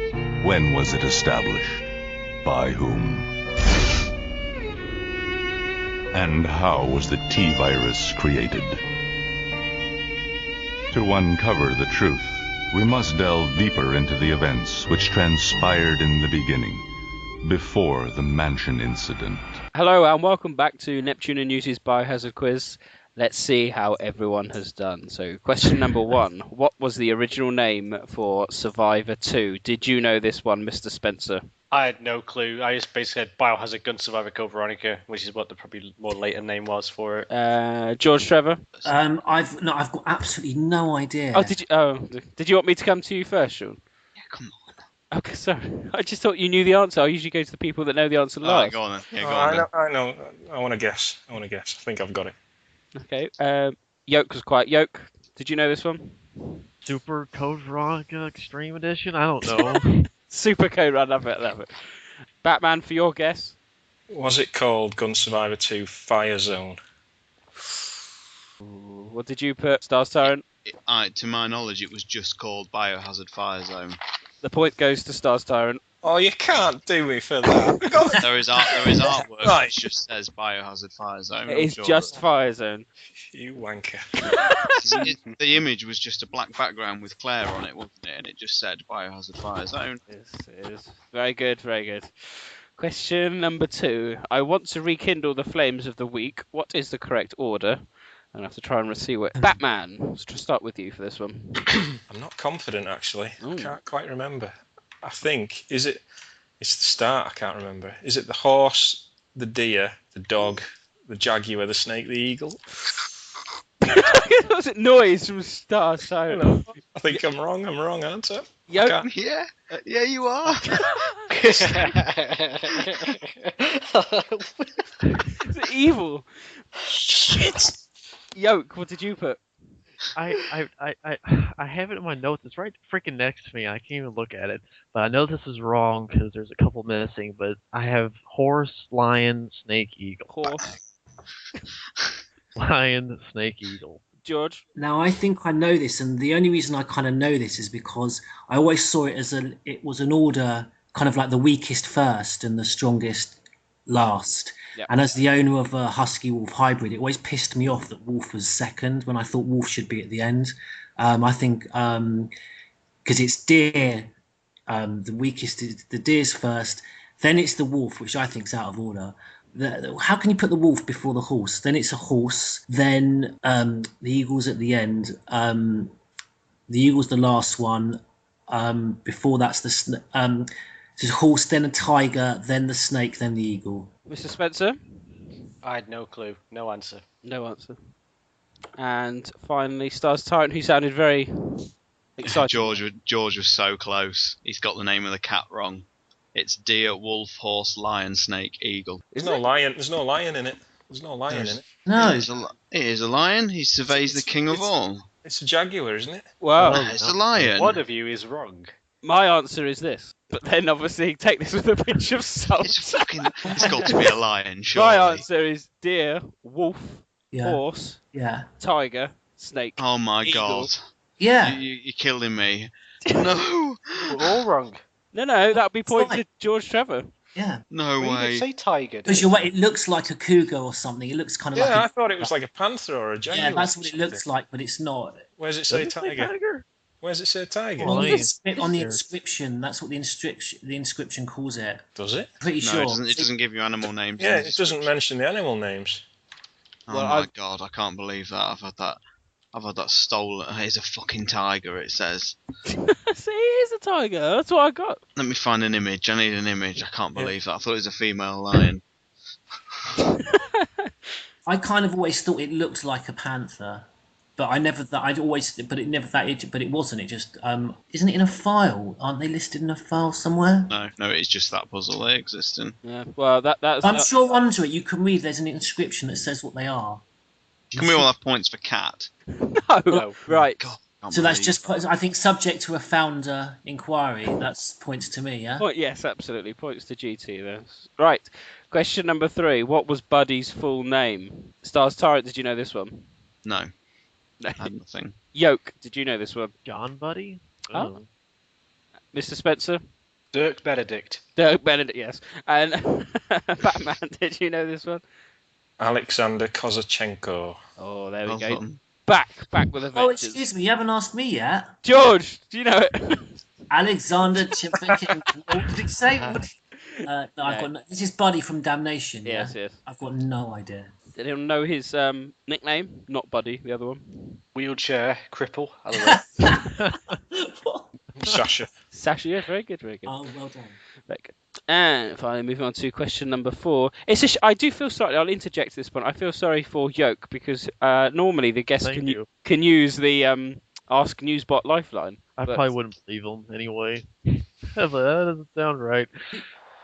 When was it established? By whom? And how was the T-virus created? To uncover the truth, we must delve deeper into the events which transpired in the beginning, before the mansion incident. Hello and welcome back to Neptune and Newsy's Biohazard quiz. Let's see how everyone has done. So, question number 1. What was the original name for Survivor 2? Did you know this one, Mr. Spencer? I had no clue. I just basically had Biohazard Gun Survivor Code Veronica, which is what the probably more later name was for it. George Trevor? I've got absolutely no idea. Did you want me to come to you first, Sean? Yeah, come on. Okay, sorry. I just thought you knew the answer. I usually go to the people that know the answer last. All right, go on then. Yeah, go on then. I know. I want to guess. I think I've got it. Okay. Yoke was quiet. Yoke, did you know this one? Super Code Veronica Extreme Edition? I don't know. Super Code, I love it. Batman, for your guess? Was it called Gun Survivor 2 Fire Zone? Ooh, what did you put, Stars Tyrant? To my knowledge, it was just called Biohazard Fire Zone. The point goes to Stars Tyrant. Oh, you can't do me for that. There is artwork Right. that just says Biohazard Fire Zone. It is just Fire Zone. You wanker. The image was just a black background with Claire on it, wasn't it? And it just said Biohazard Fire Zone. Yes, it is. Very good, very good. Question number 2. I want to rekindle the flames of the week. What is the correct order? I have to try and see what. Batman. Let's start with you for this one. I'm not confident, actually. Ooh. I can't quite remember. I think, it's the start, I can't remember. Is it the horse, the deer, the dog, the jaguar, the snake, the eagle? Was it noise from Star Silent? I think I'm wrong, aren't I? Yoke? Yeah, you are. Is it evil? Shit. Yoke, what did you put? I have it in my notes. It's right freaking next to me. I can't even look at it. But I know this is wrong because there's a couple missing. But I have horse, lion, snake, eagle. Horse. Lion, snake, eagle. George? Now, I think I know this, and the only reason I kind of know this is because I always saw it as it was an order, kind of like the weakest first and the strongest last. Yep. And as the owner of a Husky Wolf hybrid, it always pissed me off that Wolf was second when I thought Wolf should be at the end. I think because it's deer, the weakest is the deer's first, then it's the wolf, which I think is out of order. How can you put the wolf before the horse? Then it's a horse, then the eagle's at the end. The eagle's the last one. Before that's the it's a horse, then a tiger, then the snake, then the eagle. Mr. Spencer? I had no clue. No answer. No answer. And finally, Stars Tyrant, who sounded very excited. George was so close. He's got the name of the cat wrong. It's deer, wolf, horse, lion, snake, eagle. There's no lion in it. There's no lion in it. No. It is a lion. He surveys the king of all. It's a jaguar, isn't it? Wow. It's a lion. One of you is wrong. My answer is this. But then obviously take this with a pinch of salt. It's got to be a lion, surely. My answer is deer, wolf, horse, tiger, snake. Oh my eagle. god. Yeah. You're killing me. No. We're all wrong. No, that would be point to George Trevor. Yeah. No You way. didn't say tiger. Because it looks like a cougar or something. It looks kind of like I thought it was like a panther or a jaguar. Yeah, that's what it looks like, but it's not. Where's it say tiger? Where's it say tiger? Well, on the inscription, that's what the inscription calls it. Does it? Pretty sure. It doesn't give you animal names. Yeah, it doesn't mention the animal names. Oh my god, I can't believe that. I've had that stolen. It's a fucking tiger, it says. See, it is a tiger. That's what I got. Let me find an image. I need an image. I can't believe that. I thought it was a female lion. I kind of always thought it looked like a panther. But I never that I'd always, but it never that, but it wasn't. It just isn't it in a file? Aren't they listed in a file somewhere? No, it's just that puzzle they exist in. Yeah. Well, that's. I'm sure under it you can read. There's an inscription that says what they are. Can we all have points for cat? No. Right. God, So that's just, I think, subject to a founder inquiry. That's points to me, yeah? Yes, absolutely. Points to GT there. Right. Question number 3. What was Buddy's full name? Stars Tyrant, did you know this one? No. I had nothing. Yoke, did you know this one? John Buddy? Oh. Mr. Spencer? Dirk Benedict. Dirk Benedict, yes. And Batman, did you know this one? Alexander Kozachenko. Oh, there we Well go. done. Back with a Oh, vengeance. excuse me, you haven't asked me yet. George, do you know it? Alexander Chimpankin. What did it say? No, I've got no, this is Buddy from Damnation. Yes, yeah? yes. I've got no idea. Did anyone know his nickname? Not Buddy, the other one. Wheelchair, cripple. Sasha. Sasha, yes, very good, very good. Oh, well done. Very good. And finally, moving on to question number 4. I do feel sorry. I'll interject at this point. I feel sorry for Yoke because normally the guest can use the Ask Newsbot lifeline. I probably wouldn't believe him anyway. That doesn't sound right.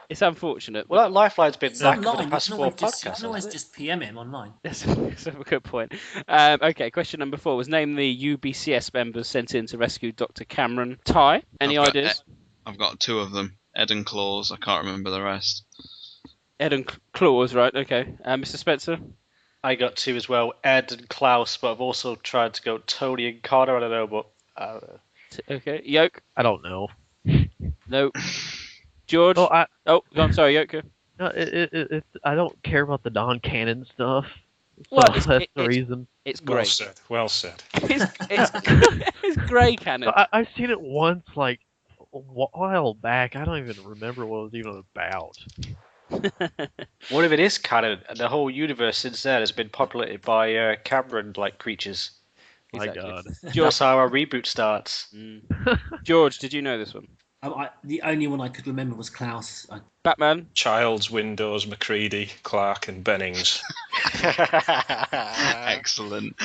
It's unfortunate. Well, that lifeline's been It's back for the online. past You 4 can podcasts. always just PM him online. That's a good point. Okay, question number 4 was name the UBCS members sent in to rescue Dr. Cameron. Ty, any ideas? I've got 2 of them. Ed and Claus. I can't remember the rest. Ed and Claus, right? Okay. Mr. Spencer? I got 2 as well, Ed and Klaus, but I've also tried to go Tony and Connor. I don't know, but I don't know. Okay. Yoke? I don't know. No. George? Oh, I'm sorry, Yoke. No, I don't care about the non-canon stuff. So Well, that's the reason. It's Well great. said. Well said. It's grey canon. So I've seen it once, like a while back. I don't even remember what it was even about. What if it is canon and the whole universe since then has been populated by Cameron-like creatures? My Exactly. God. That's how our reboot starts. George, did you know this one? The only one I could remember was Klaus. Batman? Childs, Windows, McCready, Clark, and Bennings. Excellent.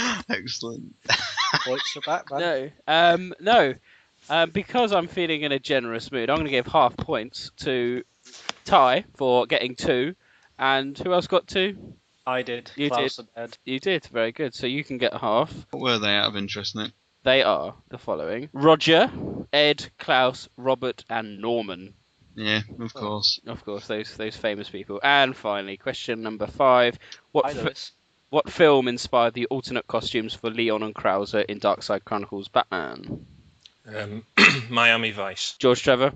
Points for Batman. No. Because I'm feeling in a generous mood, I'm going to give half points to Ty for getting 2. And who else got 2? I did. You Klaus did. and Ed. You did. Very good. So you can get half. What were they out of interest, Nick? They are the following: Roger, Ed, Klaus, Robert, and Norman. Yeah, of course. Of course, those famous people. And finally, question number 5: What film inspired the alternate costumes for Leon and Krauser in Darkside Chronicles Batman? Miami Vice. George Trevor.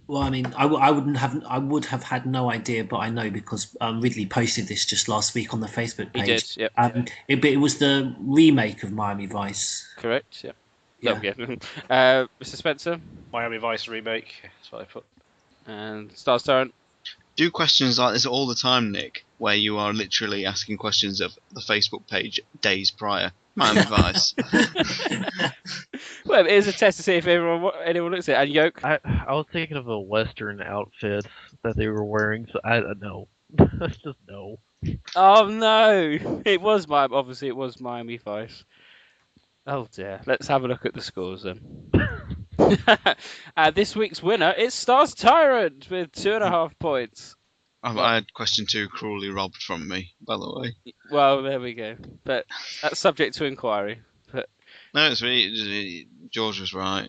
Well, I mean, I would have had no idea, but I know because Ridley posted this just last week on the Facebook page. He did, yep. It was the remake of Miami Vice. Correct, yeah. Yeah. Mr. Spencer. Miami Vice remake. That's what I put. And Stars Tyrant. Do questions like this all the time, Nick, where you are literally asking questions of the Facebook page days prior. Miami Vice. Well, it is a test to see if anyone looks at it. And Yoke? I was thinking of a Western outfit that they were wearing, so I don't know. Just no. Oh no! It was Miami Vice. Oh dear. Let's have a look at the scores then. This week's winner is Stars Tyrant with 2.5 points. I had question 2 cruelly robbed from me, by the way. Well, there we go. But that's subject to inquiry. But No, George was right.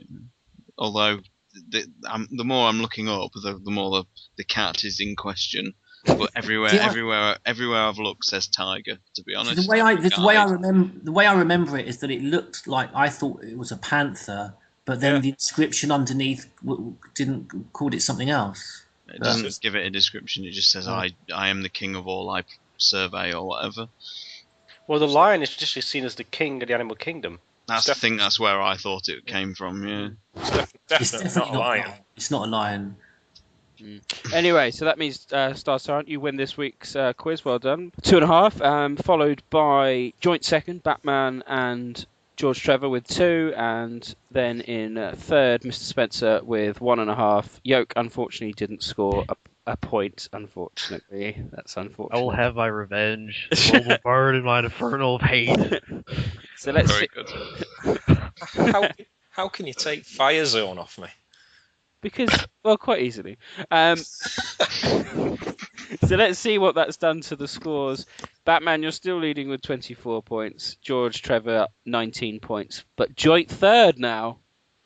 Although the more I'm looking up, the more the cat is in question. But everywhere I've looked says tiger. To be honest, The way I remember it is that it looked like I thought it was a panther, but then the inscription underneath called it something else. It doesn't give it a description. It just says I am the king of all I survey or whatever. Well, the lion is traditionally seen as the king of the animal kingdom. That's where I thought it came from. Yeah, it's definitely not a lion. It's not a lion. Anyway, so that means Star Tyrant, you win this week's quiz. Well done. 2.5, followed by joint second, Batman and George Trevor with 2, and then in third, Mr. Spencer with 1.5. Yoke unfortunately didn't score a point. Unfortunately, that's unfortunate. I will have my revenge. Global bird in my inferno of hate. So let's Very good. How can you take Fire Zone off me? Because, well, quite easily. So let's see what that's done to the scores. Batman, you're still leading with 24 points. George, Trevor, 19 points. But joint third now,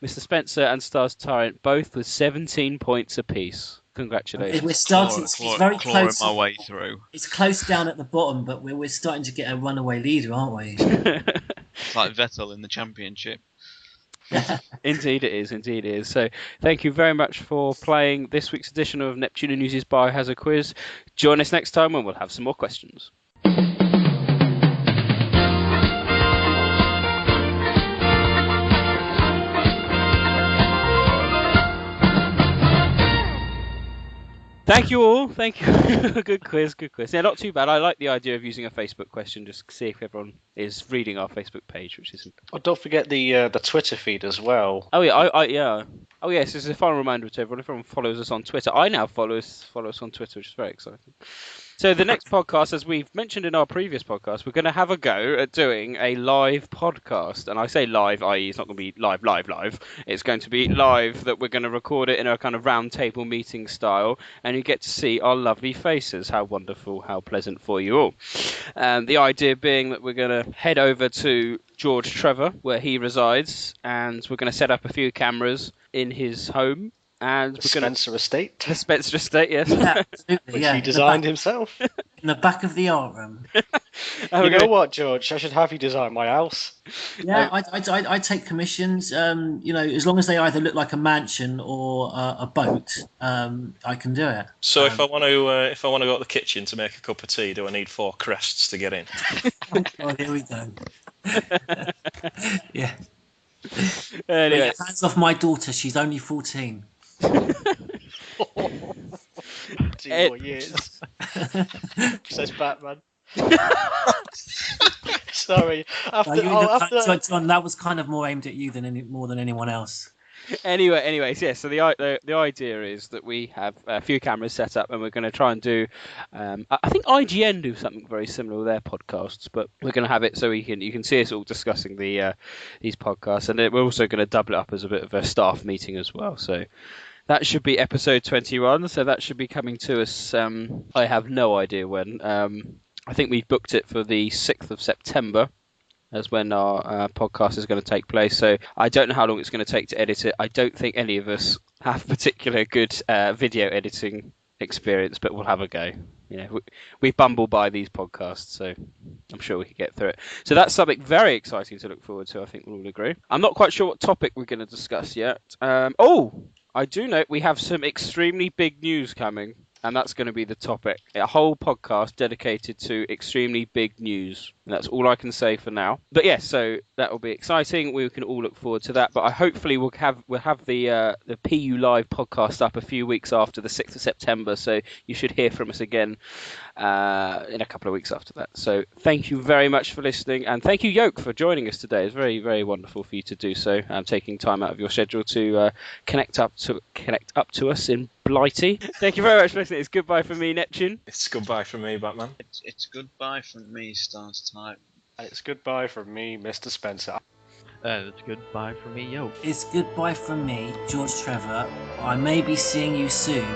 Mr. Spencer and Stars Tyrant, both with 17 points apiece. Congratulations. We're starting. It's very clawing close. my way through. It's close down at the bottom, but we're starting to get a runaway leader, aren't we? It's like Vettel in the championship. Indeed it is, indeed it is. So thank you very much for playing this week's edition of Neptune News' Biohazard Quiz. Join us next time when we'll have some more questions. Thank you all. Thank you. Good quiz, good quiz. Yeah, not too bad. I like the idea of using a Facebook question just to see if everyone is reading our Facebook page, which is... Oh, don't forget the Twitter feed as well. Oh, yeah. Yeah. Oh, yes. This is a final reminder to everyone. If everyone follows us on Twitter, I now follow us on Twitter, which is very exciting. So the next podcast, as we've mentioned in our previous podcast, we're going to have a go at doing a live podcast. And I say live, i.e. it's not going to be live. It's going to be live, that we're going to record it in a kind of round table meeting style. And you get to see our lovely faces. How wonderful, how pleasant for you all. The idea being that we're going to head over to George Trevor, where he resides. And we're going to set up a few cameras in his home. And we're Spencer Estate. The Spencer Estate, yes. Yeah, absolutely, Which yeah. he designed himself. In the back of the art room. You know what, George? I should have you design my house. Yeah, I take commissions. As long as they either look like a mansion or a boat, I can do it. So if I want to go to the kitchen to make a cup of tea, do I need 4 crests to get in? Oh, here we go. Yeah. Anyway. Hands off my daughter. She's only 14. 2 more years. Says Batman. Sorry. John, that was kind of more aimed at you more than anyone else. Anyways, yeah. So the idea is that we have a few cameras set up, and we're going to try and do. I think IGN do something very similar with their podcasts, but we're going to have it so you can see us all discussing these podcasts, and we're also going to double it up as a bit of a staff meeting as well. So that should be episode 21. So that should be coming to us. I have no idea when. I think we've booked it for the 6th of September. As when our podcast is going to take place. So I don't know how long it's going to take to edit it. I don't think any of us have particular good video editing experience, but we'll have a go. We bumble by these podcasts, so I'm sure we can get through it. So that's something very exciting to look forward to, I think we'll all agree. I'm not quite sure what topic we're going to discuss yet. I do know we have some extremely big news coming. And that's going to be the topic. A whole podcast dedicated to extremely big news. And that's all I can say for now. But yes, so that will be exciting. We can all look forward to that. But hopefully we'll have the PU Live podcast up a few weeks after the 6th of September. So you should hear from us again in a couple of weeks after that. So thank you very much for listening. And thank you, Yoke, for joining us today. It's very, very wonderful for you to do so. Taking time out of your schedule to connect up to us in Blighty. Thank you very much for listening. It's goodbye from me, Neptune. It's goodbye from me, Batman. It's goodbye from me, Stars Type. It's goodbye from me, Mr. Spencer. And it's goodbye from me, Yoke. It's goodbye from me, George Trevor. I may be seeing you soon.